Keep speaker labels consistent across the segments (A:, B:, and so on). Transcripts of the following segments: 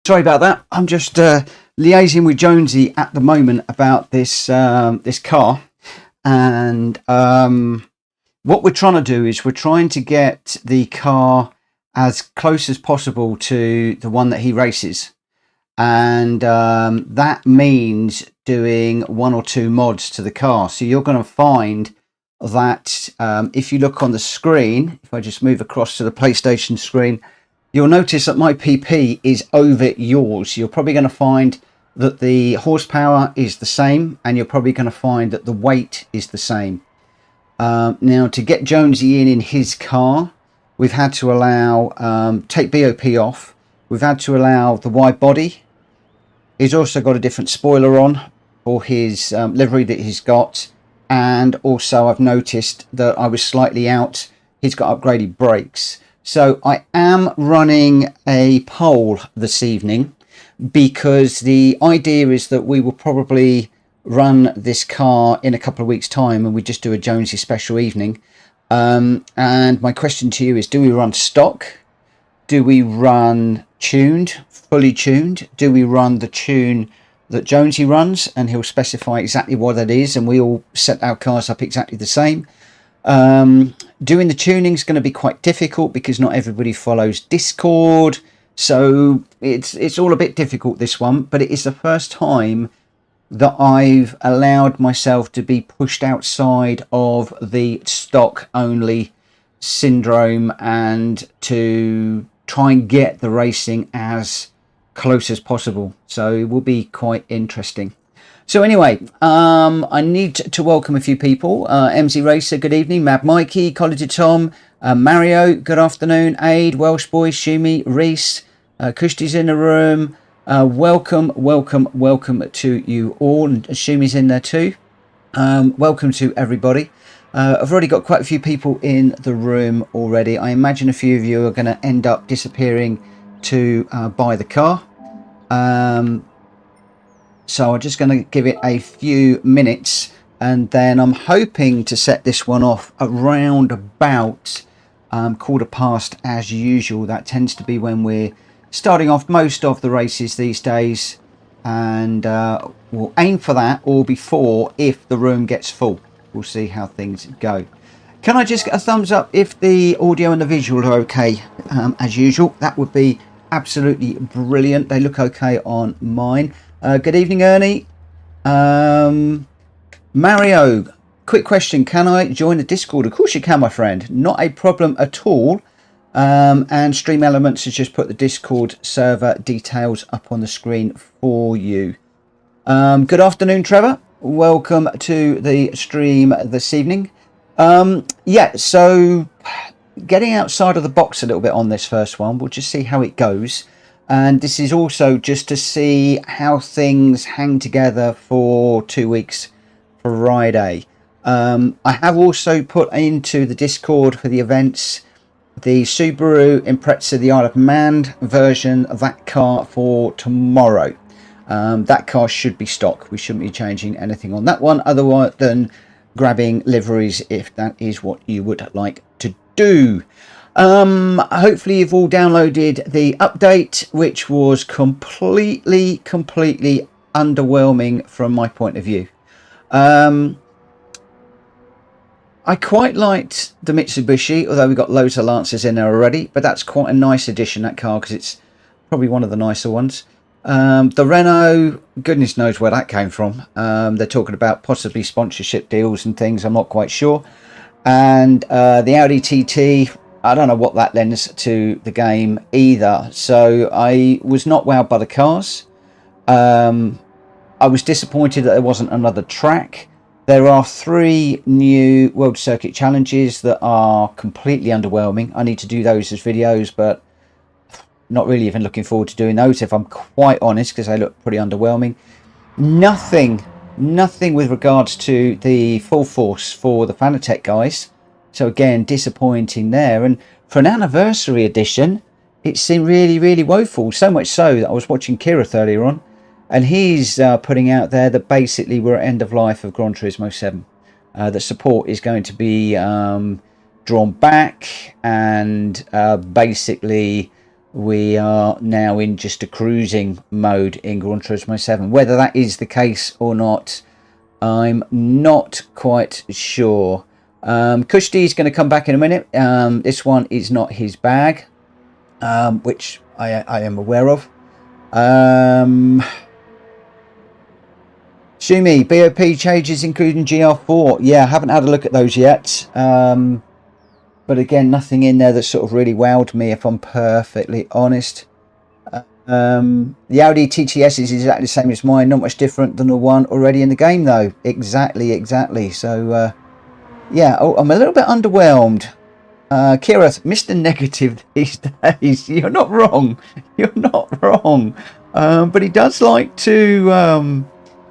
A: Sorry about that. I'm just liaising with Jonesy at the moment about this this car, and what we're trying to do is we're trying to get the car as close as possible to the one that he races, and that means doing one or two mods to the car. So you're going to find that if you look on the screen, if I just move across to the PlayStation screen, you'll notice that my PP is over yours. You're probably going to find that the horsepower is the same, and you're probably going to find that the weight is the same. Now, to get Jonesy in his car, we've had to allow, take BOP off, we've had to allow the wide body. He's also got a different spoiler on for his livery that he's got, and also I've noticed that I was slightly out. He's got upgraded brakes. So I am running a poll this evening, because the idea is that we will probably run this car in a couple of weeks' time, and we just do a Jonesy special evening. And my question to you is, do we run stock? Do we run tuned, fully tuned? Do we run the tune that Jonesy runs, and he'll specify exactly what that is, and we all set our cars up exactly the same? Doing the tuning is going to be quite difficult because not everybody follows Discord, so it's all a bit difficult, this one. But it is the first time that I've allowed myself to be pushed outside of the stock only syndrome, and to try and get the racing as close as possible. So it will be quite interesting. So anyway, I need to welcome a few people. MZ Racer, good evening. Mad Mikey, College Tom, Mario, good afternoon. Aid, Welsh Boy, Shumi, Reese, Kushti's in the room. Welcome to you all. And Shumi's in there too. Welcome to everybody. I've already got quite a few people in the room already. I imagine a few of you are going to end up disappearing to buy the car. So I'm just going to give it a few minutes, and then I'm hoping to set this one off around about 1:15 as usual. That tends to be when we're starting off most of the races these days, and we'll aim for that or before if the room gets full. We'll see how things go. Can I just get a thumbs up if the audio and the visual are okay as usual? That would be absolutely brilliant. They look okay on mine. Good evening, Ernie. Mario, quick question. Can I join the Discord? Of course you can, my friend. Not a problem at all. And Stream Elements has just put the Discord server details up on the screen for you. Good afternoon, Trevor. Welcome to the stream this evening. Yeah, so getting outside of the box a little bit on this first one. We'll just see how it goes. And this is also just to see how things hang together for 2 weeks Friday. I have also put into the Discord for the events the Subaru Impreza, the Isle of Man version of that car for tomorrow. That car should be stock. We shouldn't be changing anything on that one other than grabbing liveries if that is what you would like to do. Hopefully you've all downloaded the update, which was completely underwhelming from my point of view. I quite liked the Mitsubishi, although we've got loads of Lancers in there already, but that's quite a nice addition, that car, because it's probably one of the nicer ones. The Renault, goodness knows where that came from. They're talking about possibly sponsorship deals and things, I'm not quite sure. And the Audi TT, I don't know what that lends to the game either. So I was not wowed by the cars. I was disappointed that there wasn't another track. There are 3 new World Circuit Challenges that are completely underwhelming. I need to do those as videos, but not really even looking forward to doing those, if I'm quite honest, because they look pretty underwhelming. Nothing with regards to the full force for the Fanatec guys. So again, disappointing there. And for an anniversary edition, it seemed really woeful. So much so that I was watching Kirith earlier on, and he's putting out there that basically we're at end of life of Gran Turismo 7. The support is going to be drawn back, and basically we are now in just a cruising mode in Gran Turismo 7. Whether that is the case or not, I'm not quite sure. Kushti is going to come back in a minute. This one is not his bag, which I am aware of. Shumi, BOP changes including GR4. Yeah, I haven't had a look at those yet. But again, nothing in there that sort of really wowed me, if I'm perfectly honest. The Audi TTS is exactly the same as mine, not much different than the one already in the game though. Exactly. So yeah, I'm a little bit underwhelmed. Kira, Mr. Negative these days. You're not wrong. But he does like to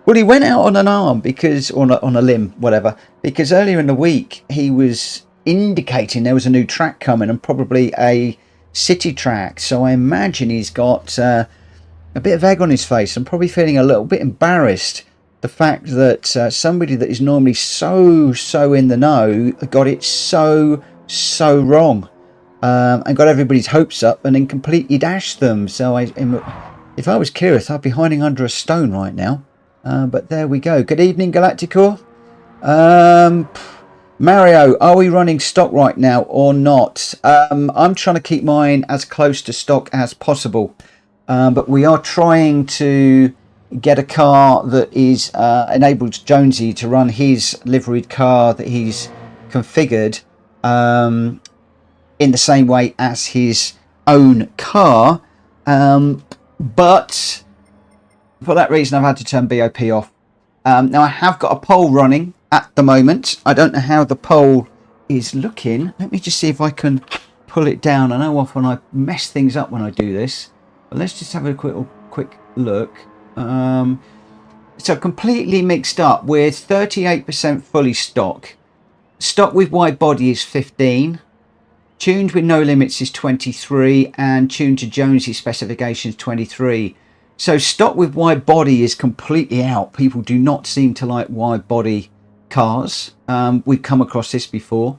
A: well, he went out on an arm because on a limb, whatever, because earlier in the week he was indicating there was a new track coming, and probably a city track. So I imagine he's got a bit of egg on his face and probably feeling a little bit embarrassed. The fact that somebody that is normally so in the know got it so wrong, and got everybody's hopes up and then completely dashed them. So if I was Kirith, I'd be hiding under a stone right now. But there we go. Good evening, Galacticor. Mario, are we running stock right now or not? I'm trying to keep mine as close to stock as possible, but we are trying to get a car that is enables Jonesy to run his liveried car that he's configured in the same way as his own car, but for that reason I've had to turn BOP off. Now I have got a poll running at the moment. I don't know how the poll is looking. Let me just see if I can pull it down. I know often I mess things up when I do this, but let's just have a quick look. So completely mixed up with 38% fully stock with wide body is 15, tuned with no limits is 23, and tuned to Jonesy's specifications 23. So stock with wide body is completely out. People do not seem to like wide body cars. We've come across this before,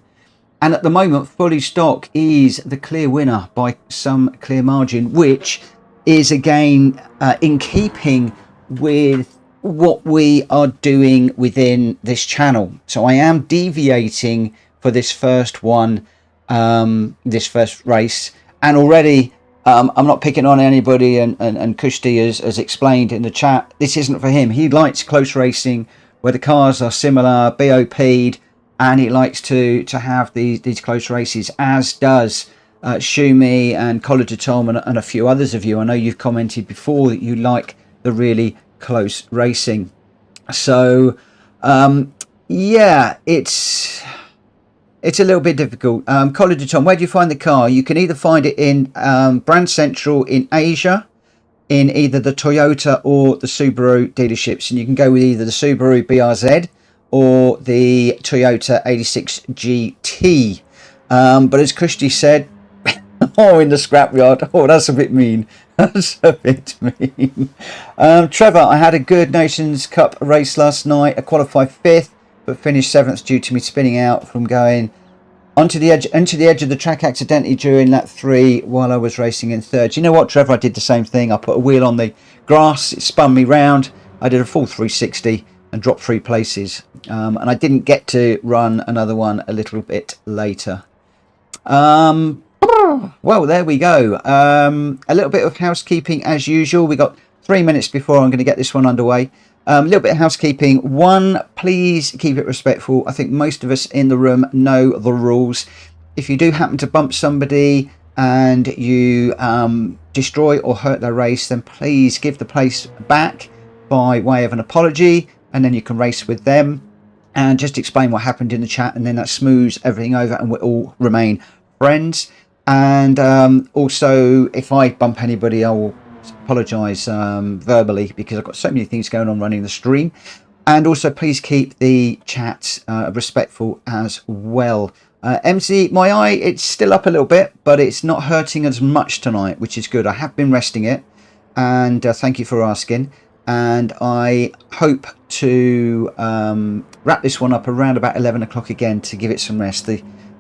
A: and at the moment fully stock is the clear winner by some clear margin, which is again in keeping with what we are doing within this channel. So I am deviating for this first one, this first race, and already I'm not picking on anybody, and Kushti has explained in the chat, this isn't for him. He likes close racing where the cars are similar, BOP'd, and he likes to have these close races, as does Shumi and Collar to Tom and a few others of you. I know you've commented before that you like the really close racing. So yeah, it's a little bit difficult. Collar to Tom, where do you find the car? You can either find it in Brand Central in Asia, in either the Toyota or the Subaru dealerships, and you can go with either the Subaru BRZ or the Toyota 86 GT. But as Kushti said, oh, in the scrapyard. Oh, that's a bit mean. That's a bit mean. Trevor, I had a good Nations Cup race last night. I qualified 5th, but finished 7th due to me spinning out from going onto the edge of the track accidentally during lap 3 while I was racing in 3rd. You know what, Trevor? I did the same thing. I put a wheel on the grass. It spun me round. I did a full 360 and dropped 3 places. And I didn't get to run another one a little bit later. Well, there we go. A little bit of housekeeping as usual. We got 3 minutes before I'm going to get this one underway. A little bit of housekeeping. One, please keep it respectful. I think most of us in the room know the rules. If you do happen to bump somebody and you destroy or hurt their race, then please give the place back by way of an apology, and then you can race with them and just explain what happened in the chat, and then that smooths everything over and we'll all remain friends. And also, if I bump anybody, I will apologise verbally, because I've got so many things going on running the stream. And also, please keep the chat respectful as well. MC, my eye, it's still up a little bit, but it's not hurting as much tonight, which is good. I have been resting it, and thank you for asking. And I hope to wrap this one up around about 11 o'clock again to give it some rest.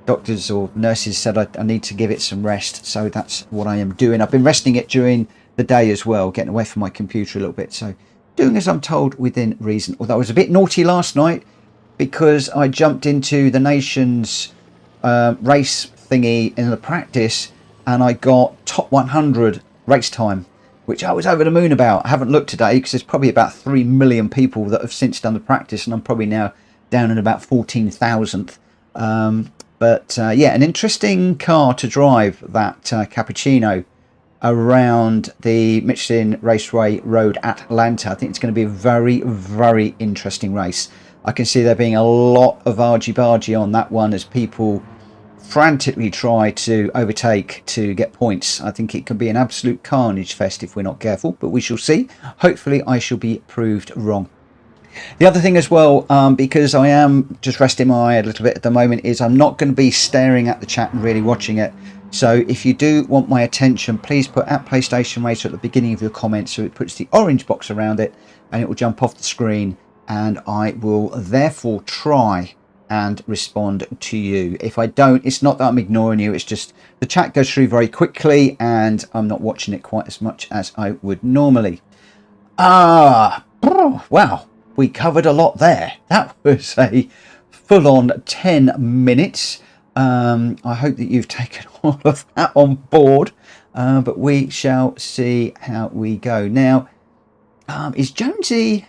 A: doctors or nurses said I need to give it some rest, so that's what I am doing. I've been resting it during the day as well, getting away from my computer a little bit, so doing as I'm told within reason. Although I was a bit naughty last night because I jumped into the nation's race thingy in the practice, and I got top 100 race time, which I was over the moon about. I haven't looked today because there's probably about 3 million people that have since done the practice, and I'm probably now down in about 14,000th. Yeah, an interesting car to drive, that Cappuccino, around the Michelin Raceway Road at Atlanta. I think it's going to be a very, very interesting race. I can see there being a lot of argy-bargy on that one as people frantically try to overtake to get points. I think it could be an absolute carnage fest if we're not careful, but we shall see. Hopefully I shall be proved wrong. The other thing as well, because I am just resting my eye a little bit at the moment, is I'm not going to be staring at the chat and really watching it. So if you do want my attention, please put at PlayStation Racer at the beginning of your comments, so it puts the orange box around it and it will jump off the screen, and I will therefore try and respond to you. If I don't, it's not that I'm ignoring you, it's just the chat goes through very quickly and I'm not watching it quite as much as I would normally. Wow, we covered a lot there. That was a full-on 10 minutes. I hope that you've taken all of that on board, but we shall see how we go. Now, is Jonesy,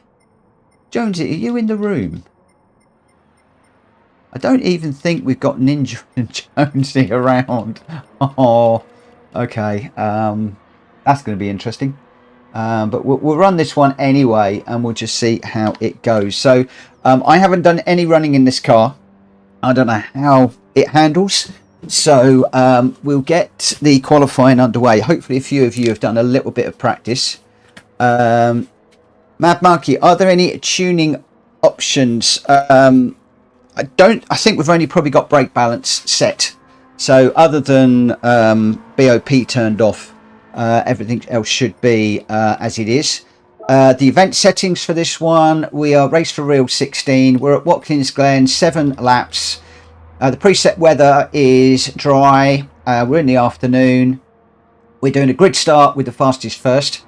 A: are you in the room? I don't even think we've got Ninja and Jonesy around. Oh, okay. That's going to be interesting. But we'll run this one anyway, and we'll just see how it goes. So I haven't done any running in this car. I don't know how it handles. So we'll get the qualifying underway. Hopefully a few of you have done a little bit of practice. Mad Marky, are there any tuning options? I think we've only probably got brake balance set. So other than BOP turned off, everything else should be as it is. The event settings for this one, we are race for real 16. We're at Watkins Glen, 7 laps. The preset weather is dry. We're in the afternoon. We're doing a grid start with the fastest first.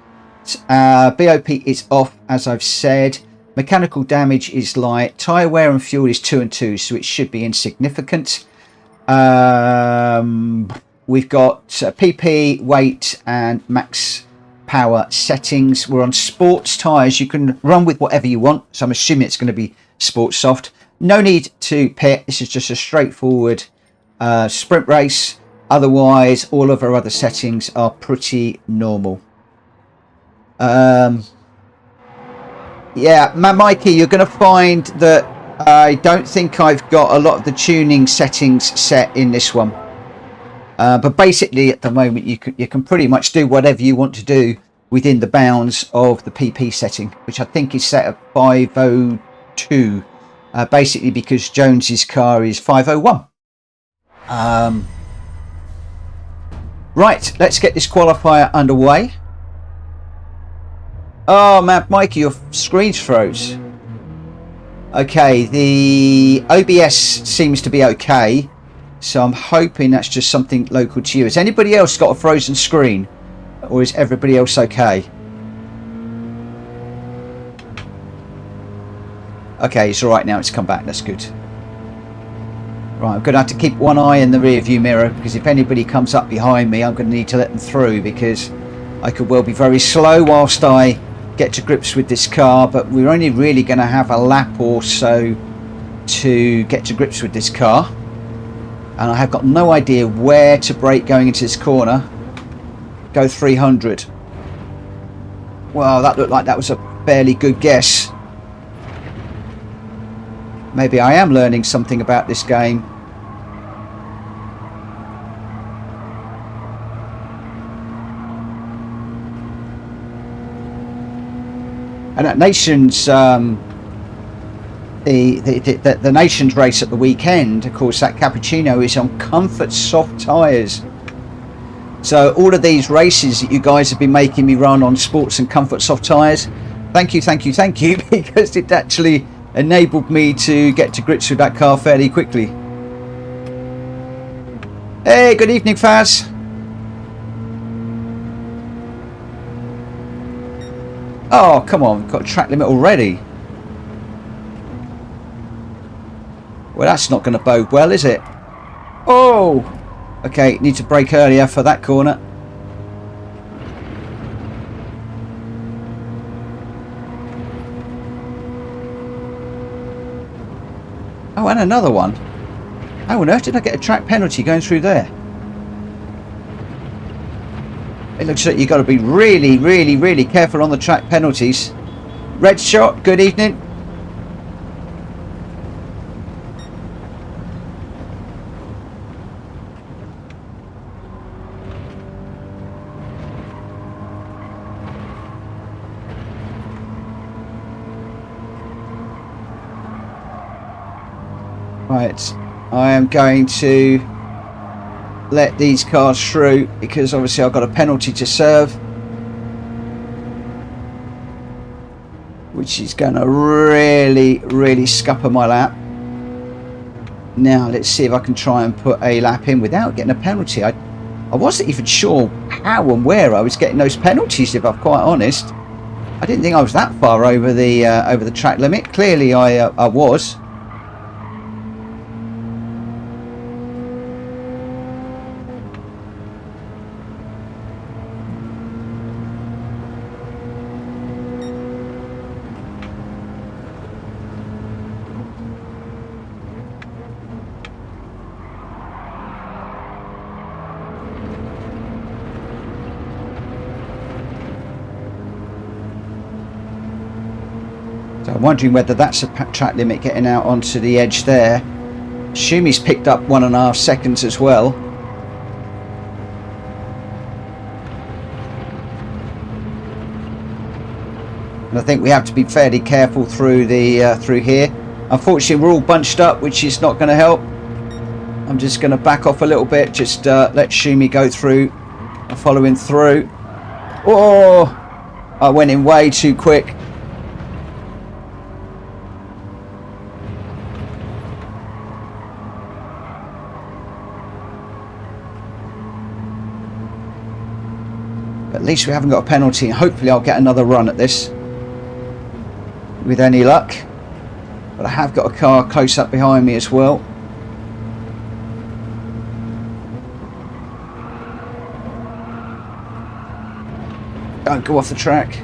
A: BOP is off, as I've said. Mechanical damage is light. Tyre wear and fuel is 2 and 2, so it should be insignificant. We've got PP, weight, and max power settings. We're on sports tyres. You can run with whatever you want, so I'm assuming it's going to be sports soft. No need to pit. This is just a straightforward sprint race. Otherwise, all of our other settings are pretty normal. Yeah, Mikey, you're going to find that I don't think I've got a lot of the tuning settings set in this one. But basically, at the moment, you can pretty much do whatever you want to do within the bounds of the PP setting, which I think is set at 502. Basically, because Jones's car is 501. Right, let's get this qualifier underway. Oh, man, Mikey, your screen's froze. Okay, the OBS seems to be okay, so I'm hoping that's just something local to you. Has anybody else got a frozen screen, or is everybody else okay? Okay, it's all right now. It's come back. That's good. Right, I'm going to have to keep one eye in the rear view mirror, because if anybody comes up behind me, I'm going to need to let them through, because I could well be very slow whilst I get to grips with this car. But we're only really going to have a lap or so to get to grips with this car, and I have got no idea where to brake going into this corner. Go 300. Well, that looked like that was a fairly good guess. Maybe I am learning something about this game. And at Nations, the Nations race at the weekend, of course, that Cappuccino is on comfort soft tyres. So all of these races that you guys have been making me run on sports and comfort soft tyres, thank you, because it actually enabled me to get to grips with that car fairly quickly. Hey, good evening, Faz. Oh, come on, we've got a track limit already. Well, that's not going to bode well, is it? Oh! Okay, need to brake earlier for that corner. Oh, and another one. How on earth did I get a track penalty going through there? It looks like you've got to be really, really, really careful on the track penalties. Red shot, good evening. Right, I am going to let these cars through because obviously I've got a penalty to serve, which is going to really, really scupper my lap. Now let's see if I can try and put a lap in without getting a penalty. I wasn't even sure how and where I was getting those penalties, if I'm quite honest. I didn't think I was that far over the track limit. Clearly I was. So I'm wondering whether that's a track limit getting out onto the edge there. Assume he's picked up 1.5 seconds as well. And I think we have to be fairly careful through the through here. Unfortunately, we're all bunched up, which is not going to help. I'm just going to back off a little bit. Just let Shumi go through. I'm following through. Oh, I went in way too quick. At least we haven't got a penalty. Hopefully I'll get another run at this with any luck. But I have got a car close up behind me as well. Don't go off the track.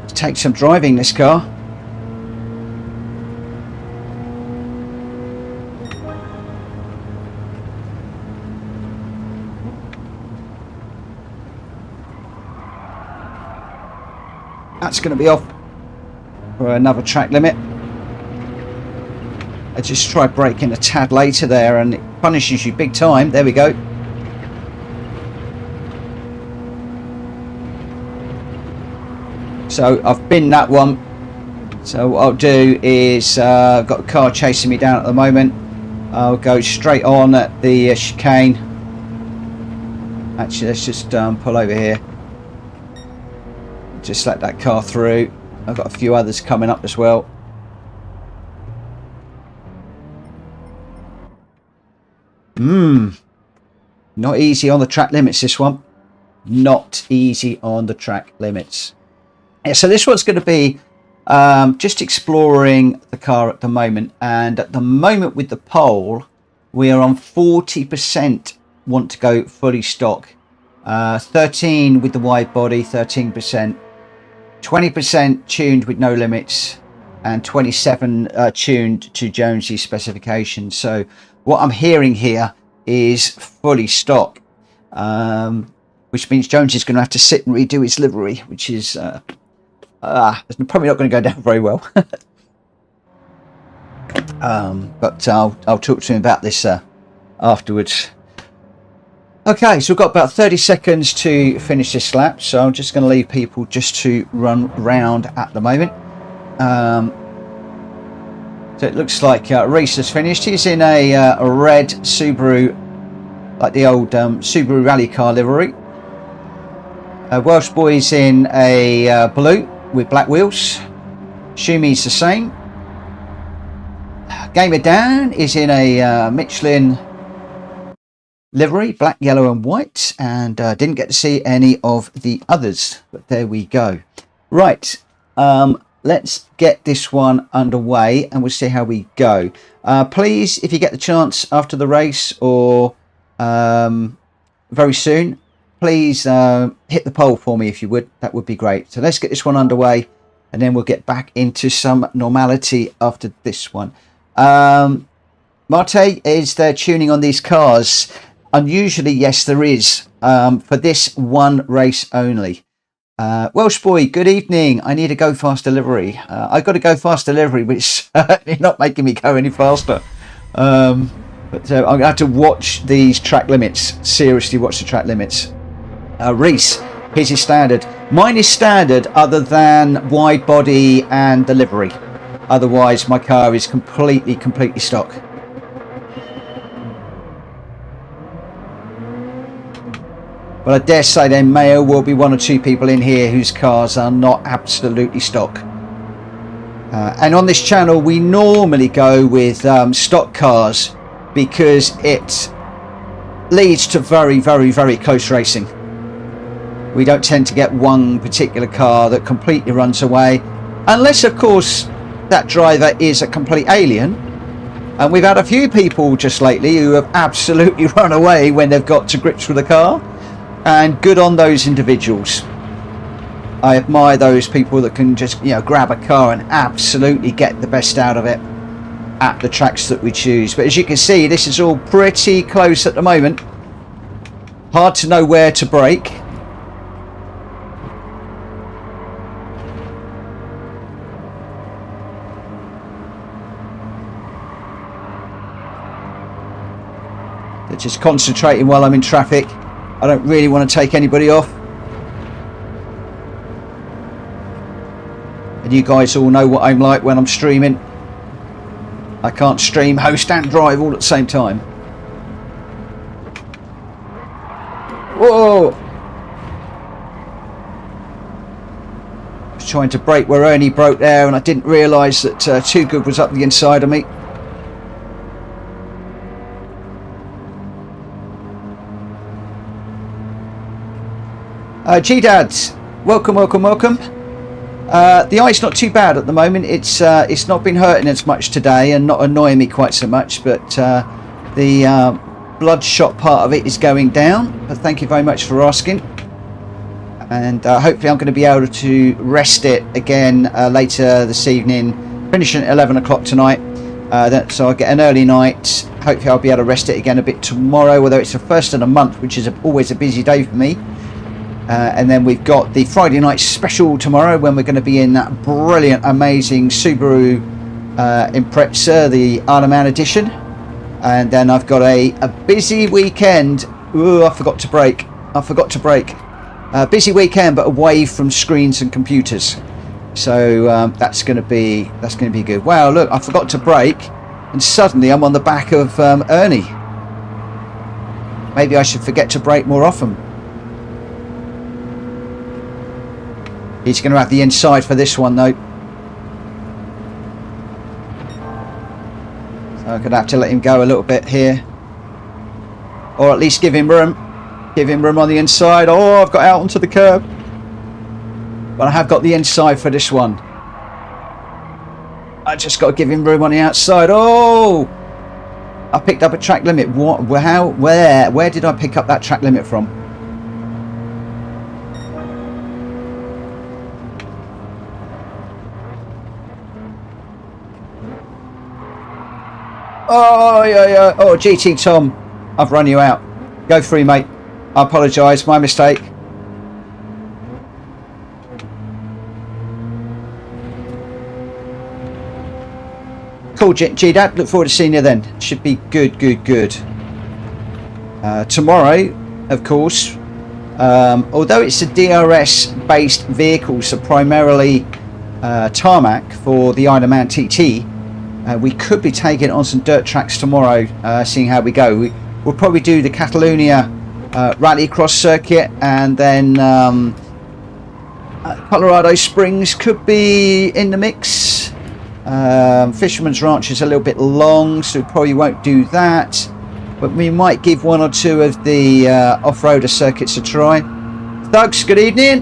A: It takes some driving, this car. That's going to be off for another track limit. I just tried braking a tad later there and it punishes you big time. There we go. So I've binned that one. So what I'll do is I've got a car chasing me down at the moment. I'll go straight on at the chicane. Actually, let's just pull over here. Just let that car through. I've got a few others coming up as well. Not easy on the track limits, this one. Not easy on the track limits. Yeah, so this one's going to be just exploring the car at the moment. And at the moment with the pole, we are on 40% want to go fully stock. 13 with the wide body, 13%. 20% tuned with no limits and 27 tuned to Jonesy's specifications. So what I'm hearing here is fully stock, which means Jones is going to have to sit and redo his livery, which is probably not going to go down very well. But I'll talk to him about this afterwards. Okay, so we've got about 30 seconds to finish this lap, so I'm just going to leave people just to run round at the moment. So it looks like Reese has finished. He's in a red Subaru, like the old Subaru rally car livery. Welsh Boy's in a blue with black wheels. Shumi's the same. Gamer Dan is in a Michelin livery, black, yellow and white, and didn't get to see any of the others, but there we go. Right, let's get this one underway and we'll see how we go. Please, if you get the chance after the race or very soon, please hit the poll for me if you would. That would be great. So let's get this one underway and then we'll get back into some normality after this one. Marte, is there tuning on these cars? Unusually, yes, there is, for this one race only. Welsh boy, good evening. I need a go fast delivery. I got a go fast delivery, but it's certainly not making me go any faster. But I'm going to have to watch these track limits. Seriously, watch the track limits. Reese, his is standard. Mine is standard other than wide body and the livery. Otherwise, my car is completely stock. But I dare say there may or will be one or two people in here whose cars are not absolutely stock. And on this channel, we normally go with stock cars because it leads to very close racing. We don't tend to get one particular car that completely runs away. Unless, of course, that driver is a complete alien. And we've had a few people just lately who have absolutely run away when they've got to grips with a car. And good on those individuals. I admire those people that can just, grab a car and absolutely get the best out of it at the tracks that we choose. But as you can see, this is all pretty close at the moment. Hard to know where to brake. They're just concentrating while I'm in traffic. I don't really want to take anybody off. And you guys all know what I'm like when I'm streaming. I can't stream, host and drive all at the same time. Whoa! I was trying to brake where Ernie broke there and I didn't realise that Too Good was up the inside of me. G-Dads, welcome. The eye's not too bad at the moment. It's not been hurting as much today and not annoying me quite so much, but the bloodshot part of it is going down. But thank you very much for asking. And hopefully I'm going to be able to rest it again later this evening, finishing at 11 o'clock tonight. So I'll get an early night. Hopefully I'll be able to rest it again a bit tomorrow, although it's the first of the month, which is always a busy day for me. And then we've got the Friday night special tomorrow when we're going to be in that brilliant, amazing Subaru Impreza, the Isle of Man edition. And then I've got a busy weekend. Ooh, I forgot to brake. Busy weekend, but away from screens and computers. So that's going to be good. Wow, look, I forgot to brake, and suddenly I'm on the back of Ernie. Maybe I should forget to brake more often. He's going to have the inside for this one, though. So I'm going to have to let him go a little bit here. Or at least give him room. Give him room on the inside. Oh, I've got out onto the curb. But I have got the inside for this one. I just got to give him room on the outside. Oh! I picked up a track limit. What? How? Where did I pick up that track limit from? Oh, yeah. Oh, GT Tom, I've run you out. Go free, mate. I apologise, my mistake. Cool, G-Dad. Look forward to seeing you then. Should be good. Tomorrow, of course, although it's a DRS-based vehicle, so primarily tarmac for the Isle of Man TT, we could be taking it on some dirt tracks tomorrow, seeing how we go. We'll probably do the Catalonia rallycross circuit, and then Colorado Springs could be in the mix. Fisherman's Ranch is a little bit long, so we probably won't do that. But we might give one or two of the off-roader circuits a try. Thugs, good evening.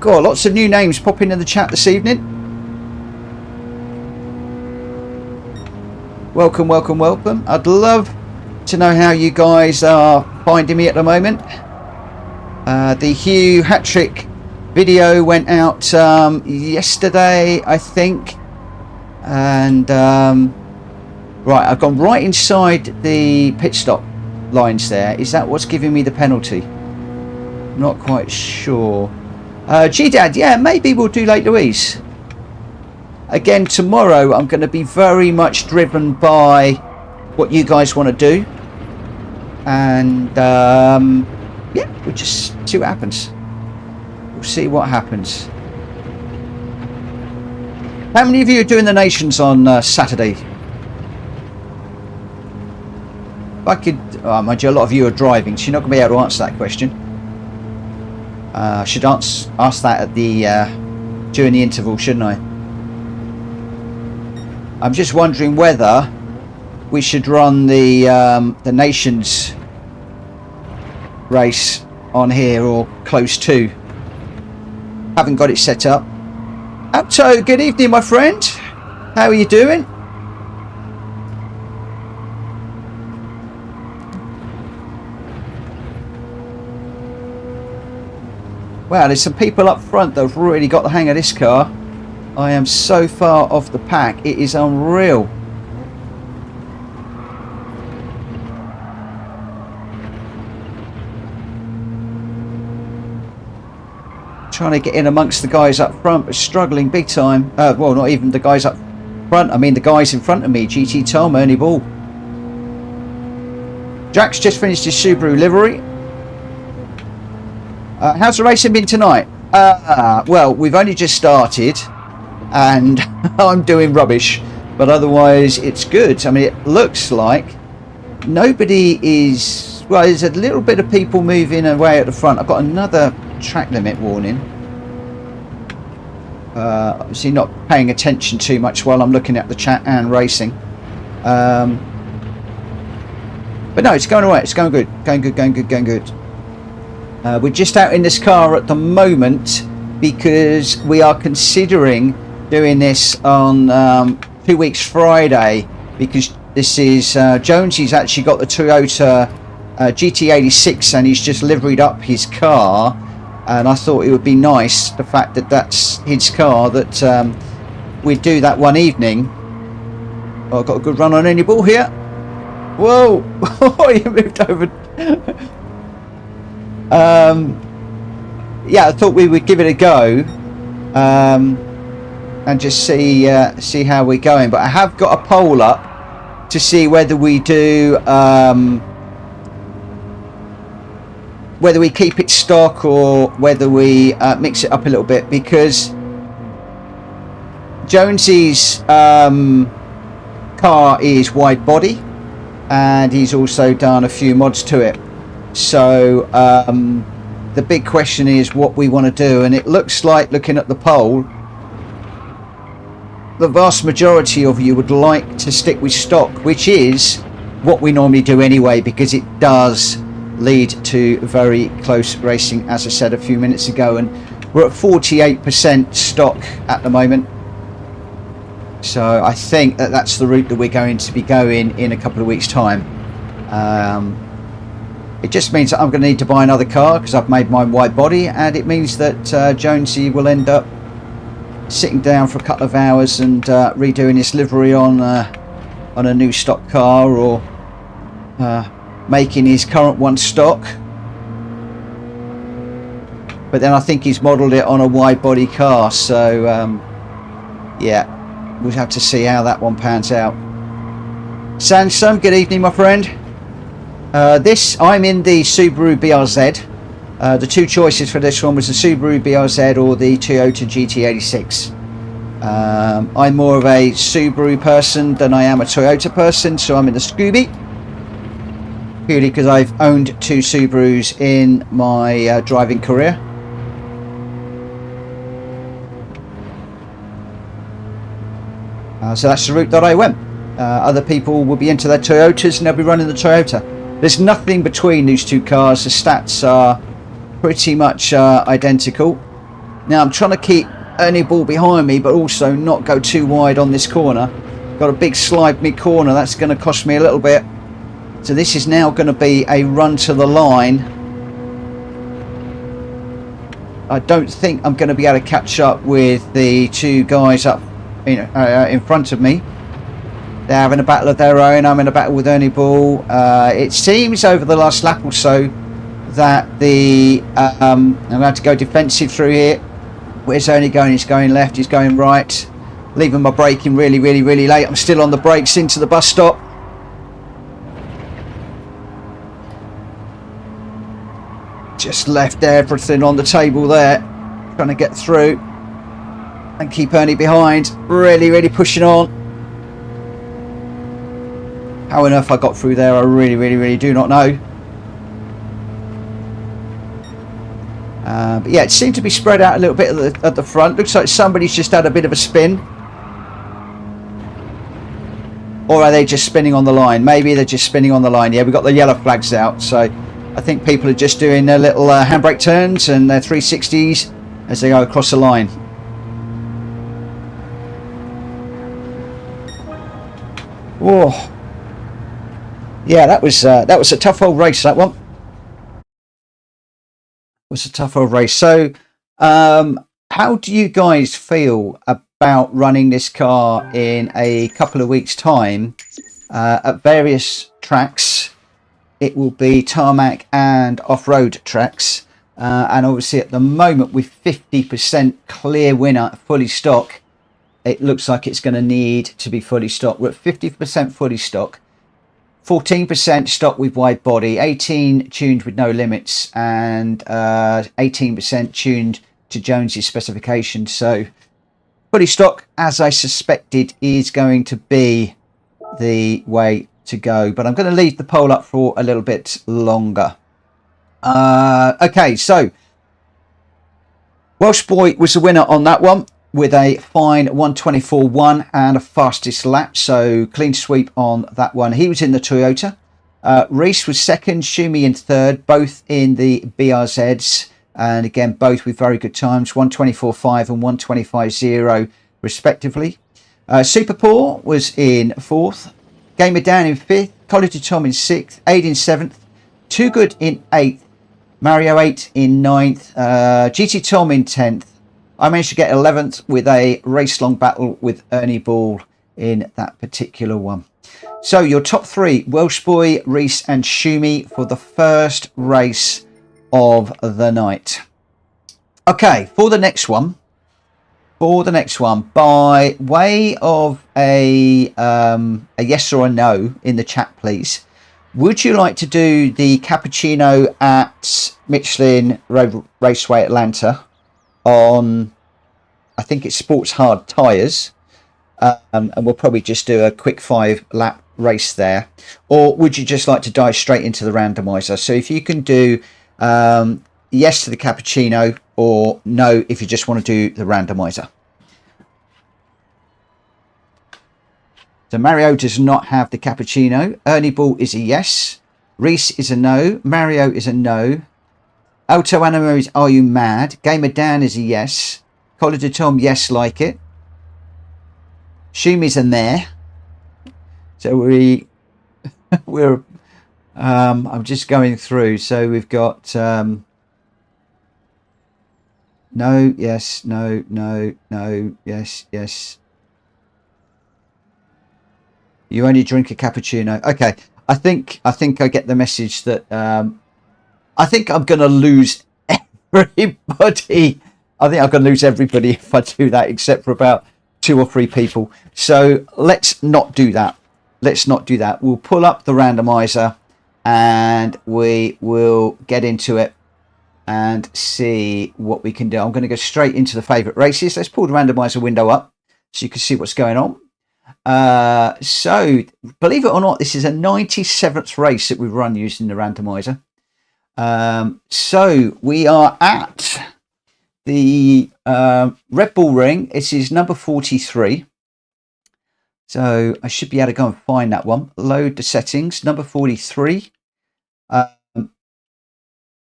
A: God, lots of new names popping in the chat this evening. Welcome, welcome, welcome. I'd love to know how you guys are finding me at the moment. The Hugh hat-trick video went out yesterday, I think. And right, I've gone right inside the pit stop lines there. Is that what's giving me the penalty? Not quite sure. G-Dad, yeah, maybe we'll do Lake Louise. Again, tomorrow I'm going to be very much driven by what you guys want to do. And yeah, we'll just see what happens. We'll see what happens. How many of you are doing the Nations on Saturday? If I could, mind you, a lot of you are driving, so you're not going to be able to answer that question. I should ask that at the during the interval, shouldn't I? I'm just wondering whether we should run the Nations race on here or close to. Haven't got it set up. Apto, good evening, my friend. How are you doing? Wow, there's some people up front that have really got the hang of this car. I am so far off the pack, it is unreal. Trying to get in amongst the guys up front, but struggling big time. Well, not even the guys up front, I mean the guys in front of me. GT Tom, Ernie Ball. Jack's just finished his Subaru livery. How's the racing been tonight? Well, we've only just started and I'm doing rubbish, but otherwise it's good. I mean, it looks like nobody is, well, there's a little bit of people moving away at the front. I've got another track limit warning. Obviously not paying attention too much while I'm looking at the chat and racing. But no, it's going alright, it's going good, going good. We're just out in this car at the moment because we are considering doing this on 2 weeks Friday, because this is Jonesy's actually got the Toyota GT86 and he's just liveried up his car, and I thought it would be nice, the fact that that's his car, that we'd do that one evening. Oh, I've got a good run on any ball here. Whoa. You moved over. Yeah, I thought we would give it a go and just see how we're going. But I have got a poll up to see whether we do whether we keep it stock or whether we mix it up a little bit, because Jonesy's car is wide body and he's also done a few mods to it. So the big question is what we want to do, and it looks like, looking at the poll, the vast majority of you would like to stick with stock, which is what we normally do anyway, because it does lead to very close racing, as I said a few minutes ago, and we're at 48% stock at the moment. So I think that that's the route that we're going to be going in a couple of weeks' time. It just means that I'm going to need to buy another car because I've made mine wide body, and it means that Jonesy will end up sitting down for a couple of hours and redoing his livery on a new stock car, or making his current one stock. But then I think he's modelled it on a wide body car, so yeah, we'll have to see how that one pans out. Sansum, good evening, my friend. I'm in the Subaru BRZ. The two choices for this one was the Subaru BRZ or the Toyota GT86. I'm more of a Subaru person than I am a Toyota person, so I'm in the Scooby. purely because I've owned 2 Subarus in my driving career. So that's the route that I went. Other people will be into their Toyotas and they'll be running the Toyota. There's nothing between these 2 cars. The stats are pretty much identical. Now I'm trying to keep any ball behind me, but also not go too wide on this corner. Got a big slide mid-corner. That's going to cost me a little bit. So this is now going to be a run to the line. I don't think I'm going to be able to catch up with the 2 guys up in front of me. They're having a battle of their own. I'm in a battle with Ernie Ball. It seems over the last lap or so that I'm going to have to go defensive through here. Where's Ernie going? He's going left, he's going right. Leaving my braking really late. I'm still on the brakes into the bus stop. Just left everything on the table there. Trying to get through and keep Ernie behind. Really pushing on. How on earth I got through there, I really do not know. But yeah, it seemed to be spread out a little bit at the front. Looks like somebody's just had a bit of a spin. Or are they just spinning on the line? Maybe they're just spinning on the line. Yeah, we've got the yellow flags out. So I think people are just doing their little handbrake turns and their 360s as they go across the line. Whoa. Yeah, that was a tough old race, that one. It was a tough old race. So how do you guys feel about running this car in a couple of weeks' time at various tracks? It will be tarmac and off-road tracks. And obviously at the moment with 50% clear winner fully stock, it looks like it's going to need to be fully stock. We're at 50% fully stock. 14% stock with wide body, 18 tuned with no limits, and 18% tuned to Jones's specifications. So fully stock, as I suspected, is going to be the way to go. But I'm going to leave the poll up for a little bit longer. Okay, so Welsh Boy was the winner on that one, with a fine 124.1 and a fastest lap, so clean sweep on that one. He was in the Toyota. Reese was second, Schumi in third, both in the BRZs, and again both with very good times, 124.5 and 125.0 respectively. Super Poor was in fourth, Gamer Dan in fifth, College Tom in sixth, Aid in seventh, Too Good in eighth, Mario 8 in ninth, GT Tom in 10th. I managed to get 11th with a race-long battle with Ernie Ball in that particular one. So your top 3, Welsh Boy, Reese and Schumi for the first race of the night. Okay, for the next one, by way of a yes or a no in the chat, please. Would you like to do the cappuccino at Michelin Road Raceway Atlanta on, I think it's sports hard tyres, and we'll probably just do a quick 5-lap race there, or would you just like to dive straight into the randomizer? So if you can do yes to the cappuccino, or no if you just want to do the randomizer. So Mario does not have the cappuccino. Ernie Ball is a yes. Reese is a no. Mario is a no. Auto Animo is Are You Mad? Gamer Dan is a yes. Collar de Tom, yes, like it. Shumi's a meh. So we're I'm just going through. So we've got no, yes, no, no, no, yes, yes. You only drink a cappuccino. Okay, I think I get the message that I think I'm going to lose everybody. I think I'm going to lose everybody if I do that, except for about 2 or 3 people. So let's not do that. Let's not do that. We'll pull up the randomizer and we will get into it and see what we can do. I'm going to go straight into the favorite races. Let's pull the randomizer window up so you can see what's going on. So believe it or not, this is a 97th race that we've run using the randomizer. So we are at the Red Bull Ring. This is number 43. So I should be able to go and find that one. Load the settings, number 43.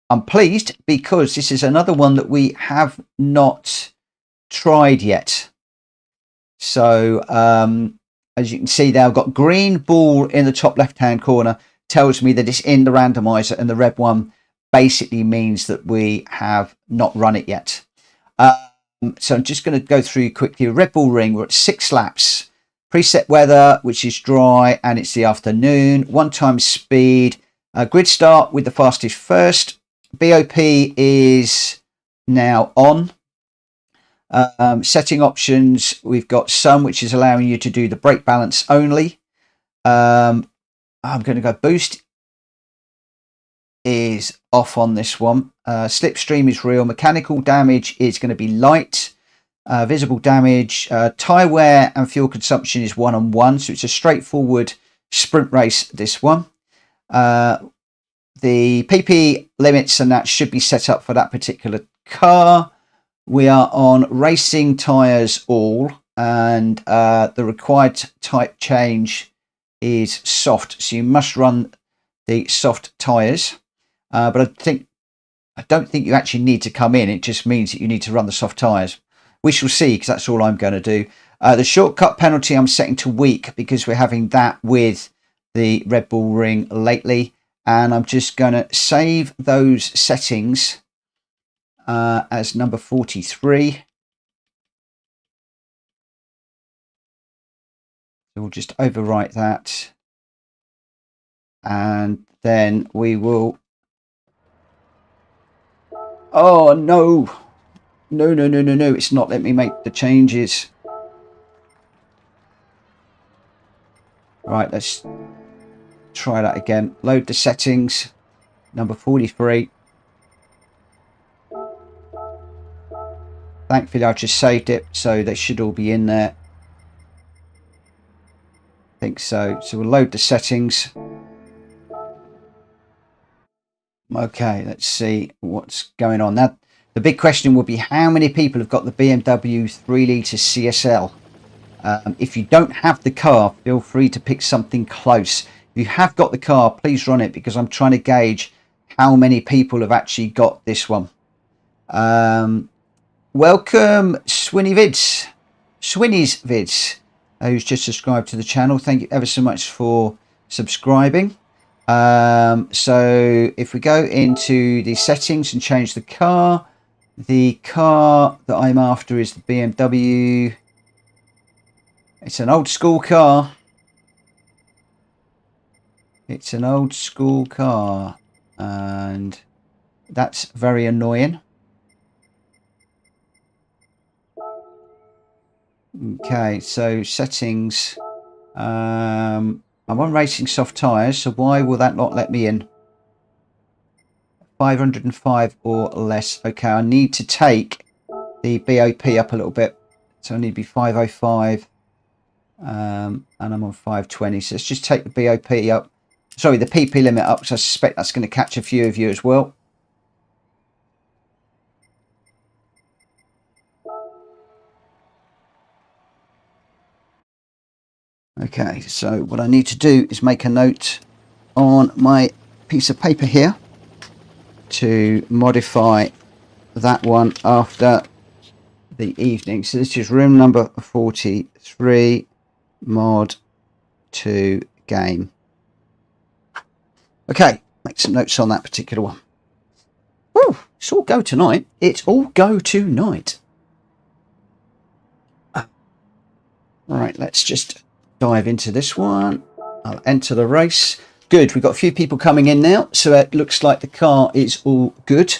A: I'm pleased because this is another one that we have not tried yet. So as you can see there, I've got green ball in the top left hand corner, tells me that it's in the randomizer, and the red one basically means that we have not run it yet. So I'm just going to go through quickly. Red Bull Ring, we're at 6 laps. Preset weather, which is dry, and it's the afternoon. 1 time speed. Grid start with the fastest first. BOP is now on. Setting options, we've got some which is allowing you to do the brake balance only. I'm going to go boost is off on this one. Slipstream is real. Mechanical damage is going to be light. Visible damage, tyre wear and fuel consumption is 1 on 1, so it's a straightforward sprint race, this one. The PP limits and that should be set up for that particular car. We are on racing tyres all, and the required type change is soft, so you must run the soft tyres. But I don't think you actually need to come in. It just means that you need to run the soft tyres. We shall see, because that's all I'm going to do. The shortcut penalty I'm setting to weak because we're having that with the Red Bull Ring lately. And I'm just going to save those settings as number 43. So we'll just overwrite that. And then we will... Oh, no. No. It's not letting me make the changes. Right, let's try that again. Load the settings. Number 43. Thankfully, I just saved it, so they should all be in there. I think so. So we'll load the settings. Okay, let's see what's going on. Now, the big question will be how many people have got the BMW 3-litre CSL? If you don't have the car, feel free to pick something close. If you have got the car, please run it, because I'm trying to gauge how many people have actually got this one. Welcome, Swinny's Vids, who's just subscribed to the channel. Thank you ever so much for subscribing. So if we go into the settings and change the car that I'm after is the BMW. It's an old school car. It's an old school car, and that's very annoying. Okay, so settings. I'm on racing soft tyres, so why will that not let me in? 505 or less. Okay, I need to take the BOP up a little bit. So I need to be 505. And I'm on 520. So let's just take the BOP up. Sorry, the PP limit up, because I suspect that's going to catch a few of you as well. Okay, so what I need to do is make a note on my piece of paper here to modify that one after the evening. So this is room number 43, mod 2 game. Okay, make some notes on that particular one. Oh, it's all go tonight. It's all go tonight. Right, let's just dive into this one. I'll enter the race. Good, we've got a few people coming in now, so it looks like the car is all good.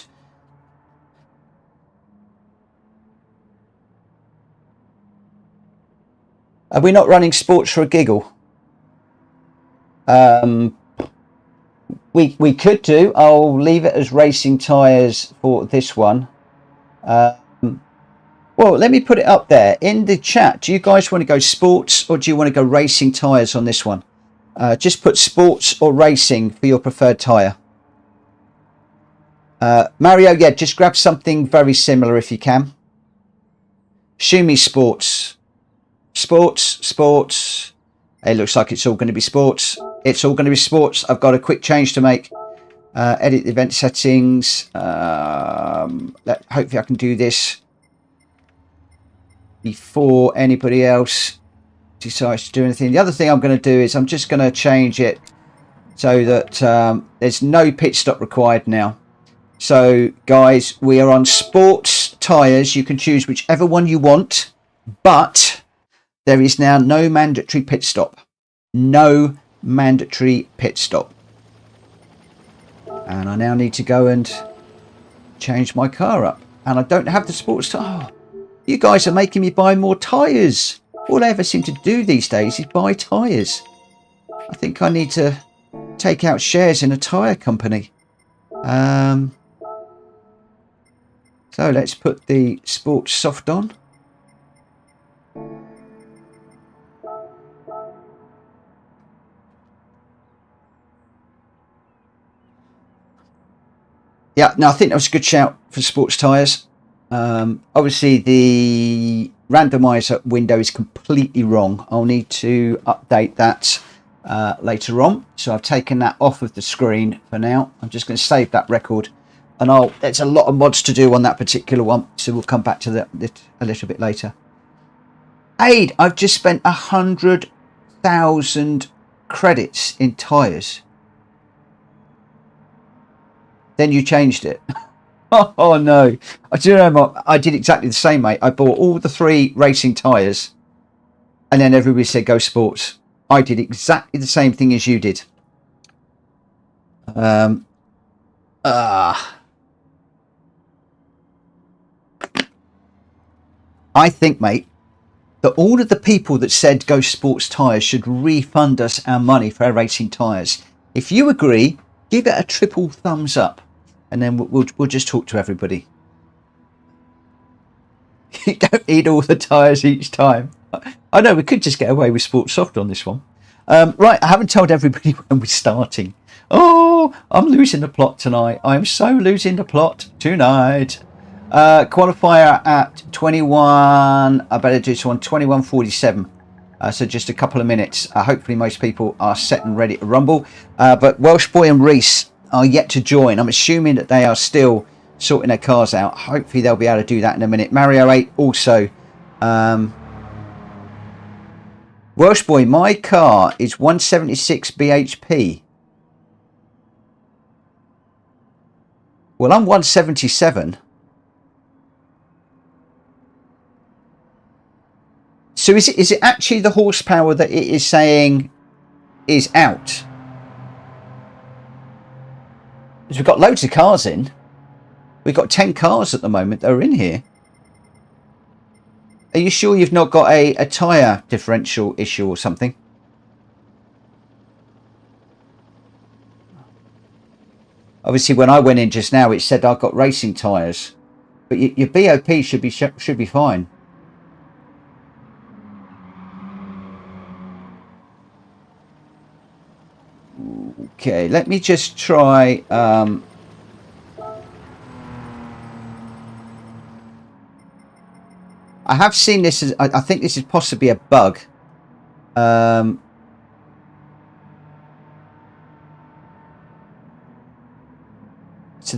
A: Are we not running sports for a giggle? We could do. I'll leave it as racing tyres for this one. Well, let me put it up there in the chat. Do you guys want to go sports or do you want to go racing tyres on this one? Just put sports or racing for your preferred tyre. Mario, yeah, just grab something very similar if you can. Shumi sports. Sports. It looks like it's all going to be sports. It's all going to be sports. I've got a quick change to make. Edit the event settings. Hopefully I can do this before anybody else decides to do anything. The other thing I'm going to do is I'm just going to change it so that there's no pit stop required now. So guys, we are on sports tyres. You can choose whichever one you want, but there is now no mandatory pit stop. No mandatory pit stop. And I now need to go and change my car up. And I don't have the sports tyre. Oh, you guys are making me buy more tyres. All I ever seem to do these days is buy tyres. I think I need to take out shares in a tyre company. So let's put the sports soft on. Yeah, no, I think that was a good shout for sports tyres. Obviously, the randomizer window is completely wrong. I'll need to update that later on. So I've taken that off of the screen for now. I'm just going to save that record. And there's a lot of mods to do on that particular one. So we'll come back to that a little bit later. Aid, I've just spent 100,000 credits in tyres. Then you changed it. Oh no. I did exactly the same, mate. I bought all the 3 racing tyres and then everybody said go sports. I did exactly the same thing as you did. I think, mate, that all of the people that said go sports tyres should refund us our money for our racing tyres. If you agree, give it a triple thumbs up. And then we'll just talk to everybody. You don't need all the tyres each time. I know, we could just get away with sports soft on this one. Right, I haven't told everybody when we're starting. Oh, I'm losing the plot tonight. I'm so losing the plot tonight. Qualifier at 21. I better do this one, 21:47. So just a couple of minutes. Hopefully most people are set and ready to rumble. But Welsh Boy and Reese are yet to join. I'm assuming that they are still sorting their cars out. Hopefully they'll be able to do that in a minute. Mario 8 also. Welsh Boy, my car is 176 bhp. Well, I'm 177. So is it actually the horsepower that it is saying is out? Because we've got loads of cars in. We've got 10 cars at the moment that are in here. Are you sure you've not got a tyre differential issue or something? Obviously, when I went in just now, it said I've got racing tyres. But your BOP should be fine. Okay, let me just try. I have seen this as, I think this is possibly a bug. So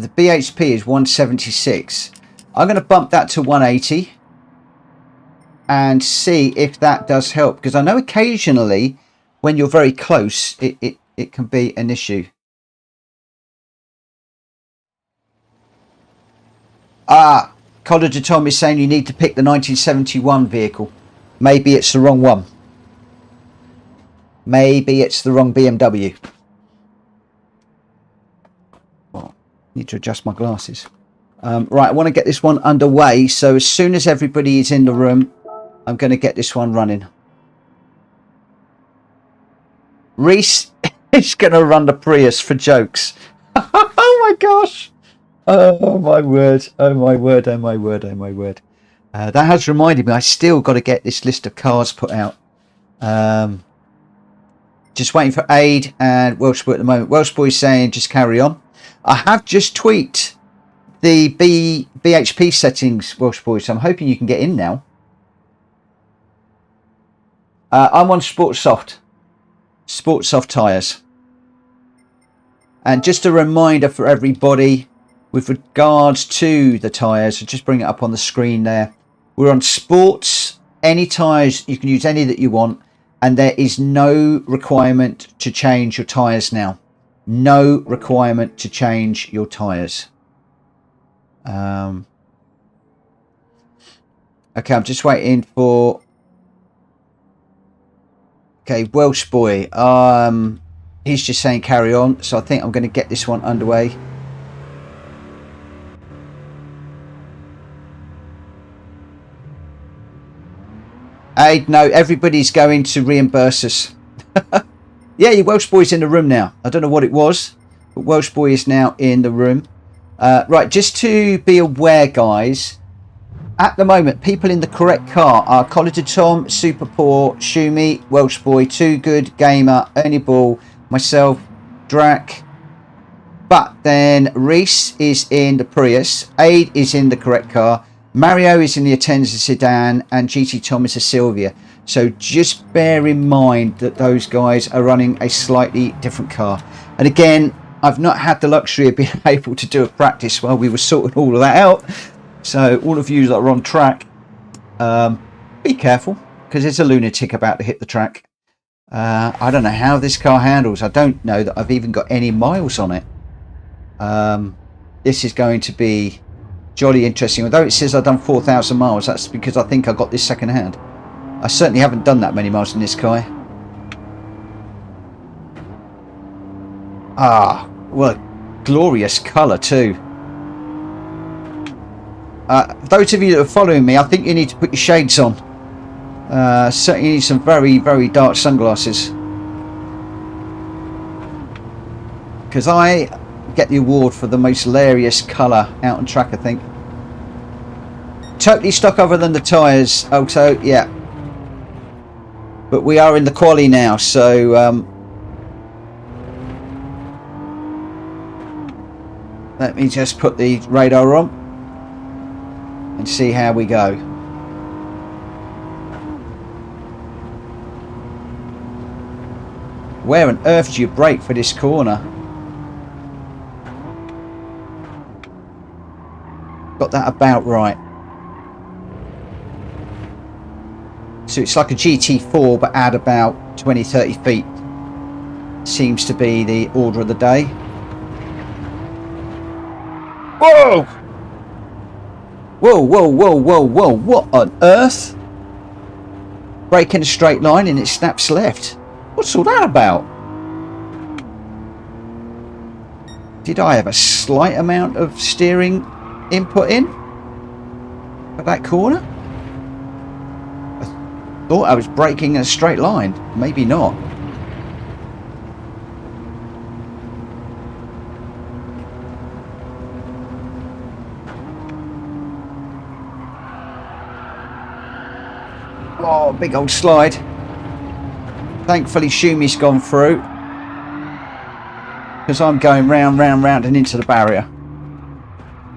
A: the BHP is 176. I'm going to bump that to 180 and see if that does help, because I know occasionally when you're very close it can be an issue. College of Tom is saying you need to pick the 1971 vehicle. Maybe it's the wrong one. Maybe it's the wrong BMW. Well, need to adjust my glasses. Right, I want to get this one underway. So as soon as everybody is in the room, I'm going to get this one running. Reese is going to run the Prius for jokes. Oh my gosh. Oh my word. Oh my word. Oh my word. Oh my word. That has reminded me, I still got to get this list of cars put out. Just waiting for aid and Welsh Boy at the moment. Welsh Boy is saying just carry on. I have just tweaked the BHP settings, Welsh Boy, so I'm hoping you can get in now. I'm on Sports Soft tyres. And just a reminder for everybody with regards to the tyres, I'll just bring it up on the screen there. We're on Sports, any tyres, you can use any that you want, and there is no requirement to change your tyres now. No requirement to change your tyres. Okay, I'm just waiting for... Okay, Welsh Boy, he's just saying carry on, so I think I'm going to get this one underway. Hey, no, everybody's going to reimburse us. Yeah, your Welsh Boy's in the room now. I don't know what it was, but Welsh Boy is now in the room. Right, just to be aware, guys, at the moment, people in the correct car are College Tom, Super Poor, Shumi, Welsh Boy, Too Good, Gamer, Ernie Ball, myself, Drac. But then Reese is in the Prius, Aid is in the correct car, Mario is in the Atenza sedan, and GT Tom is a Sylvia. So just bear in mind that those guys are running a slightly different car. And again, I've not had the luxury of being able to do a practice while we were sorting all of that out. So all of you that are on track, be careful, because there's a lunatic about to hit the track. I don't know how this car handles. I don't know that I've even got any miles on it. This is going to be jolly interesting. Although it says I've done 4,000 miles, that's because I think I got this second hand. I certainly haven't done that many miles in this car. Ah, what a glorious colour too. Those of you that are following me, I think you need to put your shades on. Certainly need some very, very dark sunglasses. Because I get the award for the most hilarious colour out on track, I think. Totally stock other than the tyres. Also, yeah. But we are in the quali now, so... let me just put the radar on and see how we go. Where on earth do you brake for this corner? Got that about right. So it's like a GT4 but add about 20-30 feet. Seems to be the order of the day. Whoa! Whoa, whoa, whoa, whoa, whoa. What on earth? Brake in a straight line and it snaps left. What's all that about? Did I have a slight amount of steering input in for that corner? I thought I was braking in a straight line. Maybe not. Oh, big old slide. Thankfully Shumi's gone through, because I'm going round, round, round and into the barrier.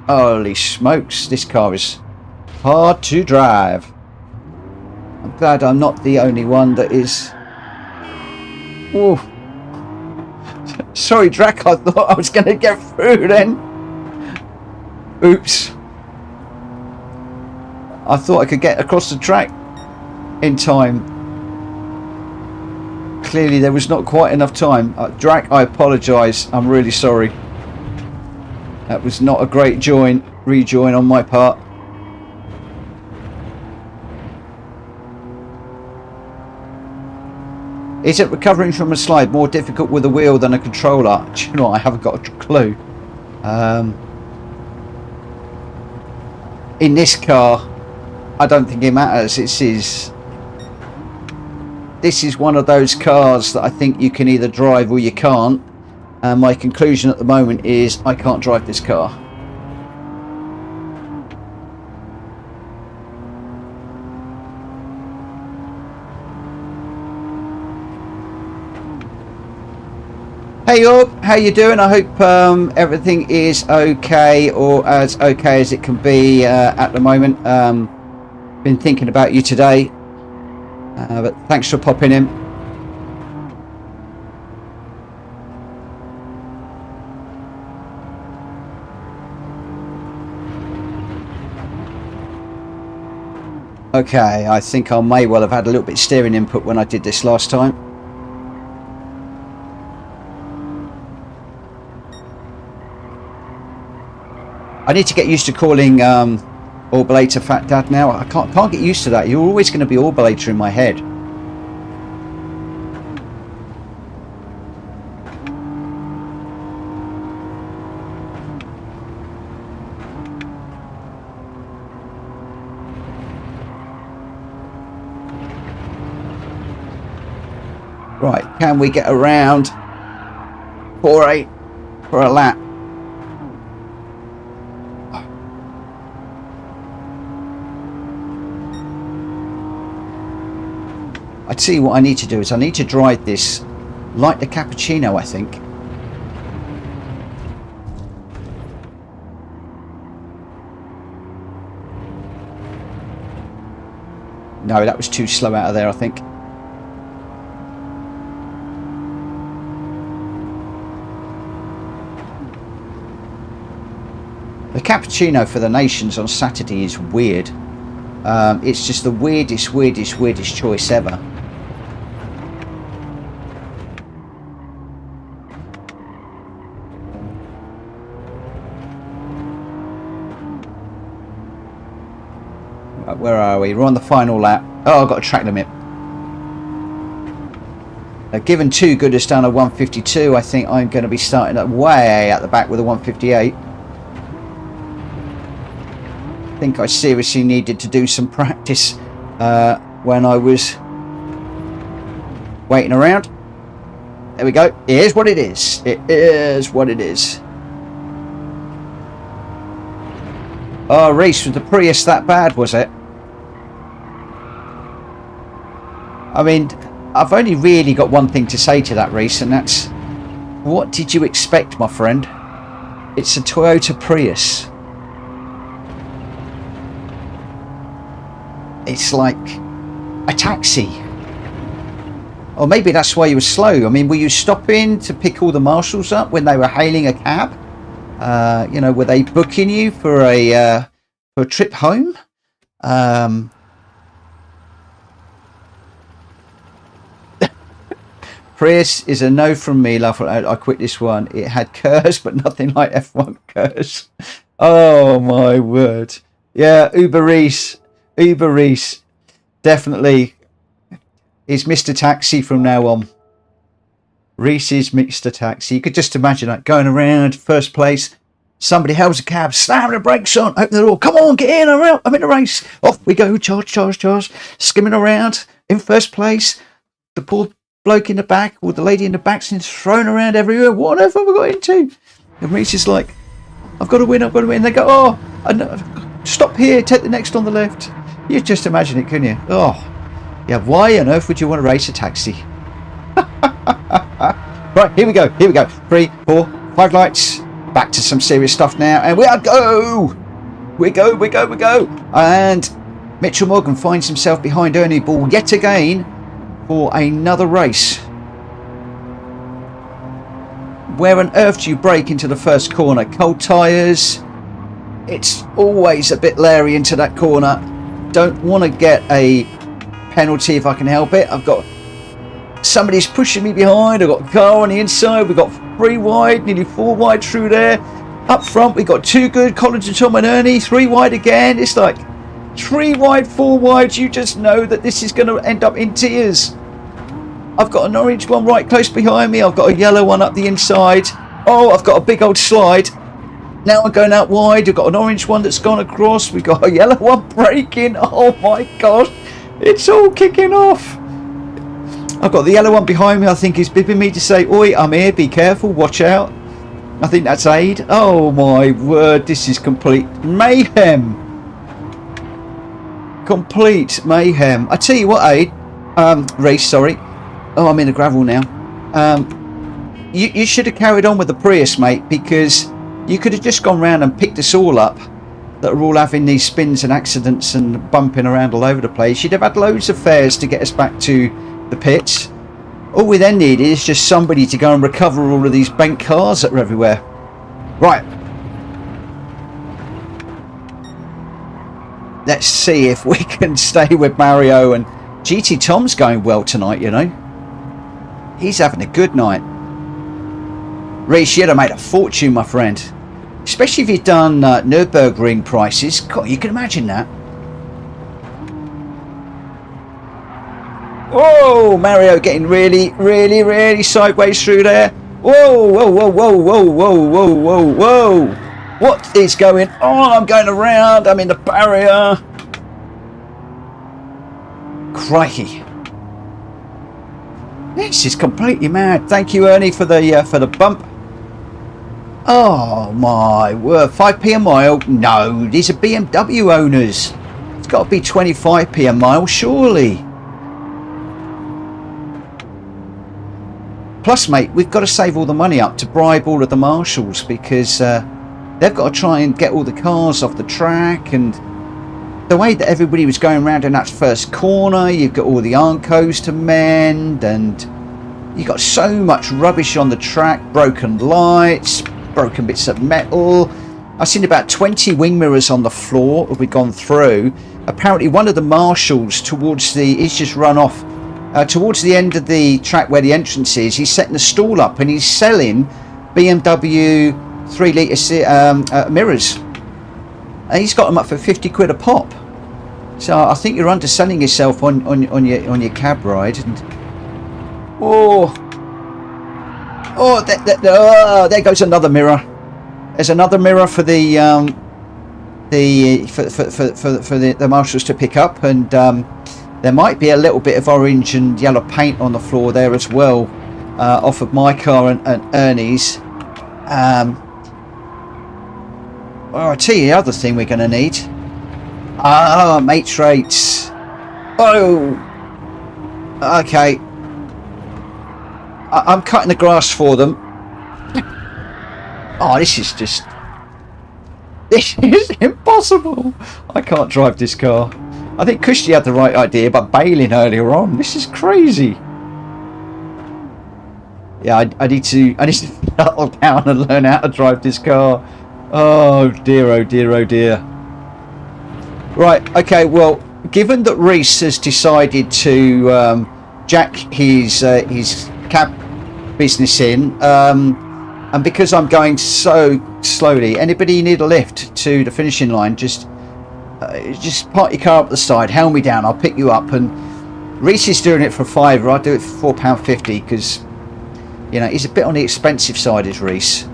A: Holy smokes, this car is hard to drive. I'm glad I'm not the only one that is... Ooh. Sorry Drac, I thought I was going to get through then. Oops. I thought I could get across the track in time. Clearly there was not quite enough time. Drac, I apologise. I'm really sorry. That was not a great rejoin on my part. Is it recovering from a slide more difficult with a wheel than a controller? Do you know what? I haven't got a clue. In this car, I don't think it matters. This is one of those cars that I think you can either drive or you can't. And my conclusion at the moment is I can't drive this car. Hey Orb, how you doing? I hope everything is okay, or as okay as it can be at the moment. Been thinking about you today, but thanks for popping in. Okay, I think I may well have had a little bit of steering input when I did this last time. I need to get used to calling Orbulator Fat Dad now. I can't get used to that. You're always going to be Orbulator in my head. Right, can we get around for a lap? I tell you what I need to do is I need to drive this like the cappuccino, I think. No, that was too slow out of there, I think. The cappuccino for the Nations on Saturday is weird. It's just the weirdest choice ever. Where are we? We're on the final lap. Oh, I've got a track limit. Given Too Good has done a 152, I think I'm going to be starting at way at the back with a 158. I think I seriously needed to do some practice when I was waiting around. There we go. Here's what it is. It is what it is. Oh, Reese, was the Prius that bad, was it? I mean, I've only really got one thing to say to that, Reese, and that's, what did you expect, my friend? It's a Toyota Prius. It's like a taxi. Or maybe that's why you were slow. I mean, were you stopping to pick all the marshals up when they were hailing a cab? You know, were they booking you for a trip home? Prius is a no from me, love. I quit this one. It had curves, but nothing like F1 curves. Oh my word! Yeah, Uber Reese, definitely is Mr. Taxi from now on. Reese is Mr. Taxi. You could just imagine that, going around first place. Somebody hails a cab, slamming the brakes on, open the door. Come on, get in! I'm in a race. Off we go, charge, skimming around in first place. The poor bloke in the back or the lady in the back's thrown around everywhere. What have I got into? And Reese is like, I've got to win. They go, oh, stop here, take the next on the left. You just imagine it, can you? Oh, yeah, why on earth would you want to race a taxi? Right, here we go. 3, 4, 5 lights. Back to some serious stuff now, and we go. And Mitchell Morgan finds himself behind Ernie Ball yet again for another race. Where on earth do you brake into the first corner? Cold tyres. It's always a bit leery into that corner. Don't want to get a penalty if I can help it. I've got somebody's pushing me behind. I've got a car on the inside. We've got 3 wide, nearly 4 wide through there. Up front, we've got Too Good, Collins and Tom and Ernie. 3 wide again. It's like 3 wide, 4 wide. You just know that this is going to end up in tears. I've got an orange one right close behind me. I've got a yellow one up the inside. Oh, I've got a big old slide. Now I'm going out wide. We've got an orange one that's gone across. We've got a yellow one braking. Oh my God. It's all kicking off. I've got the yellow one behind me. I think he's bipping me to say, oi, I'm here. Be careful. Watch out. I think that's Aid. Oh my word. This is complete mayhem. Complete mayhem. I tell you what, Aid. Race, sorry. Oh, I'm in the gravel now. you should have carried on with the Prius, mate, because you could have just gone round and picked us all up that are all having these spins and accidents and bumping around all over the place. You'd have had loads of fares to get us back to the pits. All we then needed is just somebody to go and recover all of these bent cars that are everywhere. Right. Let's see if we can stay with Mario. And GT Tom's going well tonight, you know. He's having a good night. Reece, you'd have made a fortune, my friend. Especially if you'd done Nürburgring prices. God, you can imagine that. Whoa, Mario getting really sideways through there. Whoa. What is going on? I'm going around. I'm in the barrier. Crikey. This is completely mad. Thank you, Ernie, for the bump. Oh my word, 5p a mile? No, these are BMW owners. It's got to be 25p a mile, surely. Plus, mate, we've got to save all the money up to bribe all of the marshals, because they've got to try and get all the cars off the track. And the way that everybody was going around in that first corner, you've got all the Arncos to mend, and you've got so much rubbish on the track, broken lights, broken bits of metal. I've seen about 20 wing mirrors on the floor that we've gone through. Apparently one of the marshals he's just run off towards the end of the track where the entrance is. He's setting the stall up and he's selling BMW 3-litre mirrors, and he's got them up for 50 quid a pop. So I think you're underselling yourself on your cab ride. And there goes another mirror. There's another mirror for the marshals to pick up, and there might be a little bit of orange and yellow paint on the floor there as well, off of my car and Ernie's. I'll tell you the other thing we're going to need. Mate rates. Oh, okay. I'm cutting the grass for them. Oh, this is impossible. I can't drive this car. I think Kushti had the right idea about bailing earlier on. This is crazy. Yeah, I need to settle down and learn how to drive this car. Oh dear, oh dear, oh dear. Right, okay, well, given that Reece has decided to jack his cab business in, and because I'm going so slowly, anybody need a lift to the finishing line, just park your car up the side, helm me down, I'll pick you up. And Reece is doing it for £5, I'll do it for £4.50, because, you know, he's a bit on the expensive side, is Reece,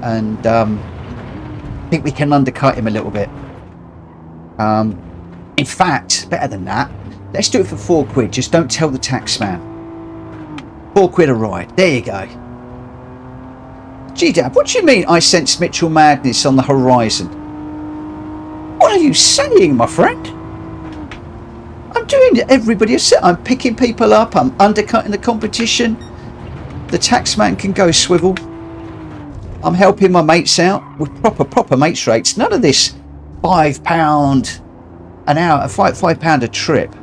A: and I think we can undercut him a little bit. In fact, better than that, let's do it for £4, just don't tell the tax man. £4 a ride, there you go. Gee, Dad, what do you mean I sense Mitchell madness on the horizon? What are you saying, my friend? I'm doing everybody a set. I'm picking people up. I'm undercutting the competition. The taxman can go swivel. I'm helping my mates out with proper mates rates. None of this £5 an hour, £5 a trip.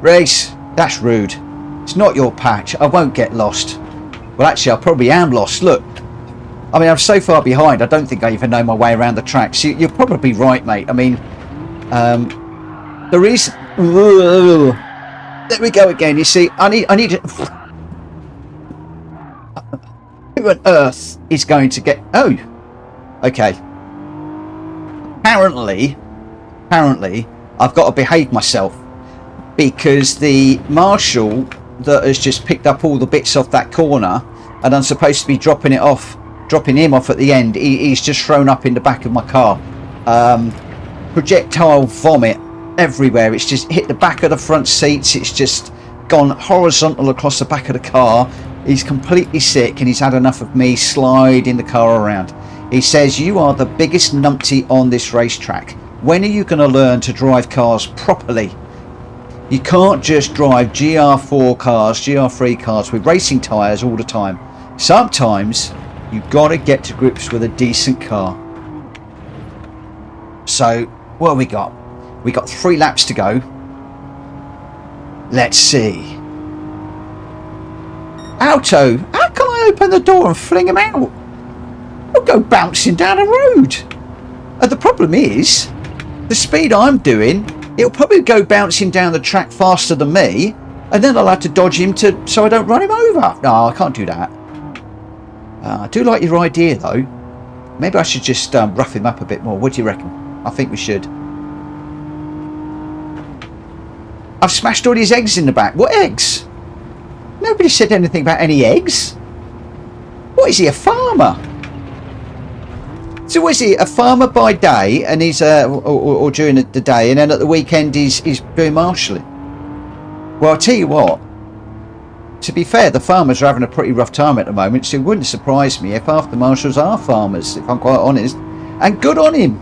A: Reece, that's rude. It's not your patch. I won't get lost. Well, actually, I probably am lost. Look. I mean, I'm so far behind, I don't think I even know my way around the tracks. You're probably right, mate. I mean, the reason... There we go again. You see, I need it. Who on earth is going to get... Oh, okay. Apparently, I've got to behave myself, because the marshal that has just picked up all the bits off that corner, and I'm supposed to be dropping him off at the end, he's just thrown up in the back of my car. Projectile vomit everywhere. It's just hit the back of the front seats. It's just gone horizontal across the back of the car. He's completely sick, and he's had enough of me sliding the car around. He says, "You are the biggest numpty on this racetrack. When are you going to learn to drive cars properly? You can't just drive GR4 cars, GR3 cars with racing tyres all the time. Sometimes you've got to get to grips with a decent car. So, what have we got? We got 3 laps to go. Let's see. Alto, how can I open the door and fling him out? He'll go bouncing down the road. And the problem is, the speed I'm doing, it'll probably go bouncing down the track faster than me, and then I'll have to dodge him so I don't run him over. No, I can't do that. I do like your idea though. Maybe I should just rough him up a bit more. What do you reckon? I think we should. I've smashed all these eggs in the back. What eggs? Nobody said anything about any eggs. What is he, a farmer? So is he a farmer by day, and he's or during the day, and then at the weekend he's doing marshalling? Well, I'll tell you what. To be fair, the farmers are having a pretty rough time at the moment, so it wouldn't surprise me if half the marshals are farmers, if I'm quite honest. And good on him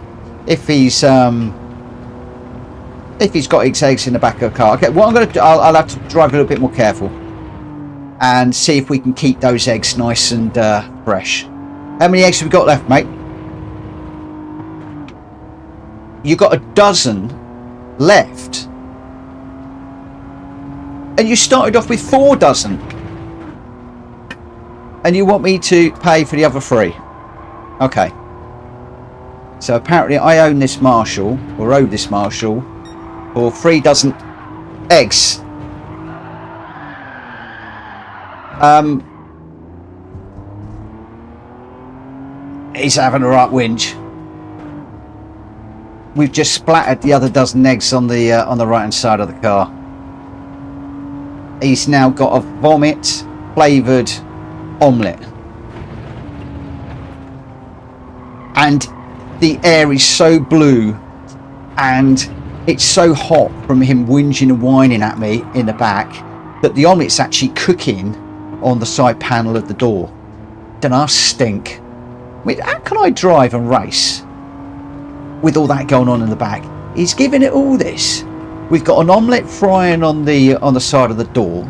A: if he's got eggs in the back of a car. Okay, what I'm going to do, I'll have to drive a little bit more careful and see if we can keep those eggs nice and fresh. How many eggs have we got left, mate? You got a dozen left, and you started off with 4 dozen, and you want me to pay for the other 3. Okay, so apparently I own this marshal, or owe this marshal, for 3 dozen eggs. He's having a right whinge. We've just splattered the other dozen eggs on the right hand side of the car. He's now got a vomit flavoured omelette, and the air is so blue, and it's so hot from him whinging and whining at me in the back that the omelette's actually cooking on the side panel of the door. Don't I stink? I mean, how can I drive and race with all that going on in the back? He's giving it all this. We've got an omelette frying on the side of the door.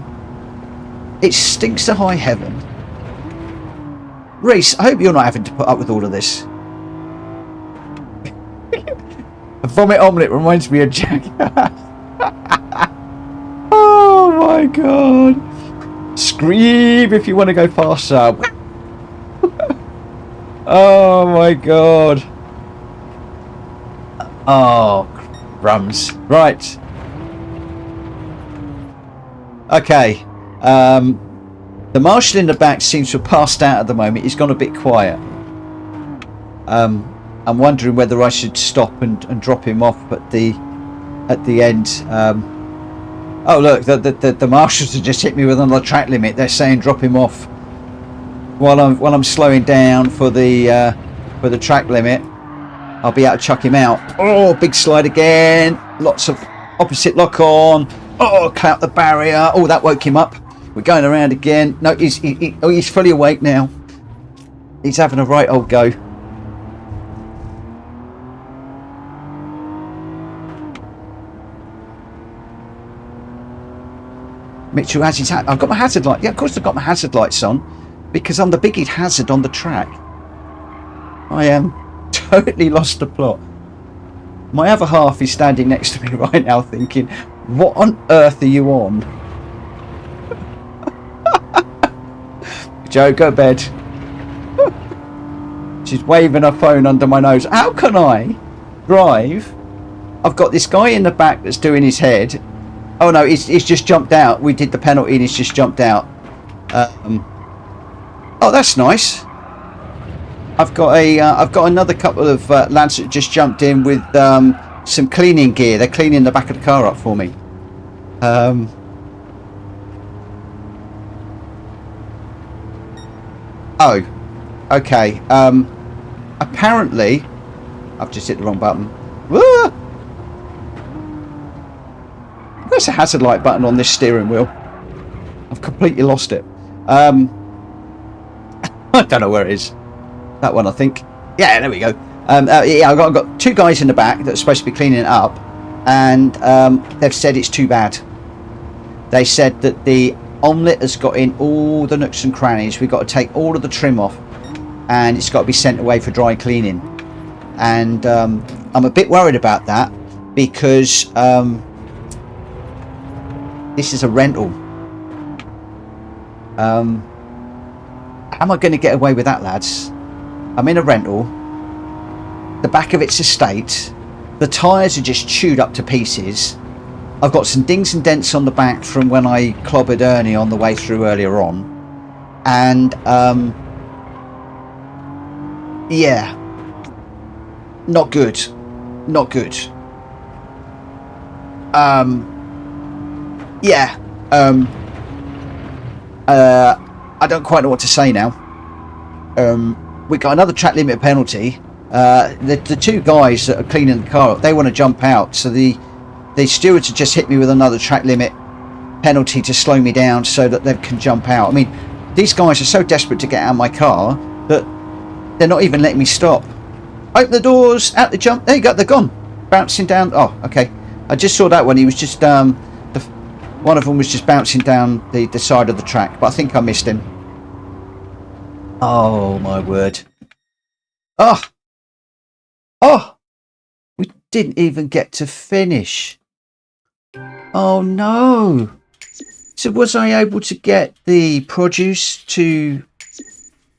A: It stinks to high heaven. Reese, I hope you're not having to put up with all of this. A vomit omelette reminds me of Jack. Oh my god. Scream if you want to go faster. Oh my god. Oh, crumbs. Right. Okay. The marshal in the back seems to have passed out at the moment. He's gone a bit quiet. I'm wondering whether I should stop and drop him off at the end. Oh look, the marshals have just hit me with another track limit. They're saying drop him off while I'm slowing down for the track limit. I'll be able to chuck him out. Oh, big slide again. Lots of opposite lock on. Oh, clout the barrier. Oh, that woke him up. We're going around again. No, he's fully awake now. He's having a right old go. Mitchell has his hat. I've got my hazard light. Yeah, of course I've got my hazard lights on because I'm the biggest hazard on the track. I am totally lost the plot. My other half is standing next to me right now thinking, what on earth are you on? Joe, go to bed. She's waving her phone under my nose. How can I drive? I've got this guy in the back that's doing his head. Oh no, he's just jumped out. We did the penalty and he's just jumped out. Oh, that's nice. I've got another couple of lads that just jumped in with some cleaning gear. They're cleaning the back of the car up for me. Oh, okay. Apparently, I've just hit the wrong button. Woo! There's a hazard light button on this steering wheel. I've completely lost it. I don't know where it is. That one, I think. Yeah, there we go. Yeah, I've got 2 guys in the back that are supposed to be cleaning it up, and they've said it's too bad. They said that the omelette has got in all the nooks and crannies. We've got to take all of the trim off, and it's got to be sent away for dry cleaning. And I'm a bit worried about that because this is a rental. Am I going to get away with that, lads? I'm in a rental. The back of it's estate. The tyres are just chewed up to pieces. I've got some dings and dents on the back from when I clobbered Ernie on the way through earlier on. And yeah, not good. Not good. Yeah. I don't quite know what to say now. We got another track limit penalty. The two guys that are cleaning the car up, they want to jump out, so the stewards have just hit me with another track limit penalty to slow me down so that they can jump out. I mean, these guys are so desperate to get out of my car that they're not even letting me stop. Open the doors, out the jump. There you go, they're gone. Bouncing down. Oh, okay. I just saw that one. He was just one of them was just bouncing down the side of the track, but I think I missed him. Oh my word. Oh, we didn't even get to finish. Oh no. So was I able to get the produce to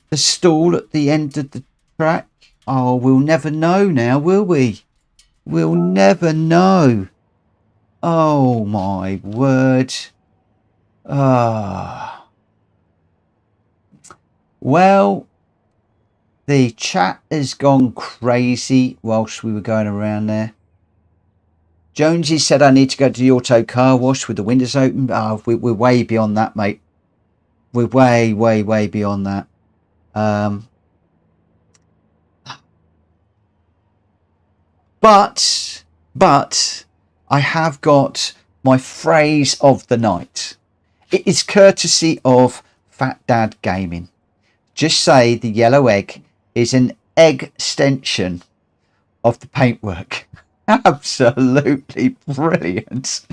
A: the stall at the end of the track? Oh, we'll never know now, will we? We'll never know. Oh my word. Ah. Well, the chat has gone crazy whilst we were going around there. Jonesy said I need to go to the auto car wash with the windows open. Oh, we're way beyond that, mate. We're way beyond that. But I have got my phrase of the night. It is courtesy of Fat Dad Gaming. Just say the yellow egg is an egg extension of the paintwork. Absolutely brilliant.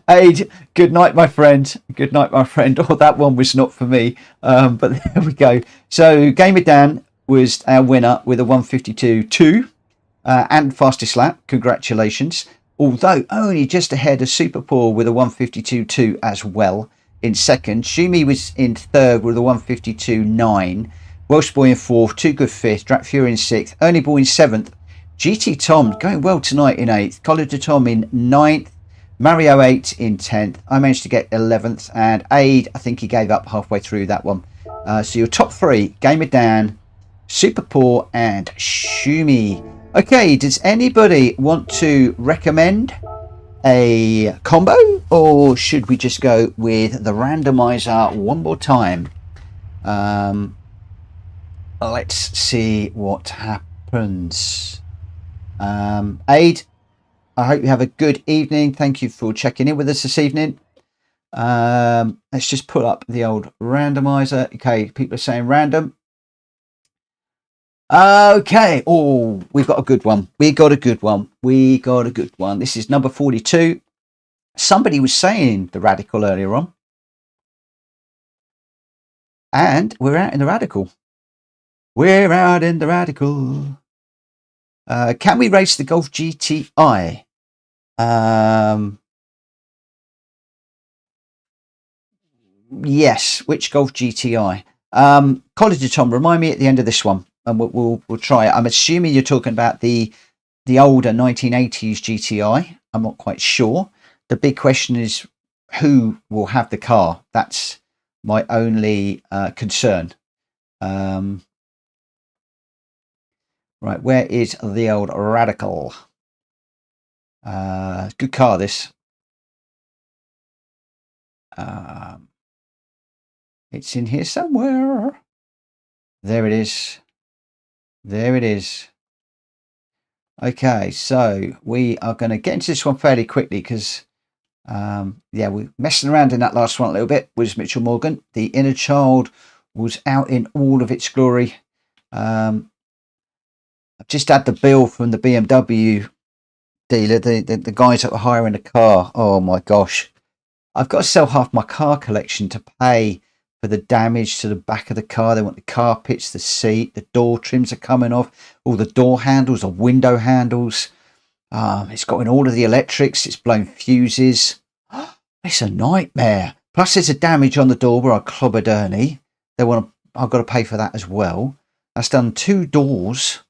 A: Hey, good night, my friend. Good night, my friend. Oh, that one was not for me. But there we go. So Gamer Dan was our winner with a 152.2 and fastest lap. Congratulations. Although only just ahead of Super Paul with a 152.2 as well in second. Shumi was in third with a 152.9. Welsh Boy in fourth. Too Good fifth. Drat Fury in sixth. Ernie Boy in seventh. GT Tom going well tonight in eighth. College to Tom in ninth. Mario 8 in 10th. I managed to get 11th. And Aid, I think he gave up halfway through that one. So your top three, Gamer Dan, Super Paul and Shumi. Okay, does anybody want to recommend a combo? Or should we just go with the randomizer one more time? Let's see what happens. Aid, I hope you have a good evening. Thank you for checking in with us this evening. Let's just put up the old randomizer. Okay, people are saying random. Okay. Oh, we've got a good one. We got a good one. This is number 42. Somebody was saying the radical earlier on. And we're out in the radical. We're out in the radical. Can we race the Golf GTI? Yes. Which Golf GTI? College to Tom, remind me at the end of this one, and we'll try it. I'm assuming you're talking about the older 1980s GTI. I'm not quite sure. The big question is who will have the car. That's my only concern. Right, where is the old radical? Good car, this. It's in here somewhere. There it is. There it is. Okay, so we are going to get into this one fairly quickly because, yeah, we're messing around in that last one a little bit. Was Mitchell Morgan. The inner child was out in all of its glory. I've just had the bill from the BMW dealer, the guys that were hiring the car. Oh my gosh. I've got to sell half my car collection to pay for the damage to the back of the car. They want the carpets, the seat, the door trims are coming off, all the door handles, the window handles. It's got in all of the electrics. It's blown fuses. It's a nightmare. Plus, there's a damage on the door where I clobbered Ernie. I've got to pay for that as well. That's done 2 doors.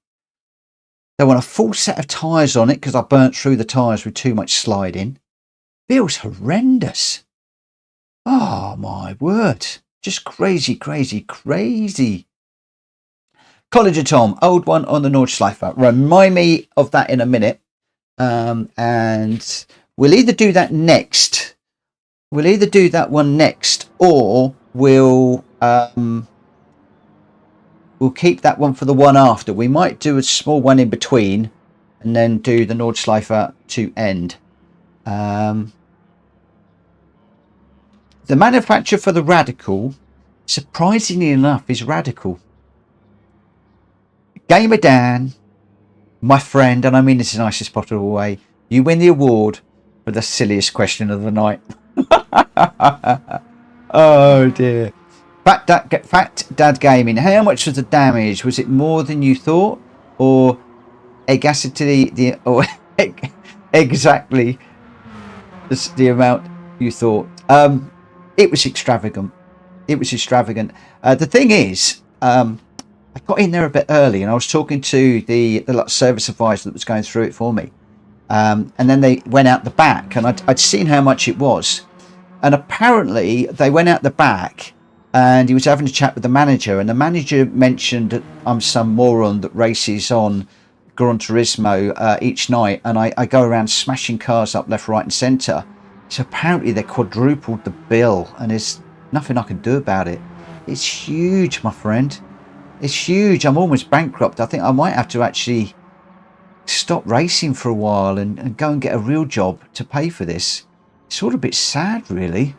A: They want a full set of tyres on it because I burnt through the tyres with too much sliding. Feels horrendous. Oh my word. Just crazy, crazy, crazy. College of Tom, old one on the Nordschleifer. Remind me of that in a minute. And we'll either do that next. We'll either do that one next, or we'll keep that one for the one after. We might do a small one in between and then do the Nordschleifer to end. The manufacturer for the Radical, surprisingly enough, is Radical. Gamer Dan, my friend, and I mean this in the nicest possible way, you win the award for the silliest question of the night. Oh dear. Fat Dad Gaming, how much was the damage? Was it more than you thought, or exactly the amount you thought? It was extravagant. It was extravagant. The thing is, I got in there a bit early, and I was talking to the service advisor that was going through it for me. And then they went out the back, and I'd seen how much it was. And apparently they went out the back, and he was having a chat with the manager, and the manager mentioned that I'm some moron that races on Gran Turismo each night, and I go around smashing cars up left, right and centre. So apparently they quadrupled the bill, and there's nothing I can do about it. It's huge, my friend. It's huge. I'm almost bankrupt. I think I might have to actually stop racing for a while and go and get a real job to pay for this. It's all a bit sad, really.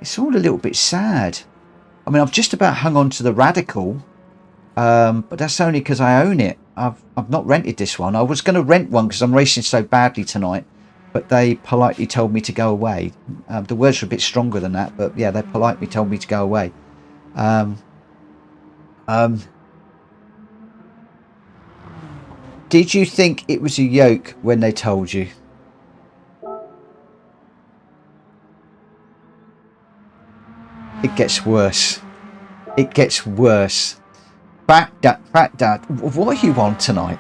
A: It's all a little bit sad. I mean, I've just about hung on to the Radical, but that's only because I own it. I've not rented this one. I was going to rent one because I'm racing so badly tonight, but they politely told me to go away. The words were a bit stronger than that, but yeah, they politely told me to go away. Did you think it was a yoke when they told you? It gets worse. It gets worse. Fat Dad, what are you on tonight?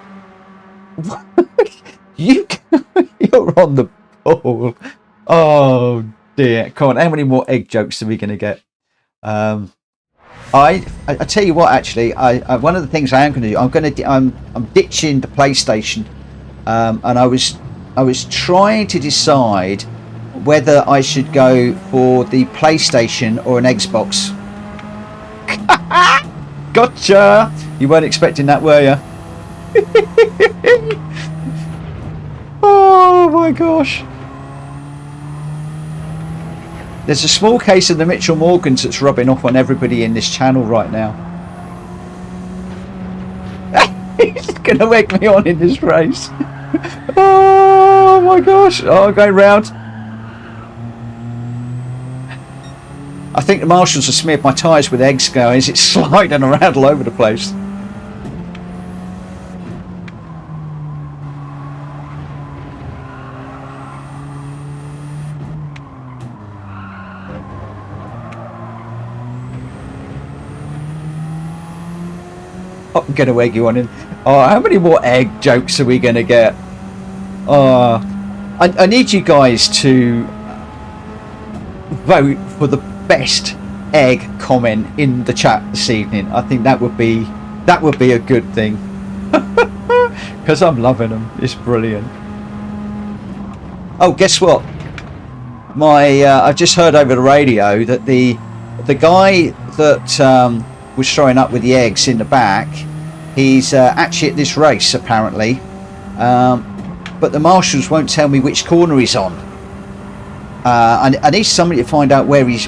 A: You're on the ball. Oh dear. Come on, how many more egg jokes are we going to get? I tell you what, actually, I one of the things I am going to do, I'm ditching the PlayStation, and I was trying to decide whether I should go for the PlayStation or an Xbox. Gotcha! You weren't expecting that, were you? Oh my gosh. There's a small case of the Mitchell Morgans that's rubbing off on everybody in this channel right now. He's going to egg me on in this race. Oh my gosh. Oh, going round. I think the marshals have smeared my tyres with eggs, guys. It's sliding around all over the place. Oh, I'm going to egg you on in. Oh, how many more egg jokes are we going to get? I need you guys to vote for the best egg comment in the chat this evening. I think that would be a good thing. Because I'm loving them. It's brilliant. Oh, guess what? I've just heard over the radio that the guy that was throwing up with the eggs in the back, he's actually at this race apparently, but the marshals won't tell me which corner he's on. I need somebody to find out where he is,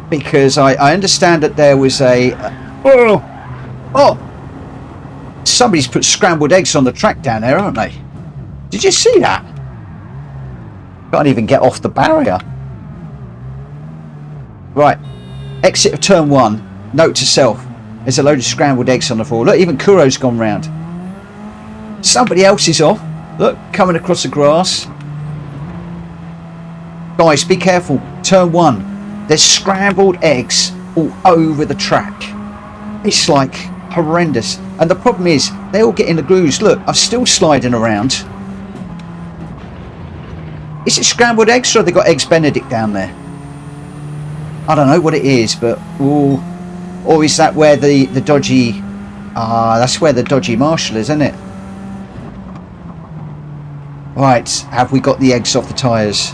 A: because I understand that there was somebody's put scrambled eggs on the track down there, aren't they? Did you see that? Can't even get off the barrier. Right, exit of turn 1. Note to self, there's a load of scrambled eggs on the floor. Look, even Kuro's gone round. Somebody else is off. Look, coming across the grass. Guys, be careful. Turn 1. There's scrambled eggs all over the track. It's like horrendous. And the problem is, they all get in the grooves. Look, I'm still sliding around. Is it scrambled eggs or have they got eggs Benedict down there? I don't know what it is, but ooh. Or is that where the dodgy... that's where the dodgy marshal is, isn't it? Right, have we got the eggs off the tyres?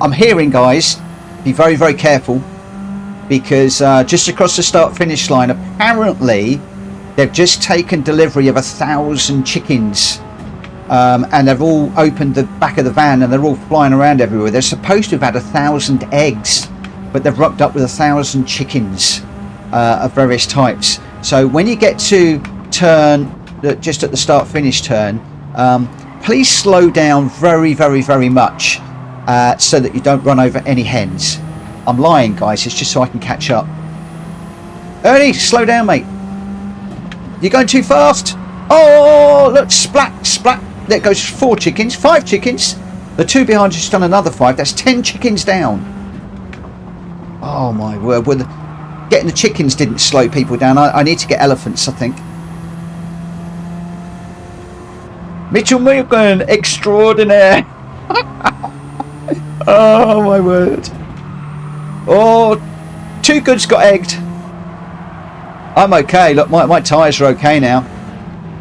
A: I'm hearing, guys, be very, very careful, because just across the start-finish line, apparently they've just taken delivery of 1,000 chickens. And they've all opened the back of the van and they're all flying around everywhere. They're supposed to have had 1,000 eggs, but they've rocked up with 1,000 chickens of various types. So when you get to turn, just at the start finish turn, please slow down very, very, very much so that you don't run over any hens. I'm lying, guys, it's just so I can catch up. Ernie, slow down, mate. You're going too fast. Oh, look, splat, splat. There goes 4 chickens, 5 chickens. The 2 behind just done another 5. That's 10 chickens down. Oh my word. Well, getting the chickens didn't slow people down. I need to get elephants, I think. Mitchell Milken, extraordinaire. Oh my word. Oh, Too Good's got egged. I'm okay. Look, my tyres are okay now.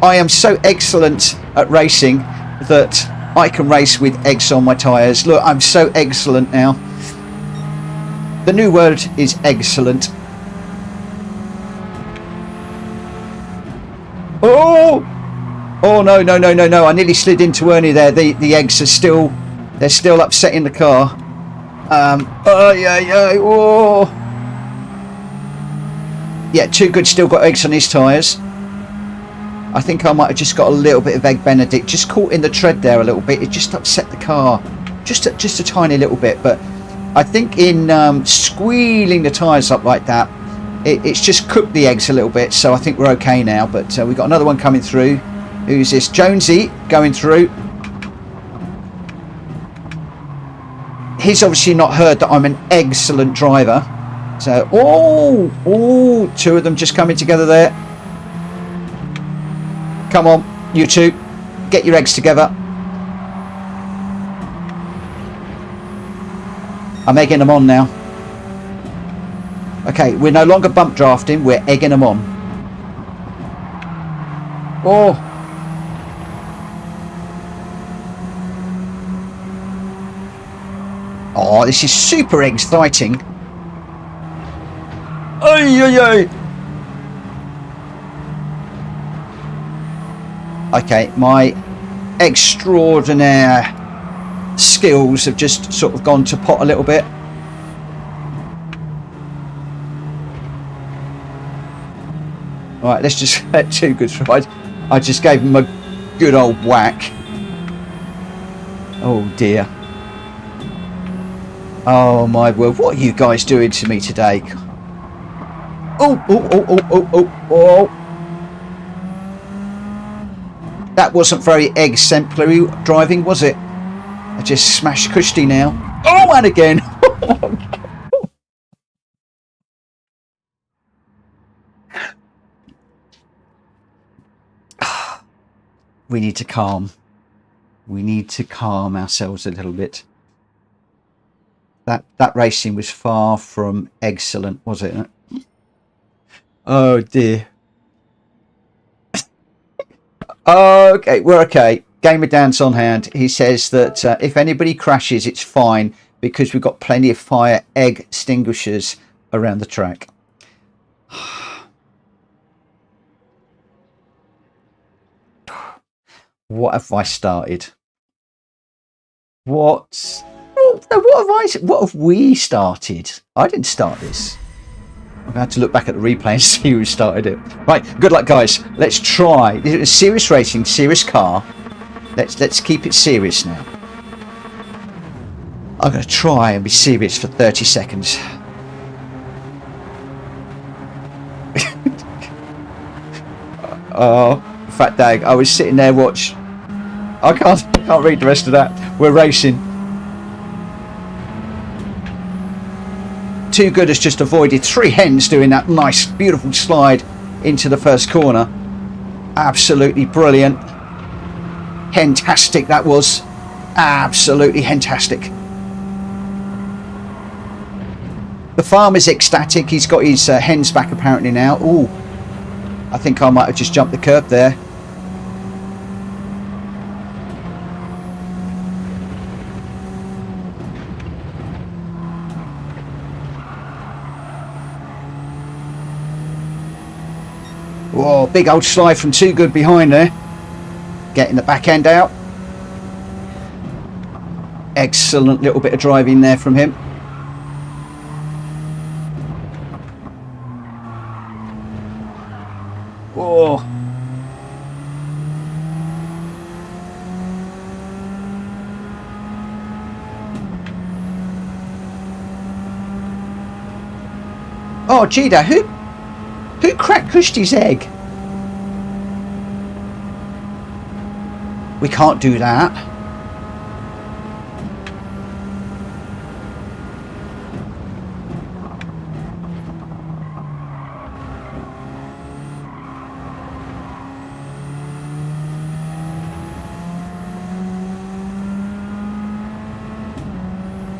A: I am so excellent at racing that I can race with eggs on my tyres. Look, I'm so excellent now. The new word is excellent. Oh! Oh no, no, no, no, no. I nearly slid into Ernie there. The eggs are still, they're still upsetting the car. Oh yeah, yeah, oh. Yeah, Too Good still got eggs on his tyres. I think I might have just got a little bit of egg Benedict, just caught in the tread there a little bit. It just upset the car, just a tiny little bit. But I think in squealing the tyres up like that, it's just cooked the eggs a little bit. So I think we're okay now. But we've got another one coming through. Who's this? Jonesy going through. He's obviously not heard that I'm an excellent driver. So, oh, 2 of them just coming together there. Come on, you 2, get your eggs together. I'm egging them on now. Okay, we're no longer bump drafting, we're egging them on. Oh. Oh, this is super exciting. Ay, ay, ay. Okay, my extraordinaire skills have just sort of gone to pot a little bit. Alright, let's just let Too Good ride. I just gave him a good old whack. Oh dear. Oh my word, what are you guys doing to me today? Oh, oh, oh, oh, oh, oh, oh. That wasn't very exemplary driving, was it? I just smashed Kushti now. Oh, and again. We need to calm. We need to calm ourselves a little bit. That racing was far from excellent, was it? Oh dear. Okay, we're okay. Game of Dance on hand. He says that if anybody crashes, it's fine because we've got plenty of fire egg extinguishers around the track. What have I started? What have we started? I didn't start this. I'm about to look back at the replay and see who started it. Right, good luck, guys. Let's try. This is serious racing, serious car. Let's keep it serious now. I'm going to try and be serious for 30 seconds. Oh, fat dag. I was sitting there watch. I can't read the rest of that. We're racing. Too Good has just avoided 3 hens doing that nice, beautiful slide into the first corner. Absolutely brilliant. Hentastic that was. Absolutely hentastic. The farmer's ecstatic. He's got his hens back apparently now. Ooh, I think I might have just jumped the curb there. Whoa, big old slide from Too Good behind there. Getting the back end out. Excellent little bit of driving there from him. Whoa. Oh, Gita, who cracked Kushti's egg? We can't do that.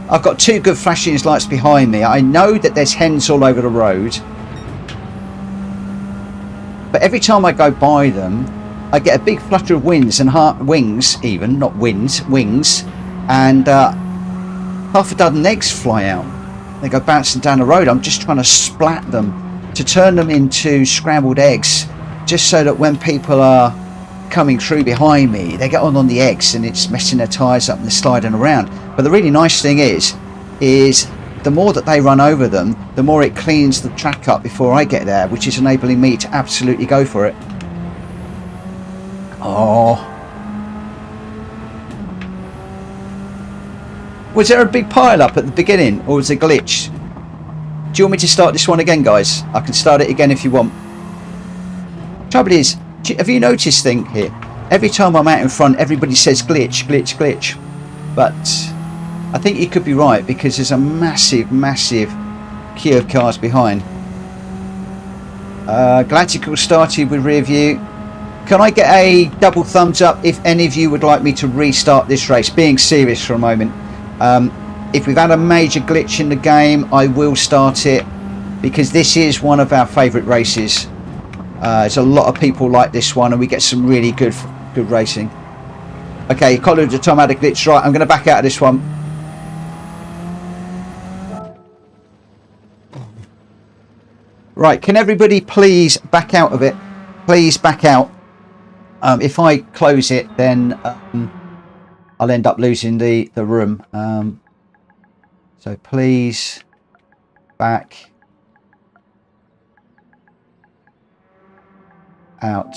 A: I've got Too Good flashing his lights behind me. I know that there's hens all over the road. But every time I go by them, I get a big flutter of wings and wings, even, not winds, wings. And half a dozen eggs fly out. They go bouncing down the road. I'm just trying to splat them to turn them into scrambled eggs. Just so that when people are coming through behind me, they get on the eggs and it's messing their tyres up and they're sliding around. But the really nice thing is the more that they run over them, the more it cleans the track up before I get there, which is enabling me to absolutely go for it. Oh. Was there a big pile up at the beginning or was it a glitch? Do you want me to start this one again, guys? I can start it again if you want. Trouble is, have you noticed thing here? Every time I'm out in front, everybody says glitch, glitch, glitch. But I think you could be right because there's a massive, massive queue of cars behind. Galactical started with rear view. Can I get a double thumbs up if any of you would like me to restart this race? Being serious for a moment. If we've had a major glitch in the game, I will start it because this is one of our favourite races. There's a lot of people like this one and we get some really good racing. Okay, College of Tom had a glitch. Right, I'm going to back out of this one. Right, can everybody please back out of it? Please back out. If I close it, then I'll end up losing the room. So please back out.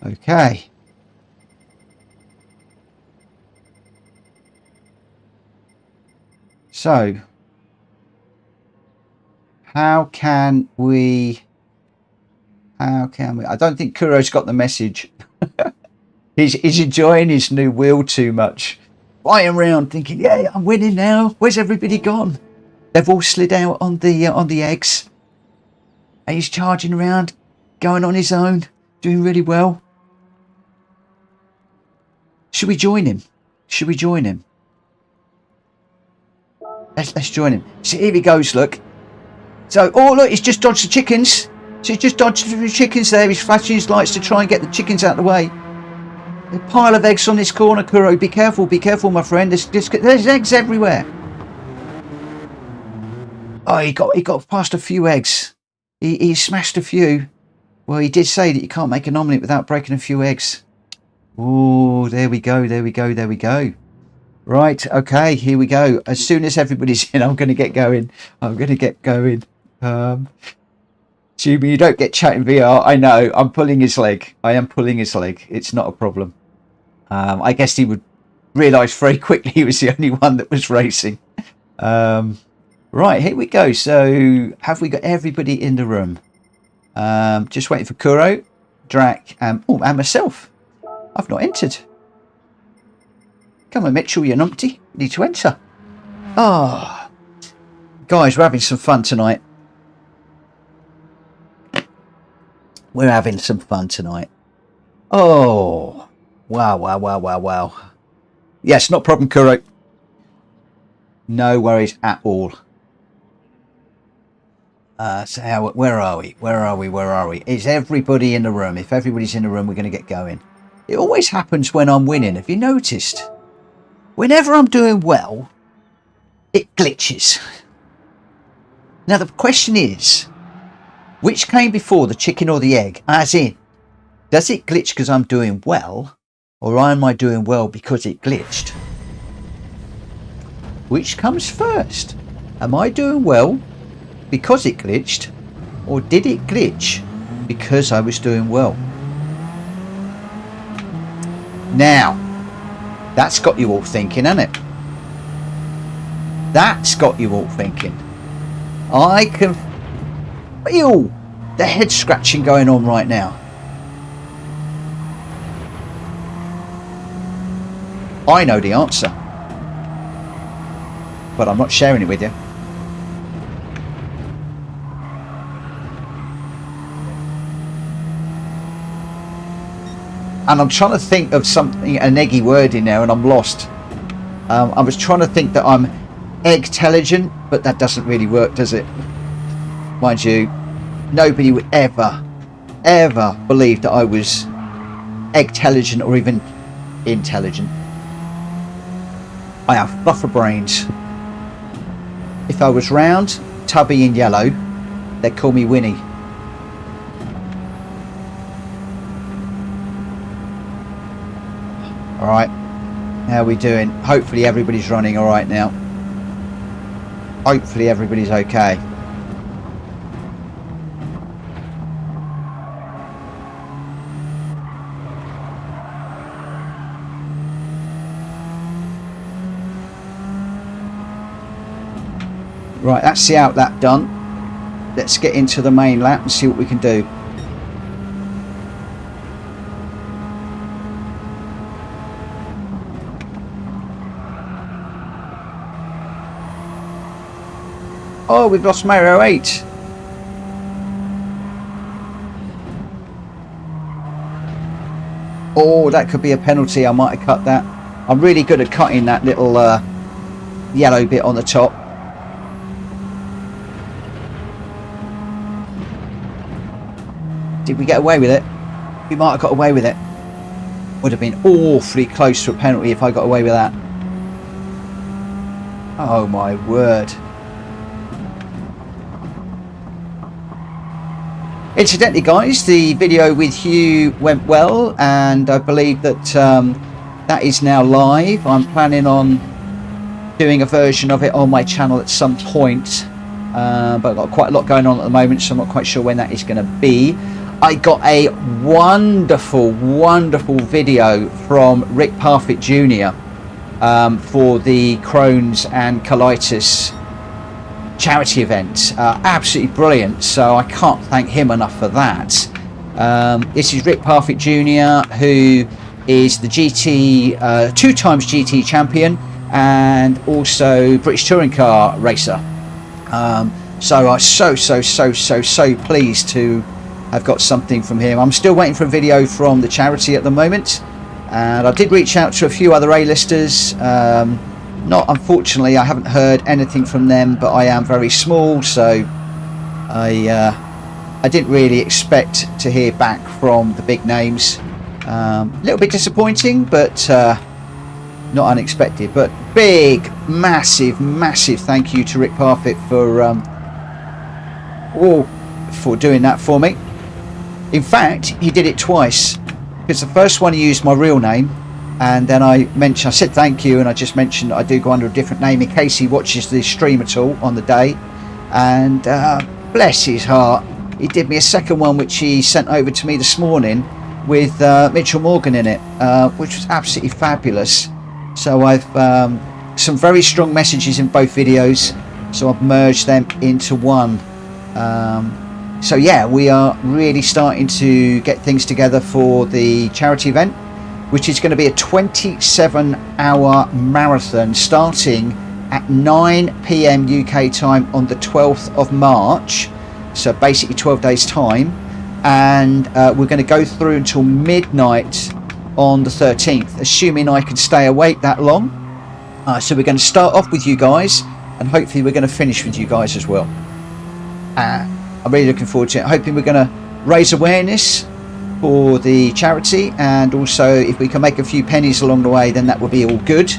A: Okay. So, how can we, I don't think Kuro's got the message. he's enjoying his new wheel too much. Flying around thinking, yeah, I'm winning now. Where's everybody gone? They've all slid out on the eggs. And he's charging around, going on his own, doing really well. Should we join him? Should we join him? Let's join him. So here he goes, look. So, oh look, he's just dodged the chickens. So he's just dodged the chickens there. He's flashing his lights to try and get the chickens out of the way. A pile of eggs on this corner, Kuro. Be careful, my friend. There's eggs everywhere. Oh, he got past a few eggs. He smashed a few. Well, he did say that you can't make an omelette without breaking a few eggs. Oh, there we go. Right, okay, here we go. As soon as everybody's in, I'm going to get going. Jimmy, you don't get chat in VR. I know. I'm pulling his leg. I am pulling his leg. It's not a problem. I guess he would realise very quickly he was the only one that was racing. Right, here we go. So, have we got everybody in the room? Just waiting for Kuro, Drac, and myself. I've not entered. Come on, Mitchell, you numpty. Need to enter. Ah, guys, we're having some fun tonight. Oh, wow. Yes, not a problem, Kuro. No worries at all. So where are we? Is everybody in the room? If everybody's in the room, we're going to get going. It always happens when I'm winning. Have you noticed? Whenever I'm doing well, it glitches. Now the question is, which came before, the chicken or the egg? As in, does it glitch because I'm doing well, or am I doing well because it glitched? Which comes first? Am I doing well because it glitched, or did it glitch because I was doing well? Now, that's got you all thinking, hasn't it? That's got you all thinking. I can feel the head scratching going on right now. I know the answer, but I'm not sharing it with you. And I'm trying to think of something, an eggy word in there, and I'm lost. I was trying to think that I'm egg-telligent, but that doesn't really work, does it? Mind you, nobody would ever believe that I was egg-telligent or even intelligent. I have fluffer brains. If I was round, tubby and yellow, they'd call me Winnie. Alright, how are we doing? Hopefully everybody's running alright now. Hopefully everybody's okay. Right, that's the out lap done. Let's get into the main lap and see what we can do. Oh, we've lost Mario 8. Oh, that could be a penalty. I might have cut that. I'm really good at cutting that little yellow bit on the top. Did we get away with it? We might have got away with it. Would have been awfully close to a penalty if I got away with that. Oh my word. Incidentally, guys, the video with Hugh went well, and I believe that that is now live. I'm planning on doing a version of it on my channel at some point, but I've got quite a lot going on at the moment, so I'm not quite sure when that is going to be. I got a wonderful video from Rick Parfitt Jr. For the Crohn's and colitis charity event. Absolutely brilliant, so I can't thank him enough for that. This is Rick Parfitt Jr., who is the GT, 2 times GT champion and also British touring car racer. So I'm so pleased to have got something from him. I'm still waiting for a video from the charity at the moment, and I did reach out to a few other A-listers. Unfortunately, I haven't heard anything from them, but I am very small, so I didn't really expect to hear back from the big names. A little bit disappointing, but not unexpected. But big, massive thank you to Rick Parfitt for doing that for me. In fact, he did it twice, because the first one he used my real name, and then I said thank you, and I just mentioned I do go under a different name in case he watches the stream at all on the day. And bless his heart, he did me a second one which he sent over to me this morning with Mitchell Morgan in it, which was absolutely fabulous. So I've some very strong messages in both videos, so I've merged them into one. So yeah, we are really starting to get things together for the charity event, which is going to be a 27-hour marathon starting at 9 PM UK time on the 12th of March, so basically 12 days time, and we're going to go through until midnight on the 13th, assuming I can stay awake that long. So we're going to start off with you guys, and hopefully we're going to finish with you guys as well. I'm really looking forward to it. Hoping we're going to raise awareness for the charity, and also if we can make a few pennies along the way, then that will be all good.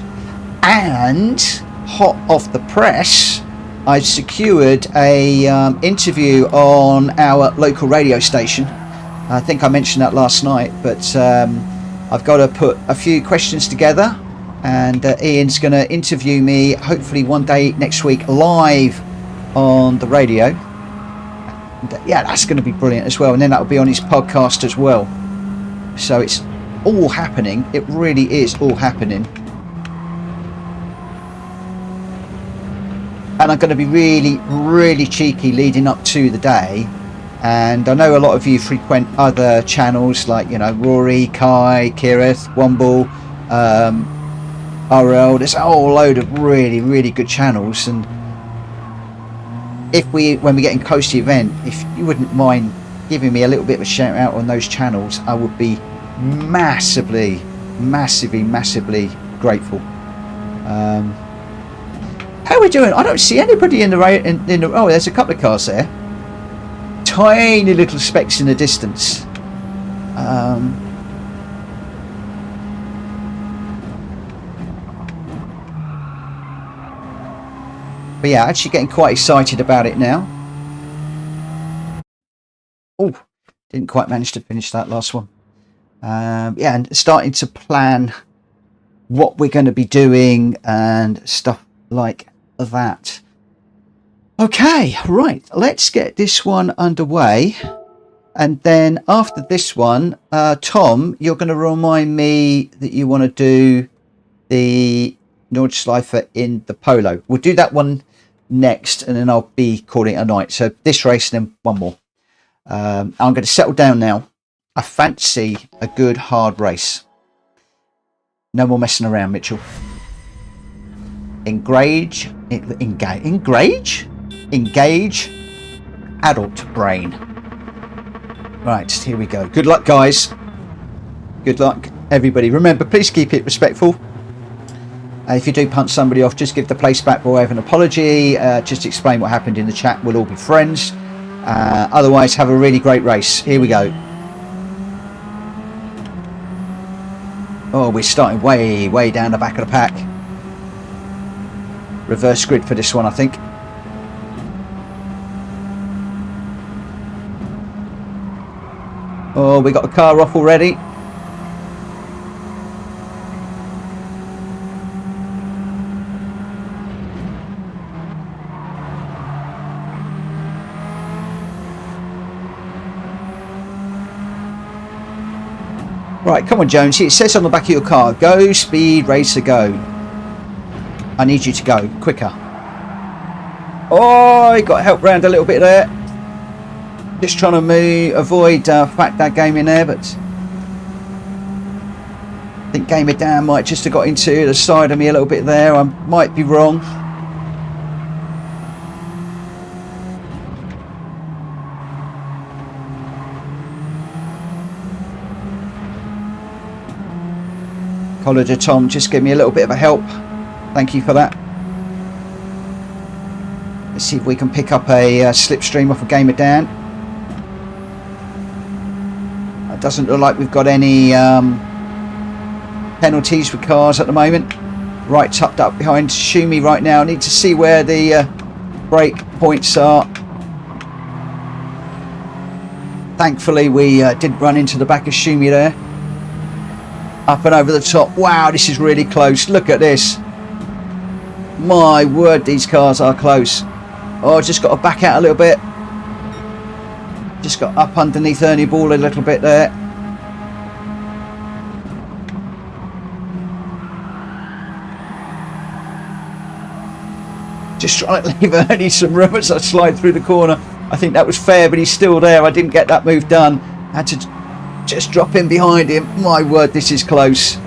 A: And hot off the press, I've secured a interview on our local radio station. I think I mentioned that last night, but I've got to put a few questions together, and Ian's going to interview me hopefully one day next week live on the radio. Yeah, that's going to be brilliant as well, and then that will be on his podcast as well. So it's all happening. It really is all happening, and I'm going to be really cheeky leading up to the day. And I know a lot of you frequent other channels like, you know, Rory, Kai, Kirith, Womble, RL. There's a whole load of really good channels, and when we're getting close to the event, if you wouldn't mind giving me a little bit of a shout out on those channels, I would be massively grateful. How are we doing? I don't see anybody in the oh, there's a couple of cars there, tiny little specks in the distance. But yeah, actually getting quite excited about it now. Oh, didn't quite manage to finish that last one. Yeah, and starting to plan what we're going to be doing and stuff like that. Okay, right, let's get this one underway. And then after this one, Tom, you're going to remind me that you want to do the Nordschleife in the Polo. We'll do that one next, and then I'll be calling it a night. So this race and then one more. I'm going to settle down now. I fancy a good hard race. No more messing around, Mitchell. Engage adult brain. Right, here we go. Good luck, guys. Good luck, everybody. Remember, please keep it respectful. If you do punch somebody off, just give the place back by way of an apology. Just explain what happened in the chat. We'll all be friends. Otherwise, have a really great race. Here we go. Oh, we're starting way down the back of the pack. Reverse grid for this one, I think. Oh, we got the car off already. Right, come on, Jonesy. It says on the back of your car, go speed racer go. I need you to go quicker. Oh, I got helped round a little bit there. Just trying to avoid fact that game in there, but I think Gamer Dan might just have got into the side of me a little bit there. I might be wrong. College of Tom, just give me a little bit of a help. Thank you for that. Let's see if we can pick up a slipstream off a Gamer Dan. I Doesn't look like we've got any penalties for cars at the moment. Right tucked up behind Shumi right now. I need to see where the brake points are. Thankfully we didn't run into the back of Shumi there. Up and over the top. Wow, this is really close. Look at this. My word, these cars are close. Oh, just got to back out a little bit. Just got up underneath Ernie Ball a little bit there. Just trying to leave Ernie some room as I slide through the corner. I think that was fair, but he's still there. I didn't get that move done. I had to just drop in behind him. My word, this is close.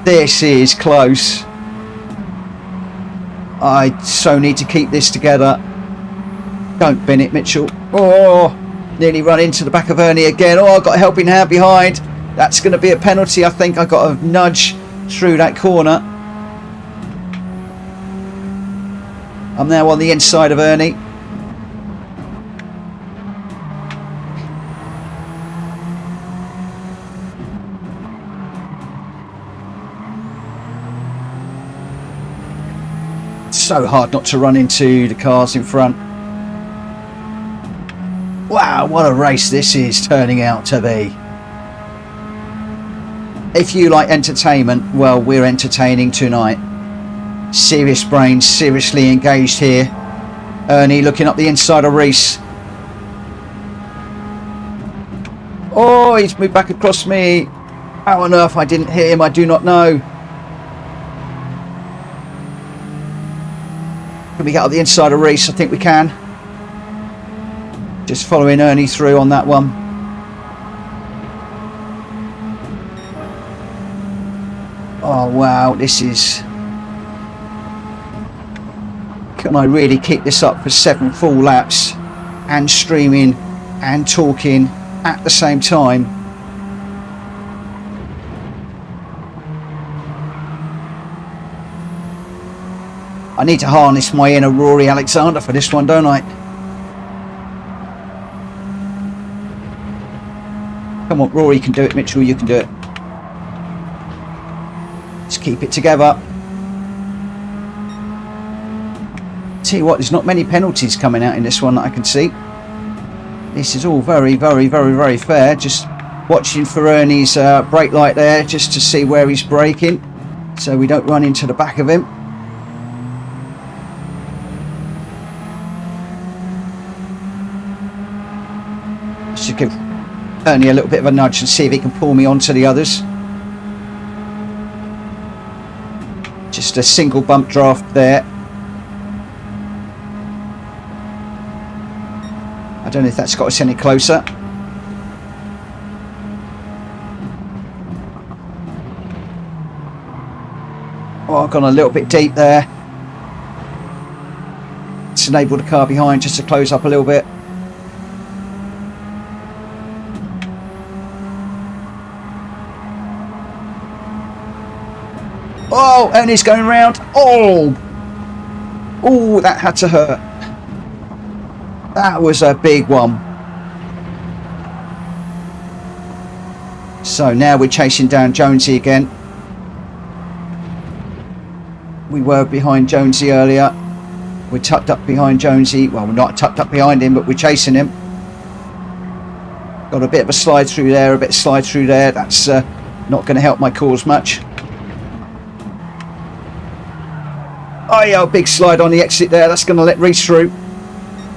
A: This is close. I so need to keep this together. Don't bin it, Mitchell. Oh, nearly run into the back of Ernie again. Oh, I've got a helping hand behind. That's going to be a penalty. I think I got a nudge through that corner. I'm now on the inside of Ernie. So hard not to run into the cars in front. Wow, what a race this is turning out to be. If you like entertainment, well, we're entertaining tonight. Serious brains, seriously engaged here. Ernie looking up the inside of Reese. Oh, he's moved back across me. How on earth I didn't hit him, I do not know. Can we get up the inside of Reese? I think we can. Just following Ernie through on that one. Oh wow, this is... Can I really keep this up for 7 full laps and streaming and talking at the same time? I need to harness my inner Rory Alexander for this one, don't I? Come on, Rory can do it. Mitchell, you can do it. Let's keep it together. Tell you what, there's not many penalties coming out in this one that I can see. This is all very, very, very, very fair. Just watching for Ernie's brake light there, just to see where he's braking, so we don't run into the back of him. Let's just give Ernie a little bit of a nudge and see if he can pull me onto the others. Just a single bump draft there. I don't know if that's got us any closer. Oh, I've gone a little bit deep there. Let's enable the car behind just to close up a little bit. Oh, Ernie's going round. Oh, oh, that had to hurt. That was a big one. So now we're chasing down Jonesy again. We were behind Jonesy earlier. We're tucked up behind Jonesy. Well, we're not tucked up behind him, but we're chasing him. Got a bit of a slide through there, a bit of slide through there. That's not going to help my cause much. Oh yeah, a big slide on the exit there. That's going to let Reese through.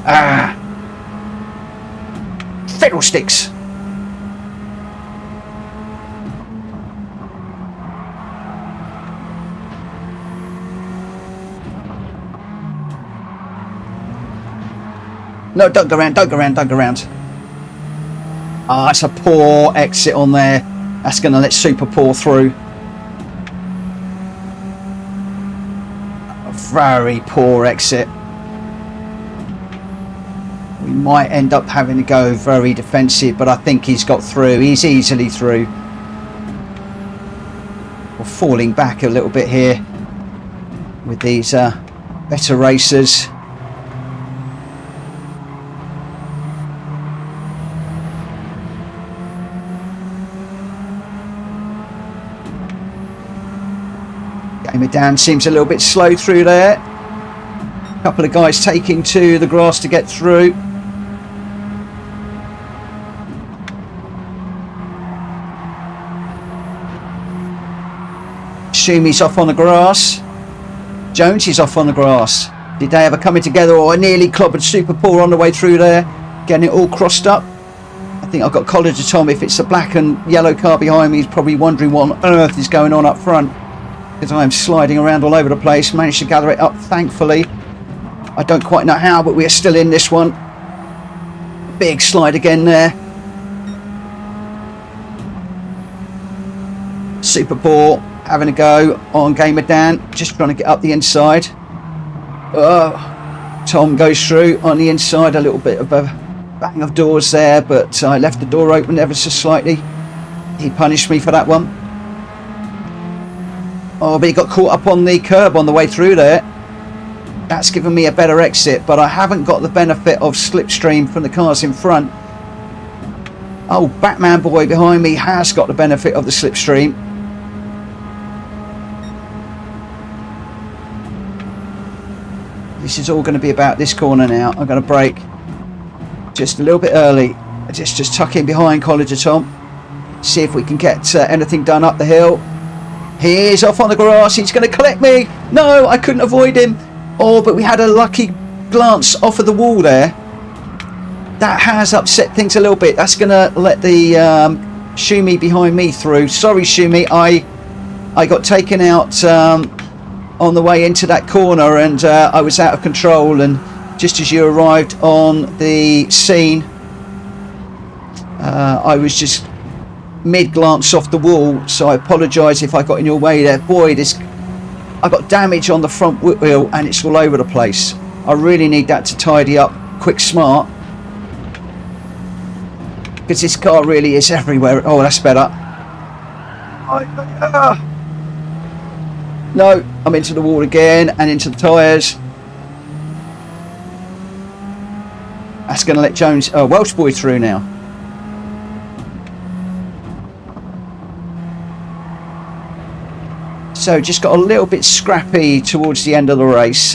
A: Ah, fiddlesticks. No, don't go around, don't go around, don't go around. Ah, it's a poor exit on there. That's going to let Super pour through. A very poor exit. We might end up having to go very defensive, but I think he's got through. He's easily through. We're falling back a little bit here with these better racers. Gamer Dan seems a little bit slow through there. A couple of guys taking to the grass to get through. Shumi's off on the grass. Jones is off on the grass. Did they ever coming together? Oh, I nearly clobbered Super Paul on the way through there, getting it all crossed up. I think I've got College to Tom. If it's a black and yellow car behind me, he's probably wondering what on earth is going on up front, because I am sliding around all over the place. Managed to gather it up, thankfully. I don't quite know how, but we are still in this one. Big slide again there. Super Paul having a go on Gamer Dan, just trying to get up the inside. Tom goes through on the inside, a little bit of a bang of doors there, but I left the door open ever so slightly. He punished me for that one. Oh, but he got caught up on the curb on the way through there. That's given me a better exit, but I haven't got the benefit of slipstream from the cars in front. Oh, Batman boy behind me has got the benefit of the slipstream. This is all going to be about this corner now. I'm going to brake just a little bit early. Just tuck in behind College of Tom. See if we can get anything done up the hill. He is off on the grass. He's going to collect me. No, I couldn't avoid him. Oh, but we had a lucky glance off of the wall there. That has upset things a little bit. That's going to let the Shumi behind me through. Sorry, Shumi. I got taken out on the way into that corner, and I was out of control, and just as you arrived on the scene, I was just mid-glance off the wall, so I apologise if I got in your way there. Boy, I got damage on the front wheel and it's all over the place. I really need that to tidy up quick smart, because this car really is everywhere. Oh, that's better. No, I'm into the wall again and into the tyres. That's going to let Jones, Welsh boy through now. So just got a little bit scrappy towards the end of the race.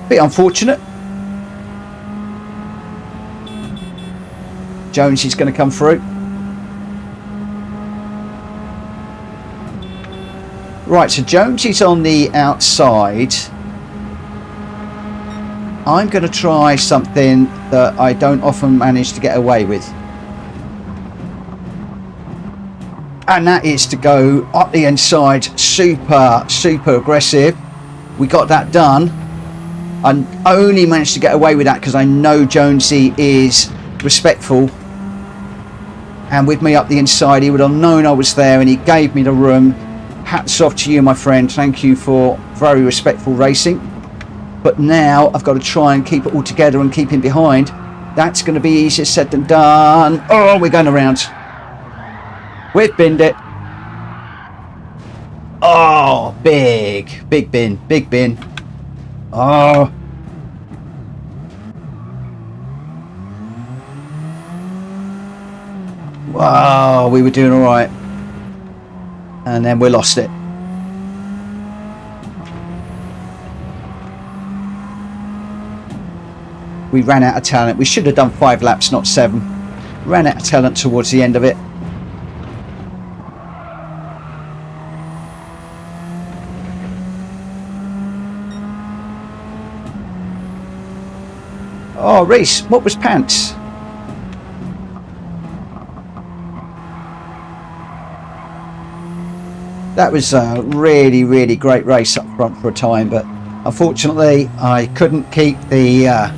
A: Bit unfortunate. Jones is going to come through. Right, so Jones is on the outside. I'm going to try something that I don't often manage to get away with. And that is to go up the inside, super aggressive. We got that done. I only managed to get away with that because I know Jonesy is respectful. And with me up the inside, he would have known I was there, and he gave me the room. Hats off to you, my friend. Thank you for very respectful racing. But now I've got to try and keep it all together and keep him behind. That's going to be easier said than done. Oh, we're going around. We've binned it. Oh, big bin. Oh. Wow, we were doing all right. And then we lost it. We ran out of talent. We should have done 5 laps, not 7. Ran out of talent towards the end of it. Oh, Reese, what was pants? That was a really great race up front for a time, but unfortunately I couldn't keep the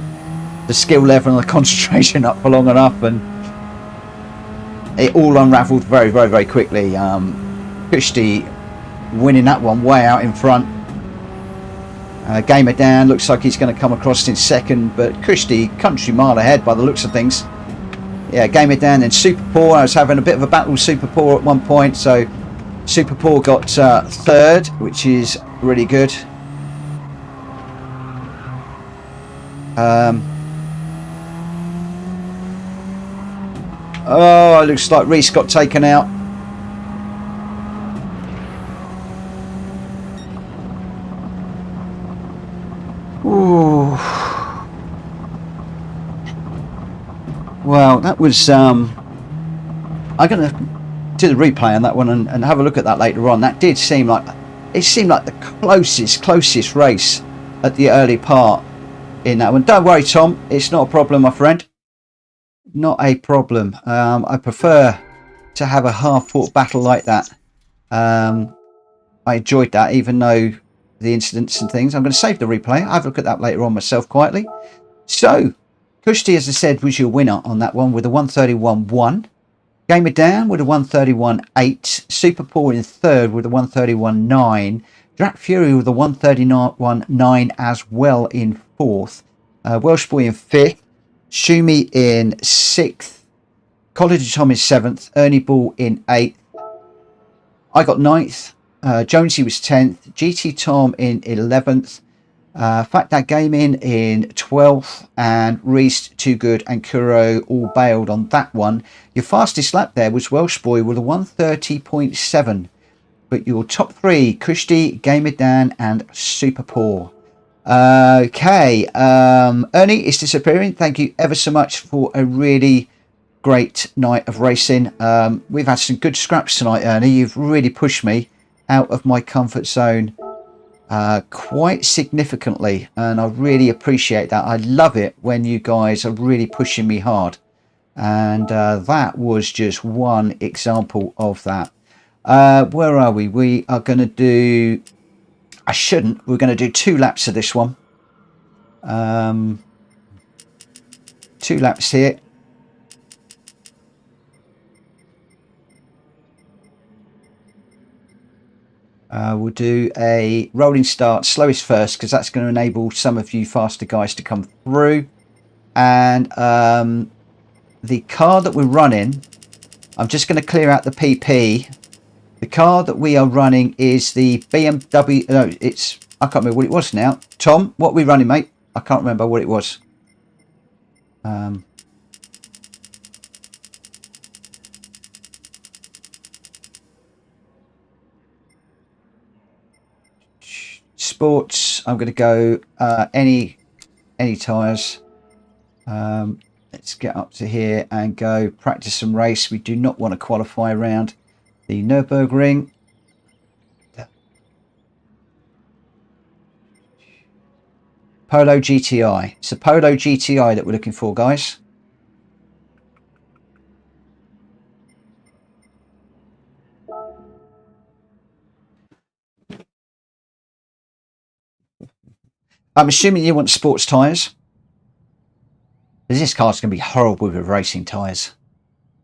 A: skill level and the concentration up for long enough, and it all unravelled very quickly. Kushti winning that one way out in front. Gamer Dan looks like he's going to come across in second, but Kushti country mile ahead by the looks of things. Yeah, Gamer Dan and Super Paul. I was having a bit of a battle with Super Paul at one point, so Super Paul got third, which is really good. Oh, it looks like Reese got taken out. Ooh. Well, that was I'm gonna do the replay on that one and have a look at that later on. That did seem like the closest race at the early part in that one. Don't worry, Tom, it's not a problem, my friend. Not a problem. I prefer to have a half-fought battle like that. I enjoyed that, even though the incidents and things. I'm going to save the replay. I'll have a look at that later on myself quietly. So, Kushti, as I said, was your winner on that one with a 131.1. Gamer Down with a 131.8. Super Paul in third with a 131.9. Drat Fury with a 139.9 as well in fourth. Welsh Boy in fifth. Shumi in sixth. College Tom in seventh. Ernie Ball in eighth. I got ninth. Jonesy was 10th. GT Tom in 11th. Fact That Gaming in 12th. And Reese, Too Good and Kuro all bailed on that one. Your fastest lap there was Welsh Boy with a 130.7. But your top three, Kushti, Gamer Dan and Super Poor. Okay, Ernie is disappearing. Thank you ever so much for a really great night of racing. We've had some good scraps tonight, Ernie. You've really pushed me out of my comfort zone quite significantly, and I really appreciate that. I love it when you guys are really pushing me hard, and that was just one example of that. Where are we? We are going to do... we're going to do 2 laps of this one. 2 laps here. We'll do a rolling start, slowest first, because that's going to enable some of you faster guys to come through. And the car that we're running, I'm just going to clear out the PP. The car that we are running is the BMW. No, I can't remember what it was now. Tom, what are we running, mate? I can't remember what it was. Sports, I'm going to go any tyres. Let's get up to here and go practice and race. We do not want to qualify around the Nürburgring. Polo GTI. It's a Polo GTI that we're looking for, guys. I'm assuming you want sports tyres. This car's going to be horrible with racing tyres.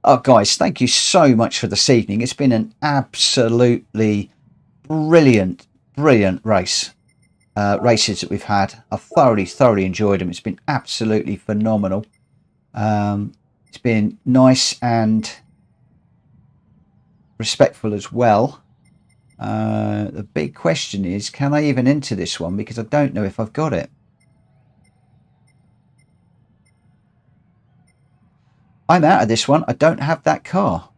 A: Oh, guys, thank you so much for this evening. It's been an absolutely brilliant race. Races that we've had. I've thoroughly enjoyed them. It's been absolutely phenomenal. It's been nice and respectful as well. The big question is, can I even enter this one? Because I don't know if I've got it. I'm out of this one. I don't have that car.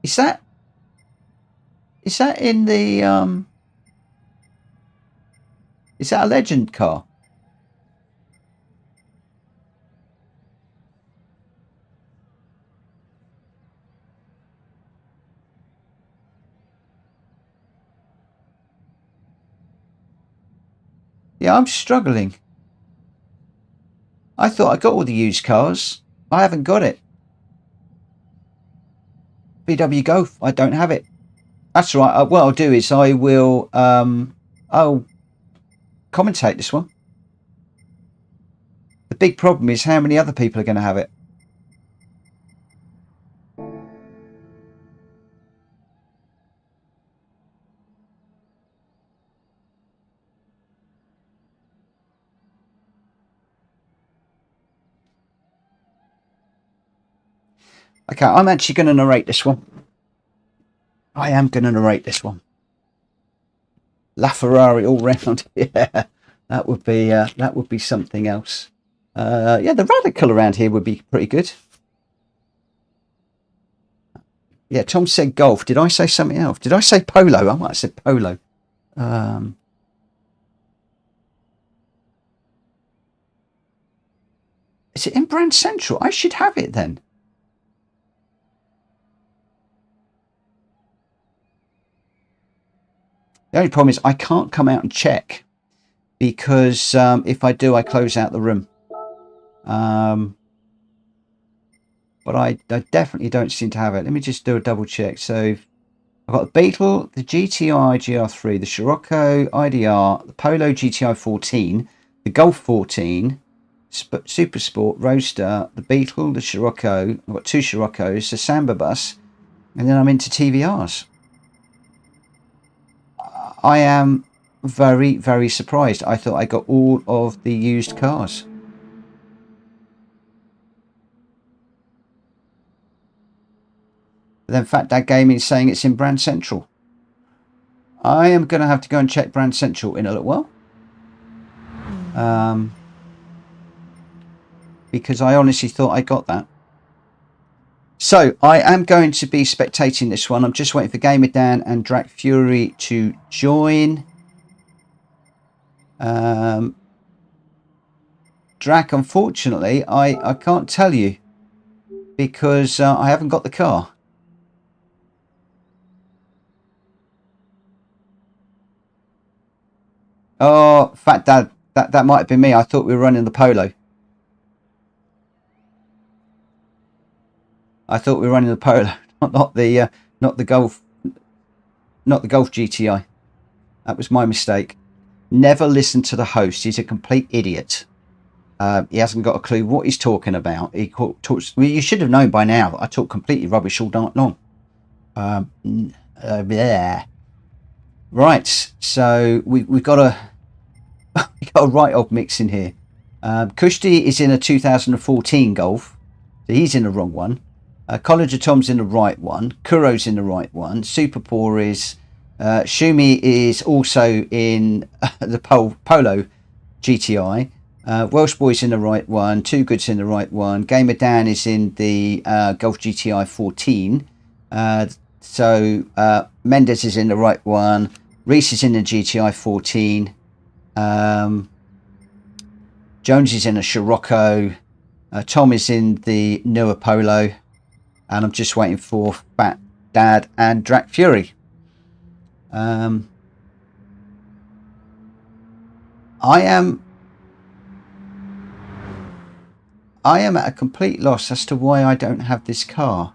A: Is that in the is that a legend car? Yeah, I'm struggling. I thought I got all the used cars. I haven't got it. VW Golf, I don't have it. That's right. What I'll do is I will I'll commentate this one. The big problem is how many other people are going to have it. Okay, I'm actually going to narrate this one. I am going to narrate this one. La Ferrari all round. Yeah, that would be something else. Yeah, the Radical around here would be pretty good. Yeah, Tom said golf. Did I say something else? Did I say polo? I might have said polo. Is it in Brand Central? I should have it then. The only problem is I can't come out and check because if I do, I close out the room. But I definitely don't seem to have it. Let me just do a double check. So I've got the Beetle, the GTI GR3, the Scirocco IDR, the Polo GTI 14, the Golf 14, Super Sport, Roadster, the Beetle, the Scirocco. I've got 2 Sciroccos, the Samba Bus, and then I'm into TVRs. I am very, very surprised. I thought I got all of the used cars. But then Fat Dad Gaming is saying it's in Brand Central. I am going to have to go and check Brand Central in a little while. Because I honestly thought I got that. So I am going to be spectating this one. I'm just waiting for Gamer Dan and Drac Fury to join. Drac, unfortunately, I can't tell you because I haven't got the car. Oh, Fat Dad, that might have been me. I thought we were running the Polo. I thought we were running the Polo, not the Golf, not the Golf GTI. That was my mistake. Never listen to the host. He's a complete idiot. He hasn't got a clue what he's talking about. He talks. Well, you should have known by now that I talk completely rubbish all night long. Yeah. Right. So we've got a right-off mix in here. Kushti is in a 2014 Golf. So he's in the wrong one. College of Tom's in the right one. Kuro's in the right one. Super Poor is. Shumi is also in the Polo GTI. Welsh Boy's in the right one. Too Good's in the right one. Gamer Dan is in the Golf GTI 14. So Mendes is in the right one. Reese is in the GTI 14. Jones is in a Scirocco. Tom is in the newer Polo. And I'm just waiting for Fat Dad and Drac Fury. I am at a complete loss as to why I don't have this car.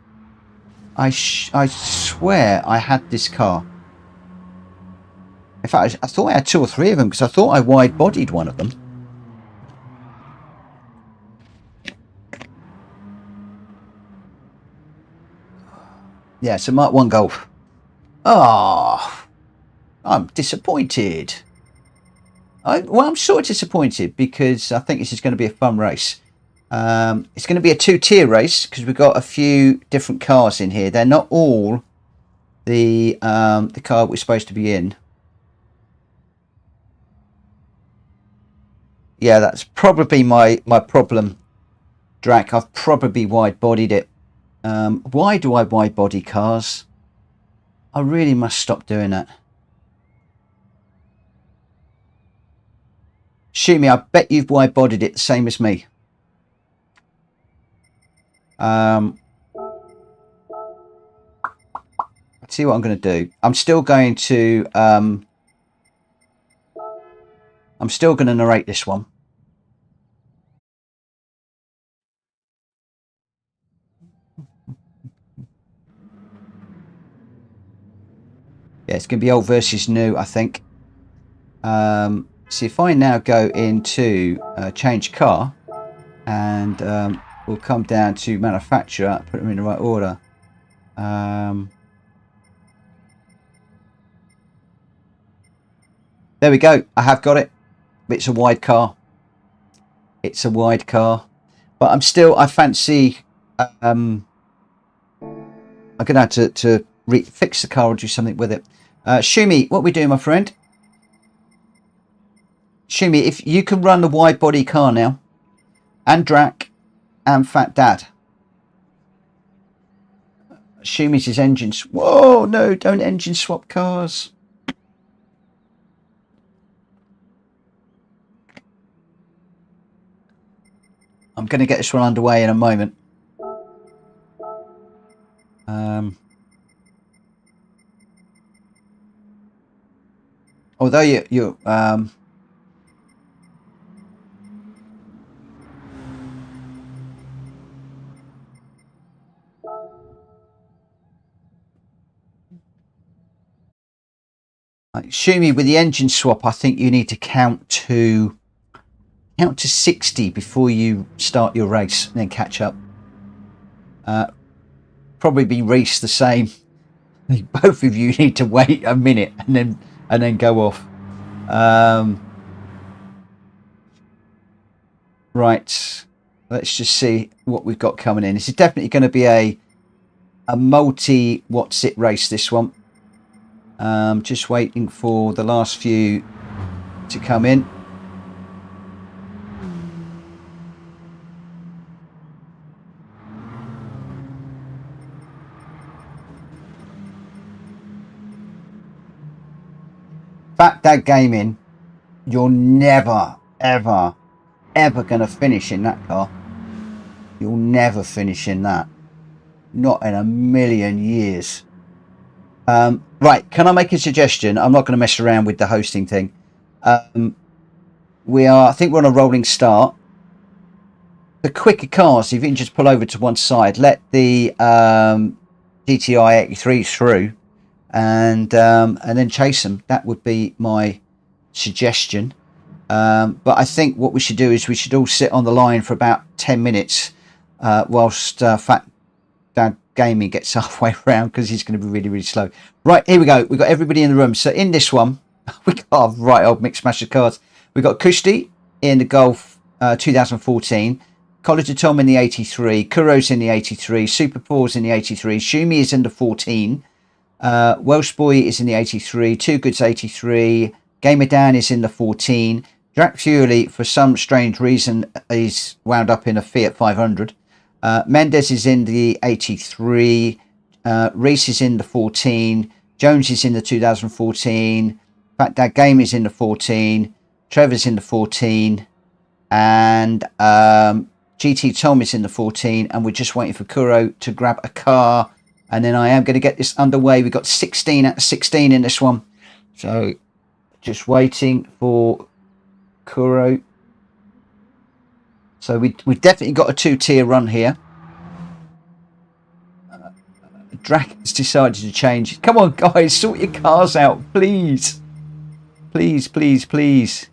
A: I swear I had this car. In fact, I thought I had 2 or 3 of them because I thought I wide-bodied one of them. Yeah, it's a Mark 1 Golf. Oh, I'm disappointed. Well, I'm sort of disappointed because I think this is going to be a fun race. It's going to be a 2-tier race because we've got a few different cars in here. They're not all the car we're supposed to be in. Yeah, that's probably my problem, Drac. I've probably wide-bodied it. Why do I wide-body cars? I really must stop doing that. Shumi, I bet you've wide-bodied it the same as me. Let's see what I'm going to do. I'm still going to narrate this one. Yeah, it's going to be old versus new, I think. So if I now go into change car and we'll come down to manufacturer, put them in the right order. There we go. I have got it. It's a wide car. It's a wide car. But I fancy I'm going to have to fix the car or do something with it. Shumi, what are we doing, my friend? Shumi, if you can run the wide body car now, and Drac and Fat Dad. Assume it's his engines. Whoa, no, don't engine swap cars. I'm going to get this one underway in a moment. Although you Shumi, with the engine swap, I think you need to count to 60 before you start your race and then catch up. Probably be race the same. Both of you need to wait a minute and then go off. Right, let's just see what we've got coming in. This is definitely going to be a multi what's it race, this one. Just waiting for the last few to come in. Fat Dad Gaming, you're never, ever, ever going to finish in that car. You'll never finish in that. Not in a million years. Right, can I make a suggestion? I'm not going to mess around with the hosting thing. I think we're on a rolling start. The quicker cars, if you can just pull over to one side, let the GTI 83 through, and then chase them. That would be my suggestion. But I think what we should do is we should all sit on the line for about 10 minutes whilst Fat Dad Gaming gets halfway around, because he's going to be really, really slow. Right, here we go. We've got everybody in the room. So in this one, we got a right old mixed mash of cars. We've got Kushti in the Golf 2014, College of Tom in the 83, Kuro's in the 83, Super 4's in the 83, Shumi is in the 14, Welsh Boy is in the 83, Two Goods 83, Gamer Dan is in the 14, Drac Fury, for some strange reason, is wound up in a Fiat 500. Mendes is in the 83, Reese is in the 14, Jones is in the 2014, Fat Dad Game is in the 14, Trevor's in the 14, and GT Tom is in the 14, and we're just waiting for Kuro to grab a car, and then I am going to get this underway. We've got 16 out of 16 in this one, so just waiting for Kuro. So we've definitely got a two-tier run here. Drac has decided to change. Come on, guys, sort your cars out, please. Please, please, please.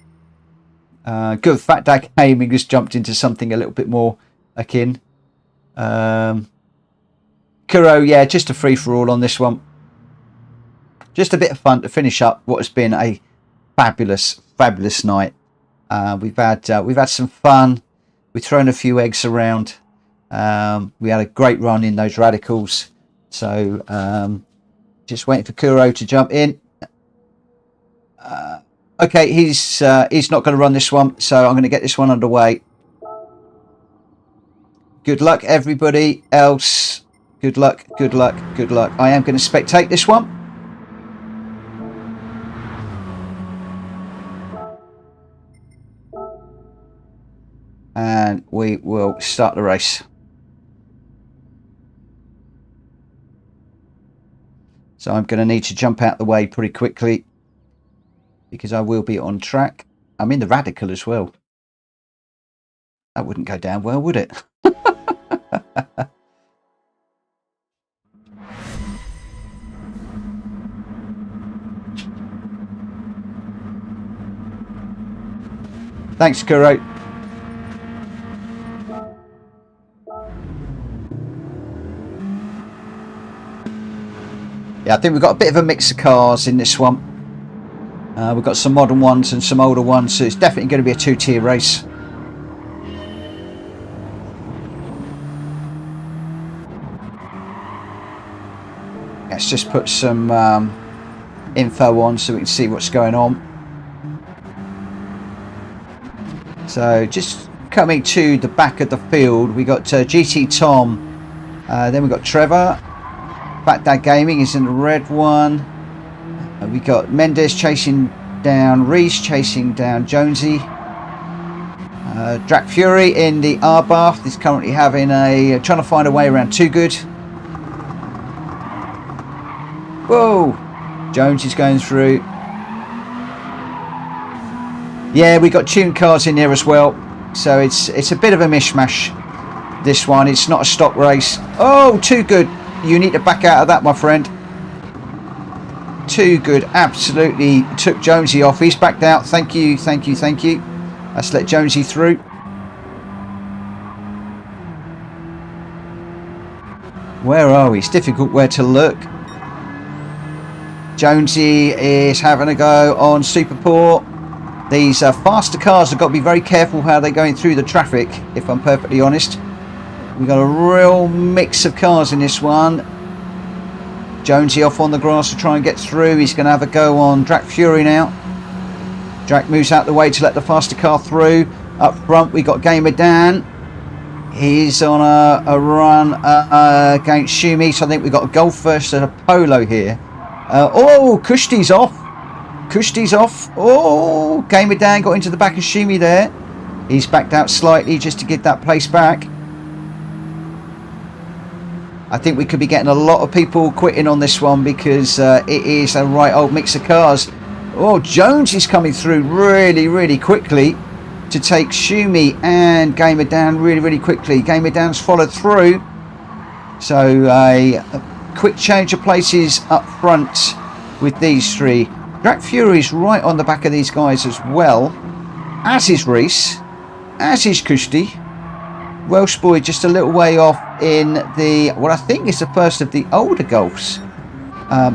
A: Good. Fat Dad Gaming just jumped into something a little bit more akin. Kuro, yeah, just a free-for-all on this one. Just a bit of fun to finish up what has been a fabulous, fabulous night. We've had some fun. We've thrown a few eggs around. We had a great run in those radicals. So just waiting for Kuro to jump in. Okay, he's not going to run this one, so I'm going to get this one underway. Good luck, everybody else. Good luck, good luck, good luck. I am going to spectate this one. And we will start the race. So I'm going to need to jump out the way pretty quickly, because I will be on track. I'm in the radical as well. That wouldn't go down well, would it? Thanks, Kuro. Yeah, I think we've got a bit of a mix of cars in this one. We've got some modern ones and some older ones, so it's definitely going to be a two-tier race. Let's just put some info on so we can see what's going on. So just coming to the back of the field. We got GT Tom, then we got Trevor. Fat Dad Gaming is in the red one. We got Mendes chasing down Reese, chasing down Jonesy. Drac Fury in the R Bath is currently having a trying to find a way around Too Good. Whoa, Jones is going through. Yeah, we got tuned cars in there as well, so it's a bit of a mishmash. This one, it's not a stock race. Oh, Too Good, you need to back out of that, my friend. Too Good absolutely took Jonesy off. He's backed out. Thank you, thank you, thank you. Let's let Jonesy through. Where are we? It's difficult where to look. Jonesy is having a go on Super Poor. These faster cars have got to be very careful how they're going through the traffic, if I'm perfectly honest. We've got a real mix of cars in this one. Jonesy off on the grass to try and get through. He's going to have a go on Drac Fury now. Drac moves out the way to let the faster car through. Up front we got Gamer Dan. He's on a run against Shumi, so I think we've got a Golf versus a Polo here. Oh, Kushti's off. Kushti's off. Oh, Gamer Dan got into the back of Shumi there. He's backed out slightly just to get that place back. I think we could be getting a lot of people quitting on this one because it is a right old mix of cars. Oh, Jones is coming through really quickly to take Shumi and Gamer Dan really quickly. Gamer Dan's followed through. So a quick change of places up front with these three. Drac Fury's right on the back of these guys as well, as is Reese, as is Kushti. Welsh Boy just a little way off in the, what I think is the first of the older Golfs.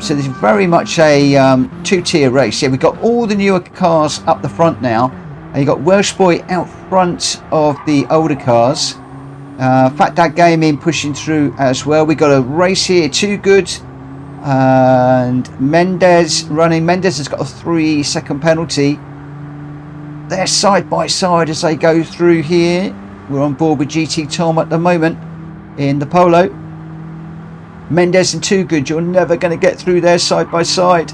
A: So this is very much a two-tier race. Yeah, we've got all the newer cars up the front now. And you've got Welsh Boy out front of the older cars. Fat Dad Gaming pushing through as well. We've got a race here, Too Good. And Mendes running. Mendes has got a 3-second penalty. They're side by side as they go through here. We're on board with GT Tom at the moment in the Polo. Mendes and Too Good, you're never going to get through there side by side.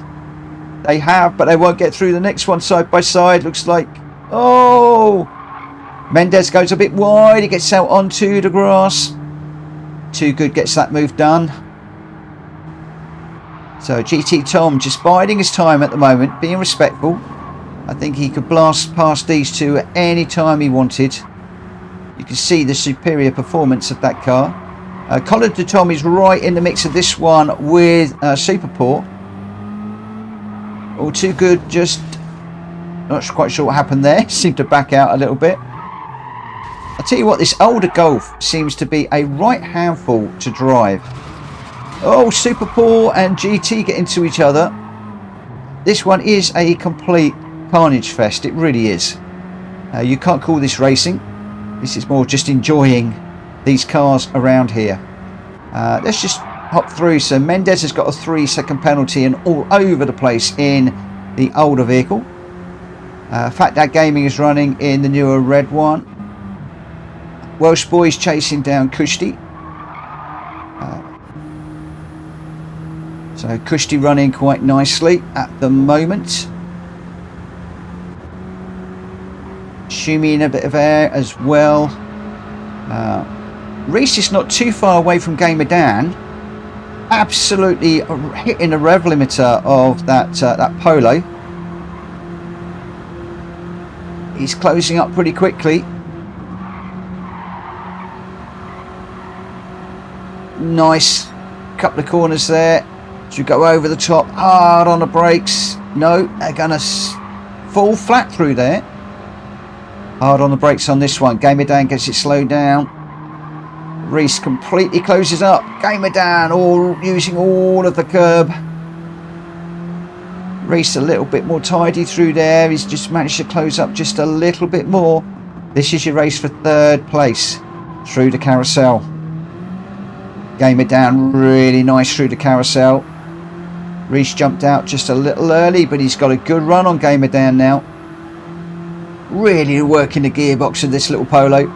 A: They have, but they won't get through the next one side by side. Looks like, oh, Mendes goes a bit wide. He gets out onto the grass. Too Good gets that move done. So GT Tom just biding his time at the moment, being respectful. I think he could blast past these two at any time he wanted. You can see the superior performance of that car. Colin de Tom is right in the mix of this one with Super Poor. All Too Good, just not quite sure what happened there. Seemed to back out a little bit. I'll tell you what, this older Golf seems to be a right handful to drive. Oh, Super Poor and GT get into each other. This one is a complete carnage fest. It really is. You can't call this racing. This is more just enjoying these cars around here. Let's just hop through. So Mendes has got a 3-second penalty and all over the place in the older vehicle. Fat Dad Gaming is running in the newer red one. Welsh Boys chasing down Kushti. So Kushti running quite nicely at the moment. Shumi in a bit of air as well. Reese is not too far away from Gamer Dan. Absolutely hitting the rev limiter of that Polo. He's closing up pretty quickly. Nice couple of corners there. Should go over the top, hard on the brakes. No, they're gonna fall flat through there. Hard on the brakes on this one. Gamer Dan gets it slowed down. Reese completely closes up. Gamer Dan using all of the curb. Reese a little bit more tidy through there. He's just managed to close up just a little bit more. This is your race for third place through the carousel. Gamer Dan really nice through the carousel. Reese jumped out just a little early, but he's got a good run on Gamer Dan now. Really working the gearbox of this little Polo.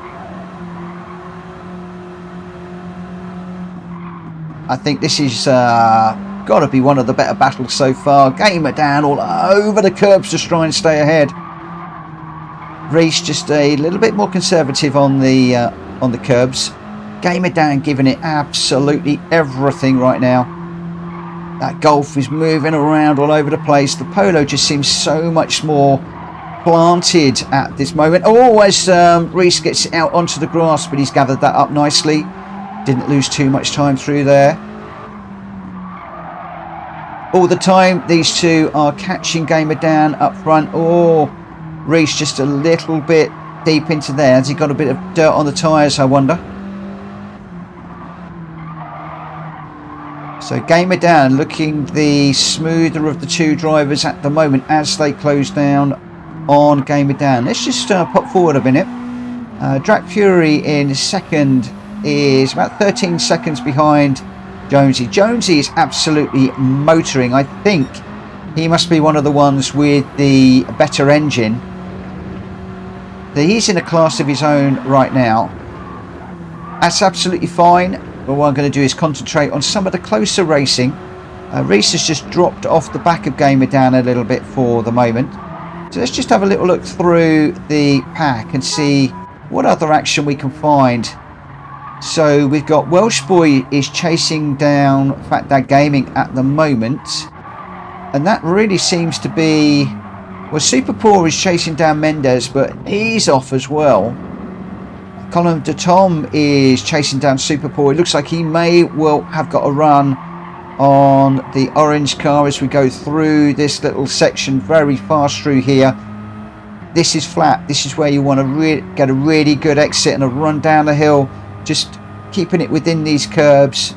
A: I think this is got to be one of the better battles so far. Gamer down all over the curbs to try and stay ahead. Reese just a little bit more conservative on the curbs. Gamer down giving it absolutely everything right now. That Golf is moving around all over the place. The Polo just seems so much more planted at this moment. Oh, as Reese gets out onto the grass, but he's gathered that up nicely. Didn't lose too much time through there. All the time, these two are catching Gamer down up front. Oh, Reese just a little bit deep into there. Has he got a bit of dirt on the tyres, I wonder? So Gamer down looking the smoother of the two drivers at the moment as they close down on Gamer down. Let's just pop forward a minute. Drac Fury in second is about 13 seconds behind Jonesy. Jonesy is absolutely motoring. I think he must be one of the ones with the better engine. He's in a class of his own right now. That's absolutely fine. But what I'm going to do is concentrate on some of the closer racing. Reese has just dropped off the back of Gamer down a little bit for the moment. So let's just have a little look through the pack and see what other action we can find. So we've got Welsh Boy is chasing down Fat Dad Gaming at the moment. And that really seems to be... Well, Super Poor is chasing down Mendez, but he's off as well. Colin de Tom is chasing down Super Poor. It looks like he may well have got a run on the orange car as we go through this little section very fast through here. This is flat. This is where you want to get a really good exit and a run down the hill. Just keeping it within these curbs.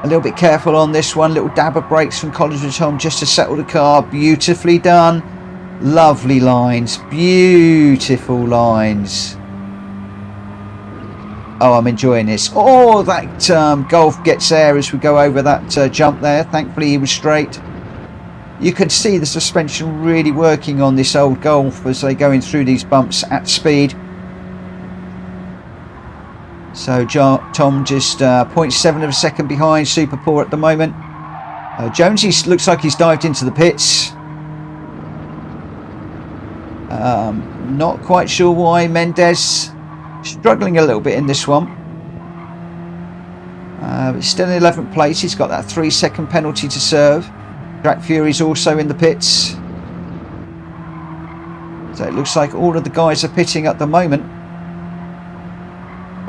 A: A little bit careful on this one. Little dab of brakes from Colin de Tom just to settle the car. Beautifully done. Lovely lines. Beautiful lines. Oh, I'm enjoying this. Oh, that Golf gets there as we go over that jump there. Thankfully, he was straight. You can see the suspension really working on this old Golf as they go in through these bumps at speed. So Tom just 0.7 of a second behind Super Poor at the moment. Jonesy looks like he's dived into the pits. Not quite sure why. Mendez struggling a little bit in this one. But still in 11th place. He's got that 3-second penalty to serve. Drac Fury's also in the pits. So it looks like all of the guys are pitting at the moment.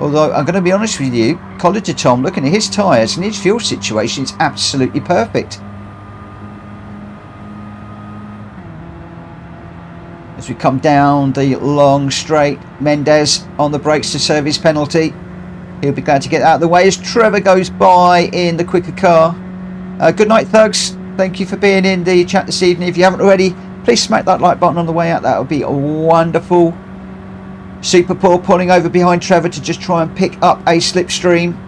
A: Although I'm going to be honest with you, Colin de Tom, looking at his tyres and his fuel situation, is absolutely perfect. As we come down the long straight, Mendez on the brakes to serve his penalty. He'll be glad to get out of the way as Trevor goes by in the quicker car. Good night, thugs. Thank you for being in the chat this evening. If you haven't already, please smack that like button on the way out. That would be wonderful. Super Poor pulling over behind Trevor to just try and pick up a slipstream.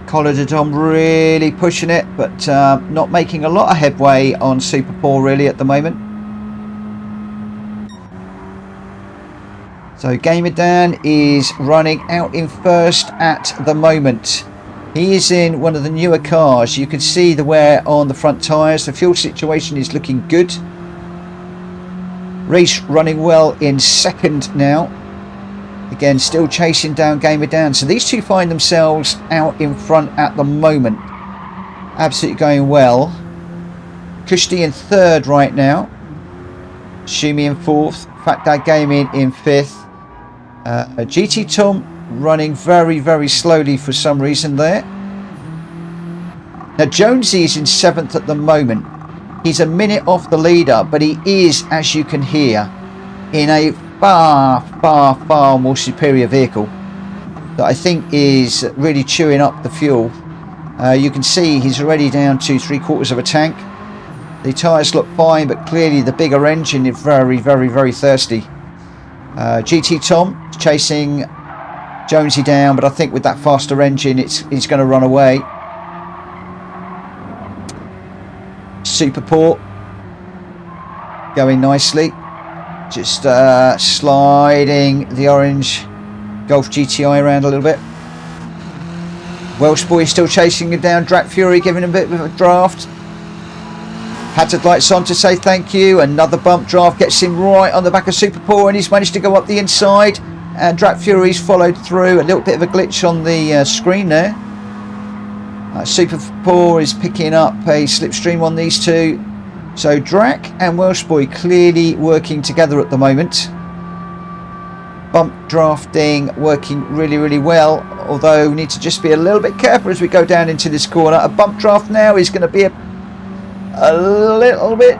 A: Colin de Tom really pushing it, but not making a lot of headway on Super Poor really at the moment. So Gamer Dan is running out in first at the moment. He is in one of the newer cars. You can see the wear on the front tyres. The fuel situation is looking good. Reese running well in second now. Again, still chasing down Gamer Dan. So these two find themselves out in front at the moment. Absolutely going well. Kushti in third right now. Shumi in fourth. Fat Dad Gaming in fifth. GT Tom running very, very slowly for some reason there. Now Jonesy is in seventh at the moment. He's a minute off the leader, but he is, as you can hear, in a far, far, far more superior vehicle that I think is really chewing up the fuel. You can see he's already down to 3/4 of a tank. The tyres look fine, but clearly the bigger engine is very, very, very thirsty. GT Tom chasing Jonesy down, but I think with that faster engine, it's going to run away. Super Poor going nicely. Just sliding the orange Golf GTI around a little bit. Welsh boy still chasing him down. Drac Fury giving him a bit of a draft. Hazard lights on to say thank you. Another bump draft gets him right on the back of Super Paul, and he's managed to go up the inside. And Drac Fury's followed through. A little bit of a glitch on the screen there. Super Paul is picking up a slipstream on these two. So Drac and Welsh boy clearly working together at the moment. Bump drafting working really, really well, although we need to just be a little bit careful as we go down into this corner. A bump draft now is going to be a little bit,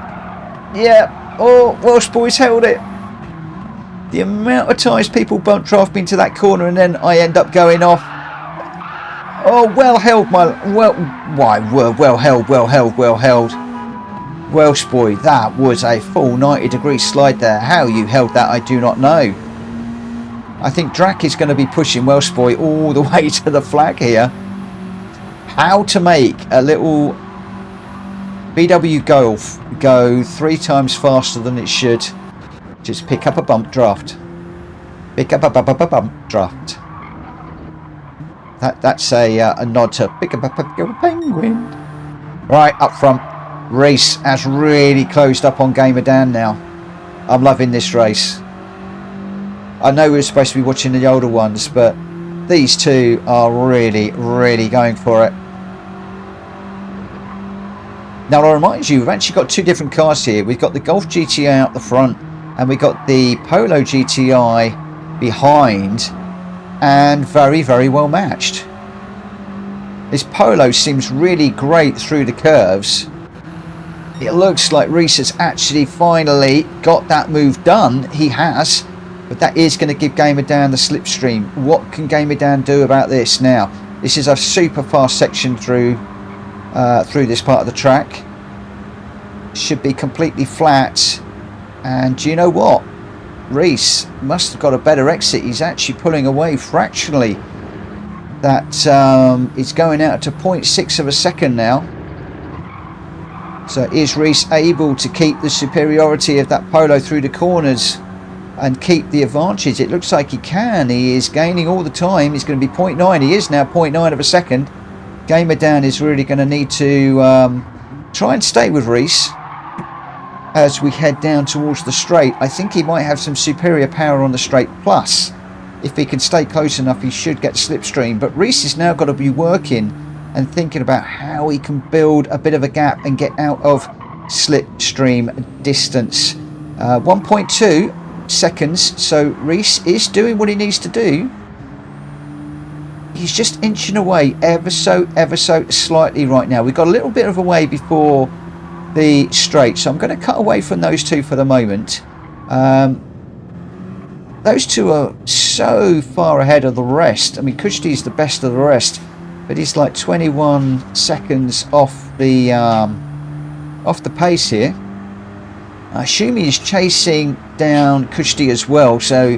A: yeah. Oh, Welsh boys held it. The amount of times people bump draft me into that corner and then I end up going off. Oh, well held, well held. Welsh boy, that was a full 90-degree slide there. How you held that, I do not know. I think Drac is going to be pushing Welsh boy all the way to the flag here. How to make a little VW Golf go 3 times faster than it should. Just pick up a bump draft. Pick up a bump draft. That's a nod to pick up a penguin. Right, up front. Race has really closed up on Gamer Dan now. I'm loving this race. I know we're supposed to be watching the older ones, but these two are really, really going for it. Now, I'll remind you, we've actually got 2 different cars here. We've got the Golf GTI out the front, and we've got the Polo GTI behind, and very, very well matched. This Polo seems really great through the curves. It looks like Reese has actually finally got that move done. He has, but that is going to give Gamer Dan the slipstream. What can Gamer Dan do about this now? This is a super fast section through this part of the track. Should be completely flat. And do you know what? Reese must have got a better exit. He's actually pulling away fractionally. That is going out to 0.6 of a second now. So is Reese able to keep the superiority of that Polo through the corners and keep the advantage? It looks like he can. He is gaining all the time. He's going to be 0.9. He is now 0.9 of a second. Gamer Dan is really going to need to try and stay with Reese as we head down towards the straight. I think he might have some superior power on the straight. Plus, if he can stay close enough, he should get slipstream. But Reese has now got to be working and thinking about how he can build a bit of a gap and get out of slipstream distance. 1.2 seconds, so Reese is doing what he needs to do. He's just inching away ever so slightly right now. We've got a little bit of a way before the straight, so I'm going to cut away from those two for the moment. Those two are so far ahead of the rest. I mean, Kushti's the best of the rest, but he's like 21 seconds off the pace here. Shumi is chasing down Kushti as well, so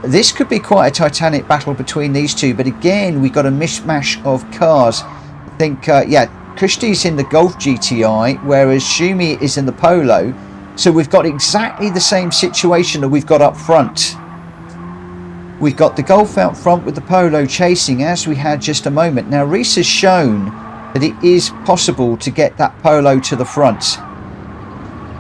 A: this could be quite a titanic battle between these two. But again, we've got a mishmash of cars. I think, yeah, Kushti's in the Golf GTI, whereas Shumi is in the Polo. So we've got exactly the same situation that we've got up front. We've got the Golf out front with the Polo chasing, as we had just a moment. Now, Reese has shown that it is possible to get that Polo to the front.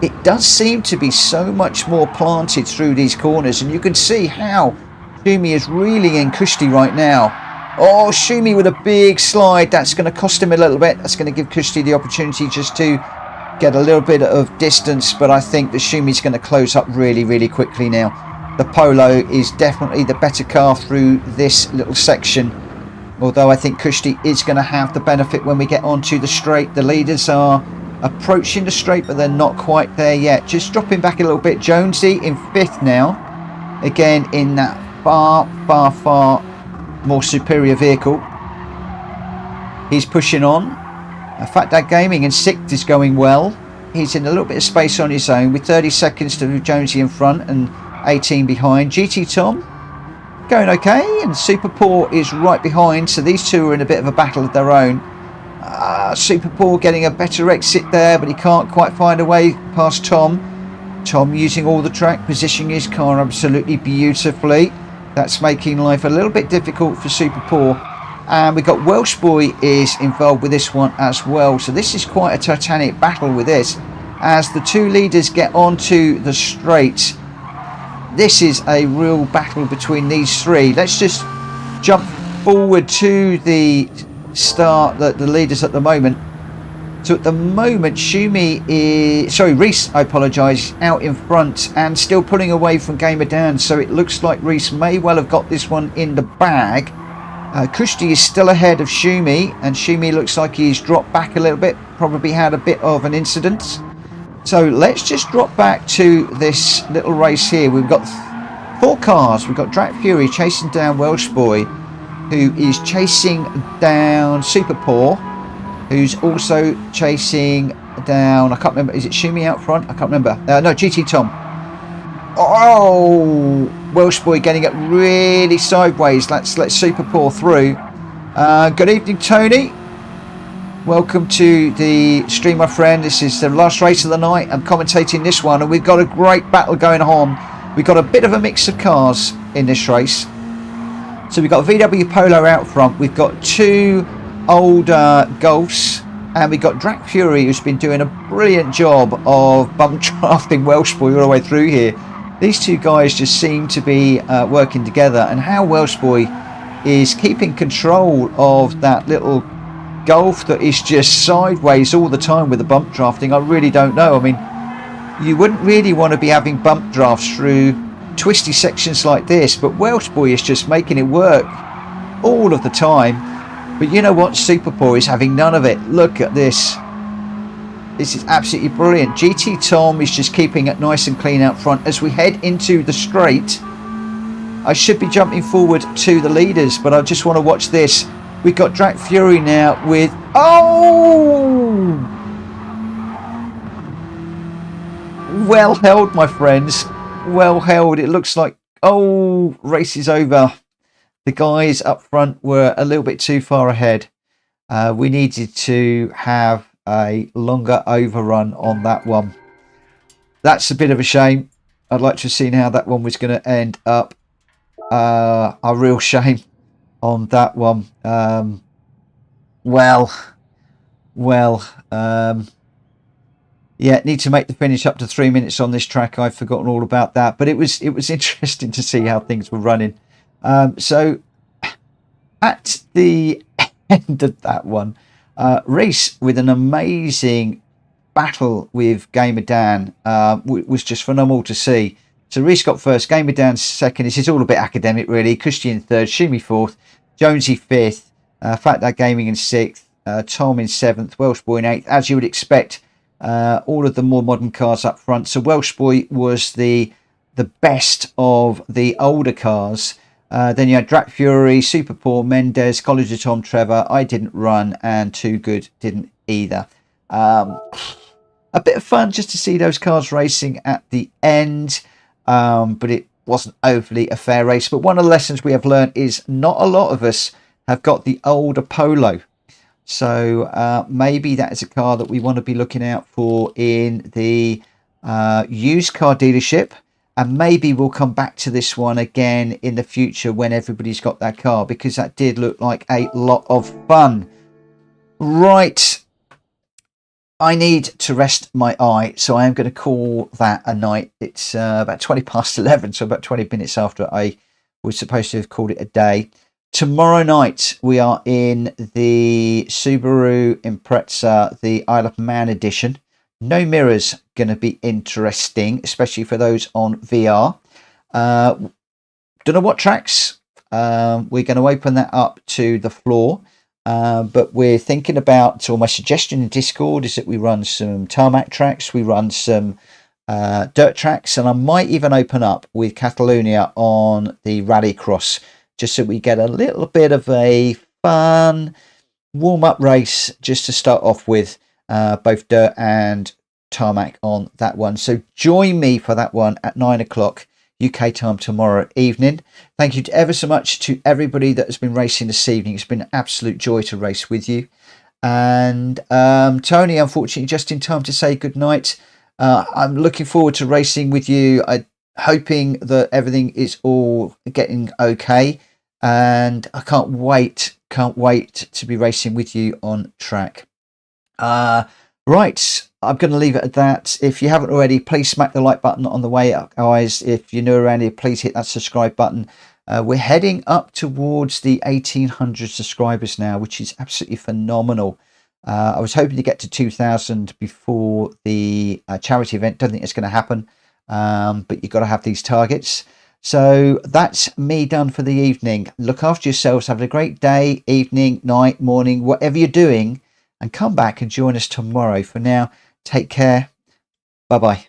A: It does seem to be so much more planted through these corners, and you can see how Shumi is reeling in Kushti right now. Oh, Shumi with a big slide. That's going to cost him a little bit. That's going to give Kushti the opportunity just to get a little bit of distance, but I think that Shumi's going to close up really, really quickly now. The Polo is definitely the better car through this little section, although I think Kushti is going to have the benefit when we get onto the straight. The leaders are approaching the straight, but they're not quite there yet. Just dropping back a little bit. Jonesy in 5th now, again in that far more superior vehicle. He's pushing on. Fat Dad Gaming in 6th is going well. He's in a little bit of space on his own with 30 seconds to Jonesy in front and 18 behind. GT Tom going okay, and Super Paul is right behind, so these two are in a bit of a battle of their own. Super Paul getting a better exit there, but he can't quite find a way past Tom. Tom using all the track, positioning his car absolutely beautifully. That's making life a little bit difficult for Super Poor. And we've got Welsh Boy is involved with this one as well. So this is quite a titanic battle with this. As the two leaders get onto the straight, this is a real battle between these three. Let's just jump forward to the start, the leaders at the moment. So at the moment, Reese, I apologise, out in front and still pulling away from Gamer Dan. So it looks like Reese may well have got this one in the bag. Kushti is still ahead of Shumi, and Shumi looks like he's dropped back a little bit, probably had a bit of an incident. So let's just drop back to this little race here. We've got 4 cars. We've got Drat Fury chasing down Welsh Boy, who is chasing down Super Poor, who's also chasing down, I can't remember, is it Shumi out front? I can't remember. No, GT Tom. Oh, Welsh Boy getting it really sideways. Let's let Super Poor through. Good evening, Tony. Welcome to the stream, my friend. This is the last race of the night. I'm commentating this one, and we've got a great battle going on. We've got a bit of a mix of cars in this race. So we've got VW Polo out front. We've got 2 older Golfs, and we've got Drat Fury, who's been doing a brilliant job of bump drafting Welsh Boy all the way through here. These 2 guys just seem to be working together, and how Welsh Boy is keeping control of that little Golf that is just sideways all the time with the bump drafting, I really don't know. I mean, you wouldn't really want to be having bump drafts through twisty sections like this, but Welsh Boy is just making it work all of the time. But you know what, Super Poor is having none of it. Look at this. This is absolutely brilliant. GT Tom is just keeping it nice and clean out front. As we head into the straight, I should be jumping forward to the leaders, but I just want to watch this. We've got Drat Fury now with... Oh! Well held, my friends. Well held. It looks like... Oh, race is over. The guys up front were a little bit too far ahead. We needed to have a longer overrun on that one. That's a bit of a shame. I'd like to have seen how that one was going to end up. A real shame on that one. Yeah, need to make the finish up to 3 minutes on this track. I've forgotten all about that, but it was interesting to see how things were running. So at the end of that one, Reese with an amazing battle with Gamer Dan was just phenomenal to see. So Reese got first, Gamer Dan second. This is all a bit academic, really. Christian third, Shumi fourth, Jonesy fifth, Fat Dad Gaming in sixth, Tom in seventh, Welsh Boy in eighth. As you would expect, all of the more modern cars up front. So Welsh Boy was the best of the older cars. Then you had Drat Fury, Super Poor, Mendez, College of Tom, Trevor. I didn't run, and Too Good didn't either. A bit of fun just to see those cars racing at the end. But it wasn't overly a fair race. But one of the lessons we have learned is not a lot of us have got the older Polo. So maybe that is a car that we want to be looking out for in the used car dealership. And maybe we'll come back to this one again in the future when everybody's got that car, because that did look like a lot of fun. Right. I need to rest my eye, so I am going to call that a night. It's about 20 past 11, so about 20 minutes after I was supposed to have called it a day. Tomorrow night, we are in the Subaru Impreza, the Isle of Man edition. No mirrors, going to be interesting, especially for those on VR. Don't know what tracks. We're going to open that up to the floor. But we're thinking about, or my suggestion in Discord is that we run some tarmac tracks, we run some dirt tracks, and I might even open up with Catalonia on the Rallycross, just so we get a little bit of a fun warm-up race just to start off with, both dirt and tarmac on that one. So join me for that one at 9 o'clock UK time tomorrow evening. Thank you ever so much to everybody that has been racing this evening. It's been an absolute joy to race with you. And Tony, unfortunately, just in time to say good night. I'm looking forward to racing with you. I'm hoping that everything is all getting okay, and I can't wait to be racing with you on track. Right, I'm going to leave it at that. If you haven't already, please smack the like button on the way up, guys. If you're new around here, please hit that subscribe button. We're heading up towards the 1800 subscribers now, which is absolutely phenomenal. I was hoping to get to 2,000 before the charity event. Don't think it's going to happen, but you've got to have these targets. So that's me done for the evening. Look after yourselves. Have a great day, evening, night, morning, whatever you're doing. And come back and join us tomorrow. For now, take care. Bye-bye.